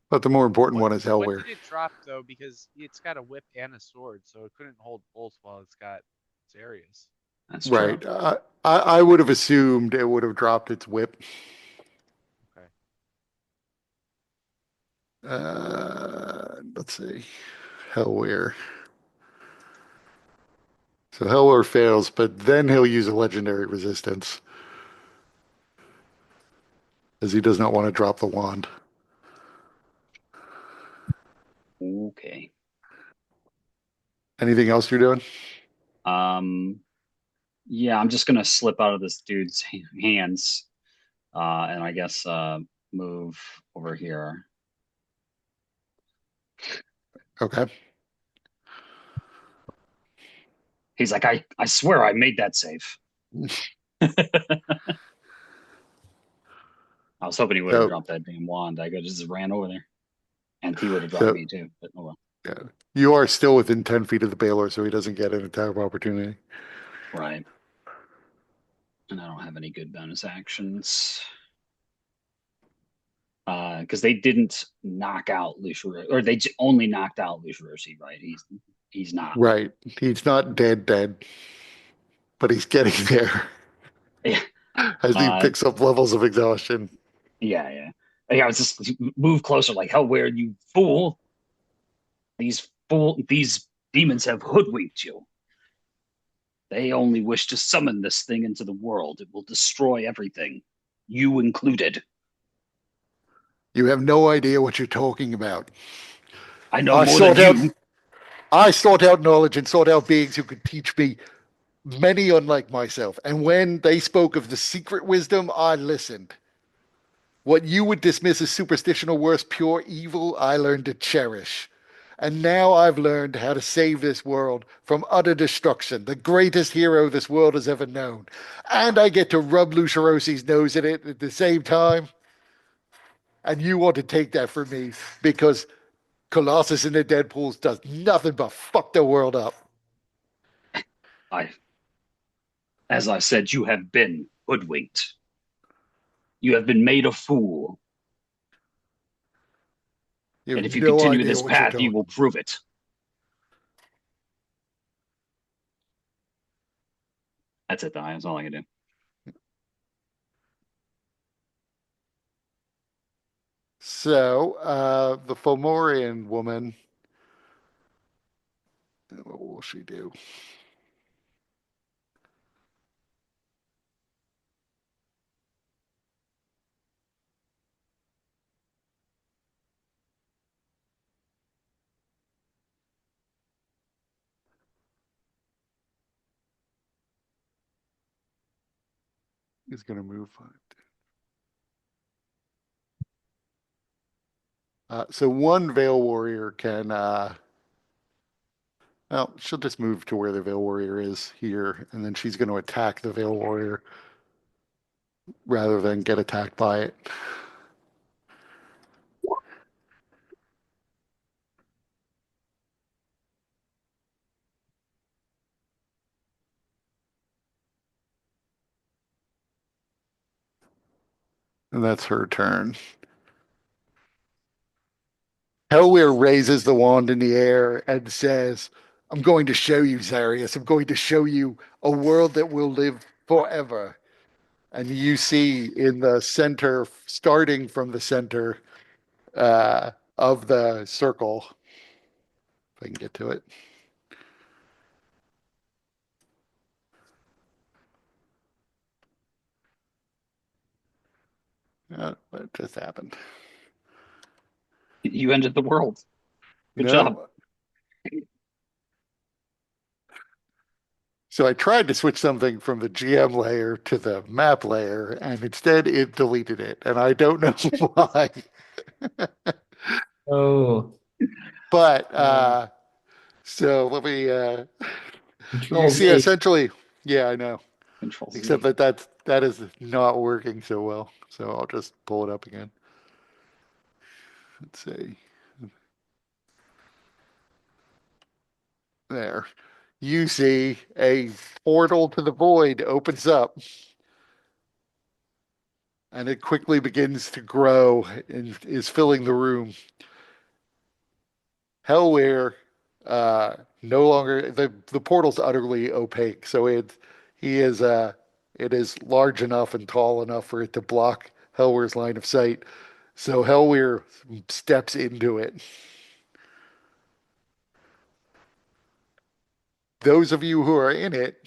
But the more important What one is what Helwyr. did it drop though? Because it's got a whip and a sword, so it couldn't hold both while it's got Zarius. That's true. Right. I would have assumed it would have dropped its whip. Okay. Let's see. Helwyr. So Helwyr fails, but then he'll use a legendary resistance, as he does not want to drop the wand. Okay. Anything else you're doing? Um, yeah, I'm just gonna slip out of this dude's hands, and I guess move over here. Okay. He's like, I swear I made that save. I was hoping he would have So dropped that damn wand. I could just ran over there, and he would have dropped so me too. But oh well. Yeah. You are still within 10 feet of the Baylor, so he doesn't get an attack of opportunity. Right. And I don't have any good bonus actions. Because they didn't knock out Lucifer, or they only knocked out Lucifer, right? He's not. Right. He's not dead, but he's getting there Yeah. as he Uh, picks up levels of exhaustion. yeah. I was just move closer, like, Helwyr, you fool! These demons have hoodwinked you. They only wish to summon this thing into the world. It will destroy everything, you included. You have no idea what you're talking about. I know I more than sought out you. I sought out knowledge and sought out beings who could teach me, many unlike myself. And when they spoke of the secret wisdom, I listened. What you would dismiss as superstition or worse, pure evil, I learned to cherish. And now I've learned how to save this world from utter destruction, the greatest hero this world has ever known. And I get to rub Lucerosi's nose in it at the same time. And you want to take that from me because Colossus in the Deadpools does nothing but fuck the world up. I, as I said, you have been hoodwinked. You have been made a fool. You And have if you no continue idea this what you're path, you talking will about. prove it. That's it, though. That's all I can do. So, the Fomorian woman, what will she do? Is going to move. So one Veil Warrior can, well, she'll just move to where the Veil Warrior is here, and then she's going to attack the Veil Warrior rather than get attacked by it. And that's her turn. Helwyr raises the wand in the air and says, I'm going to show you, Zarius. I'm going to show you a world that will live forever. And you see in the center, starting from the center of the circle, if I can get to it. What just happened? You ended the world. Good job. No. So I tried to switch something from the GM layer to the map layer, and instead it deleted it. And I don't know why. Oh, But so let me you Control see Z. essentially, yeah, I know. Control Except Z. that is not working so well. So I'll just pull it up again. Let's see. There. You see a portal to the void opens up, and it quickly begins to grow and is filling the room. Helwyr no longer the portal's utterly opaque, so he is it is large enough and tall enough for it to block Helwyr's line of sight. So Helwyr steps into it. Those of you who are in it,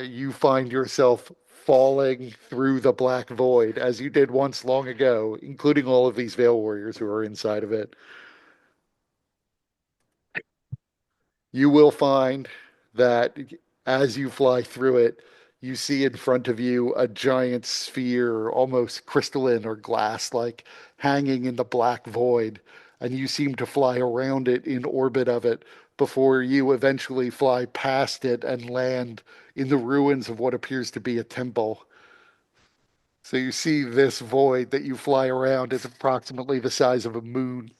you find yourself falling through the black void as you did once long ago, including all of these Veil Warriors who are inside of it. You will find that as you fly through it, you see in front of you a giant sphere, almost crystalline or glass like, hanging in the black void. And you seem to fly around it in orbit of it before you eventually fly past it and land in the ruins of what appears to be a temple. So you see this void that you fly around is approximately the size of a moon.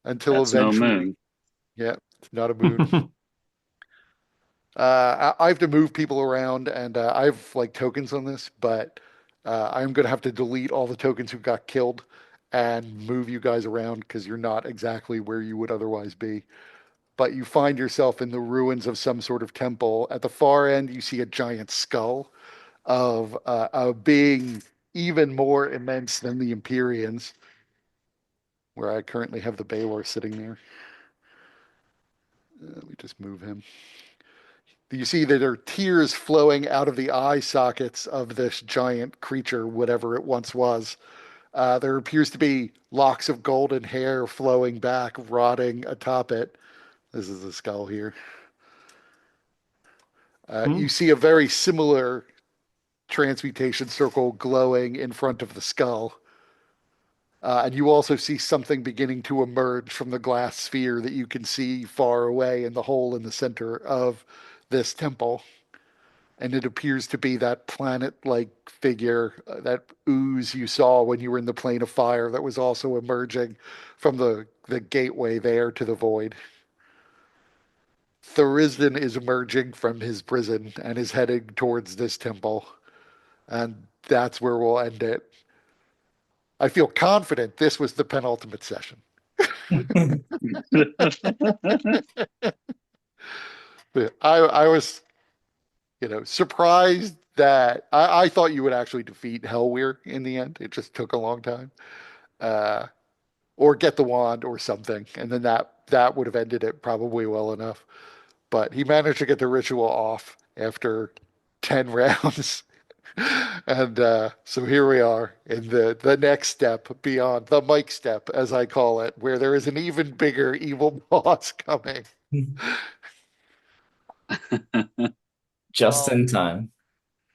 until That's no eventually. moon. Yeah, it's not a moon. I have to move people around, and I have like tokens on this, but I'm gonna have to delete all the tokens who got killed and move you guys around because you're not exactly where you would otherwise be. But you find yourself in the ruins of some sort of temple. At the far end, you see a giant skull of a being even more immense than the Empyreans, where I currently have the Baylor sitting there. Let me just move him. You see that there are tears flowing out of the eye sockets of this giant creature, whatever it once was. There appears to be locks of golden hair flowing back, rotting atop it. This is the skull here. You see a very similar transmutation circle glowing in front of the skull. And you also see something beginning to emerge from the glass sphere that you can see far away in the hole in the center of this temple. And it appears to be that planet-like figure, that ooze you saw when you were in the plane of fire that was also emerging from the gateway there to the void. Thurisdan is emerging from his prison and is heading towards this temple. And that's where we'll end it. I feel confident this was the penultimate session. But I was, surprised that I thought you would actually defeat Helwyr in the end. It just took a long time. Uh, or get the wand or something. And then that would have ended it probably well enough. But he managed to get the ritual off after 10 rounds. And so here we are in the next step beyond the Mike step, as I call it, where there is an even bigger evil boss coming. Just Well, in time.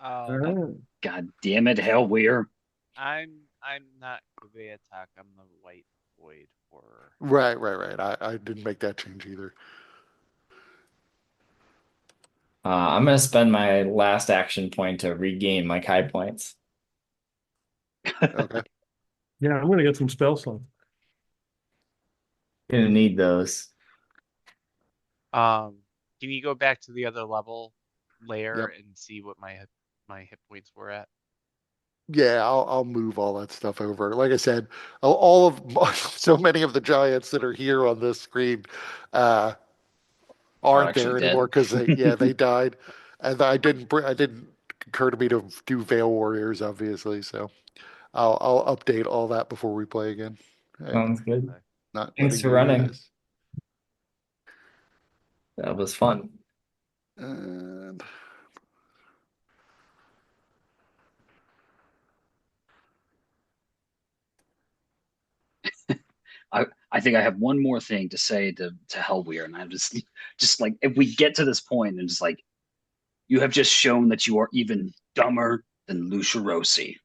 God damn it, Helwyr. I'm not Kubeatak, I'm the white void horror. Right. I didn't make that change either. I'm gonna spend my last action point to regain my Kai points. Okay. Yeah, I'm gonna get some spell slots. Gonna need those. Can you go back to the other level layer Yep. and see what my hit points were at? Yeah, I'll move all that stuff over. Like I said, all of so many of the giants that are here on this screen uh, Are aren't actually there dead. anymore because they died, and I didn't occur to me to do Veil Warriors, obviously. So I'll update all that before we play again, and Sounds good. Okay. not Thanks letting for you hear running. this. That was fun. And I think I have one more thing to say to Helwyr, and I'm just like if we get to this point and just like you have just shown that you are even dumber than Lucia Rossi.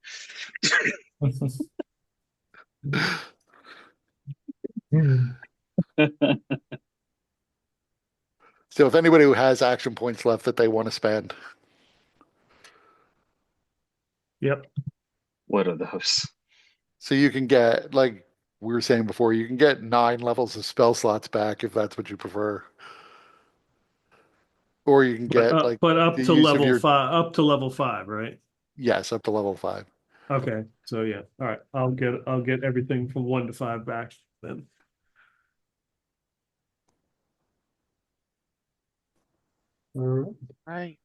so, if anybody who has action points left that they want to spend, Yep. What are those? so you can get, like we were saying before, you can get 9 levels of spell slots back if that's what you prefer. Or you can get like But up the to use of level your, 5, right? yes, up to level 5. Okay, so yeah, all right. I'll get everything from 1 to 5 back then. All right. Right.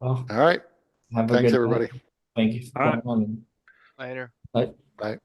Well, All right. have a Thanks, good everybody. night. Thank you for All right. coming on. Later. Bye. Bye.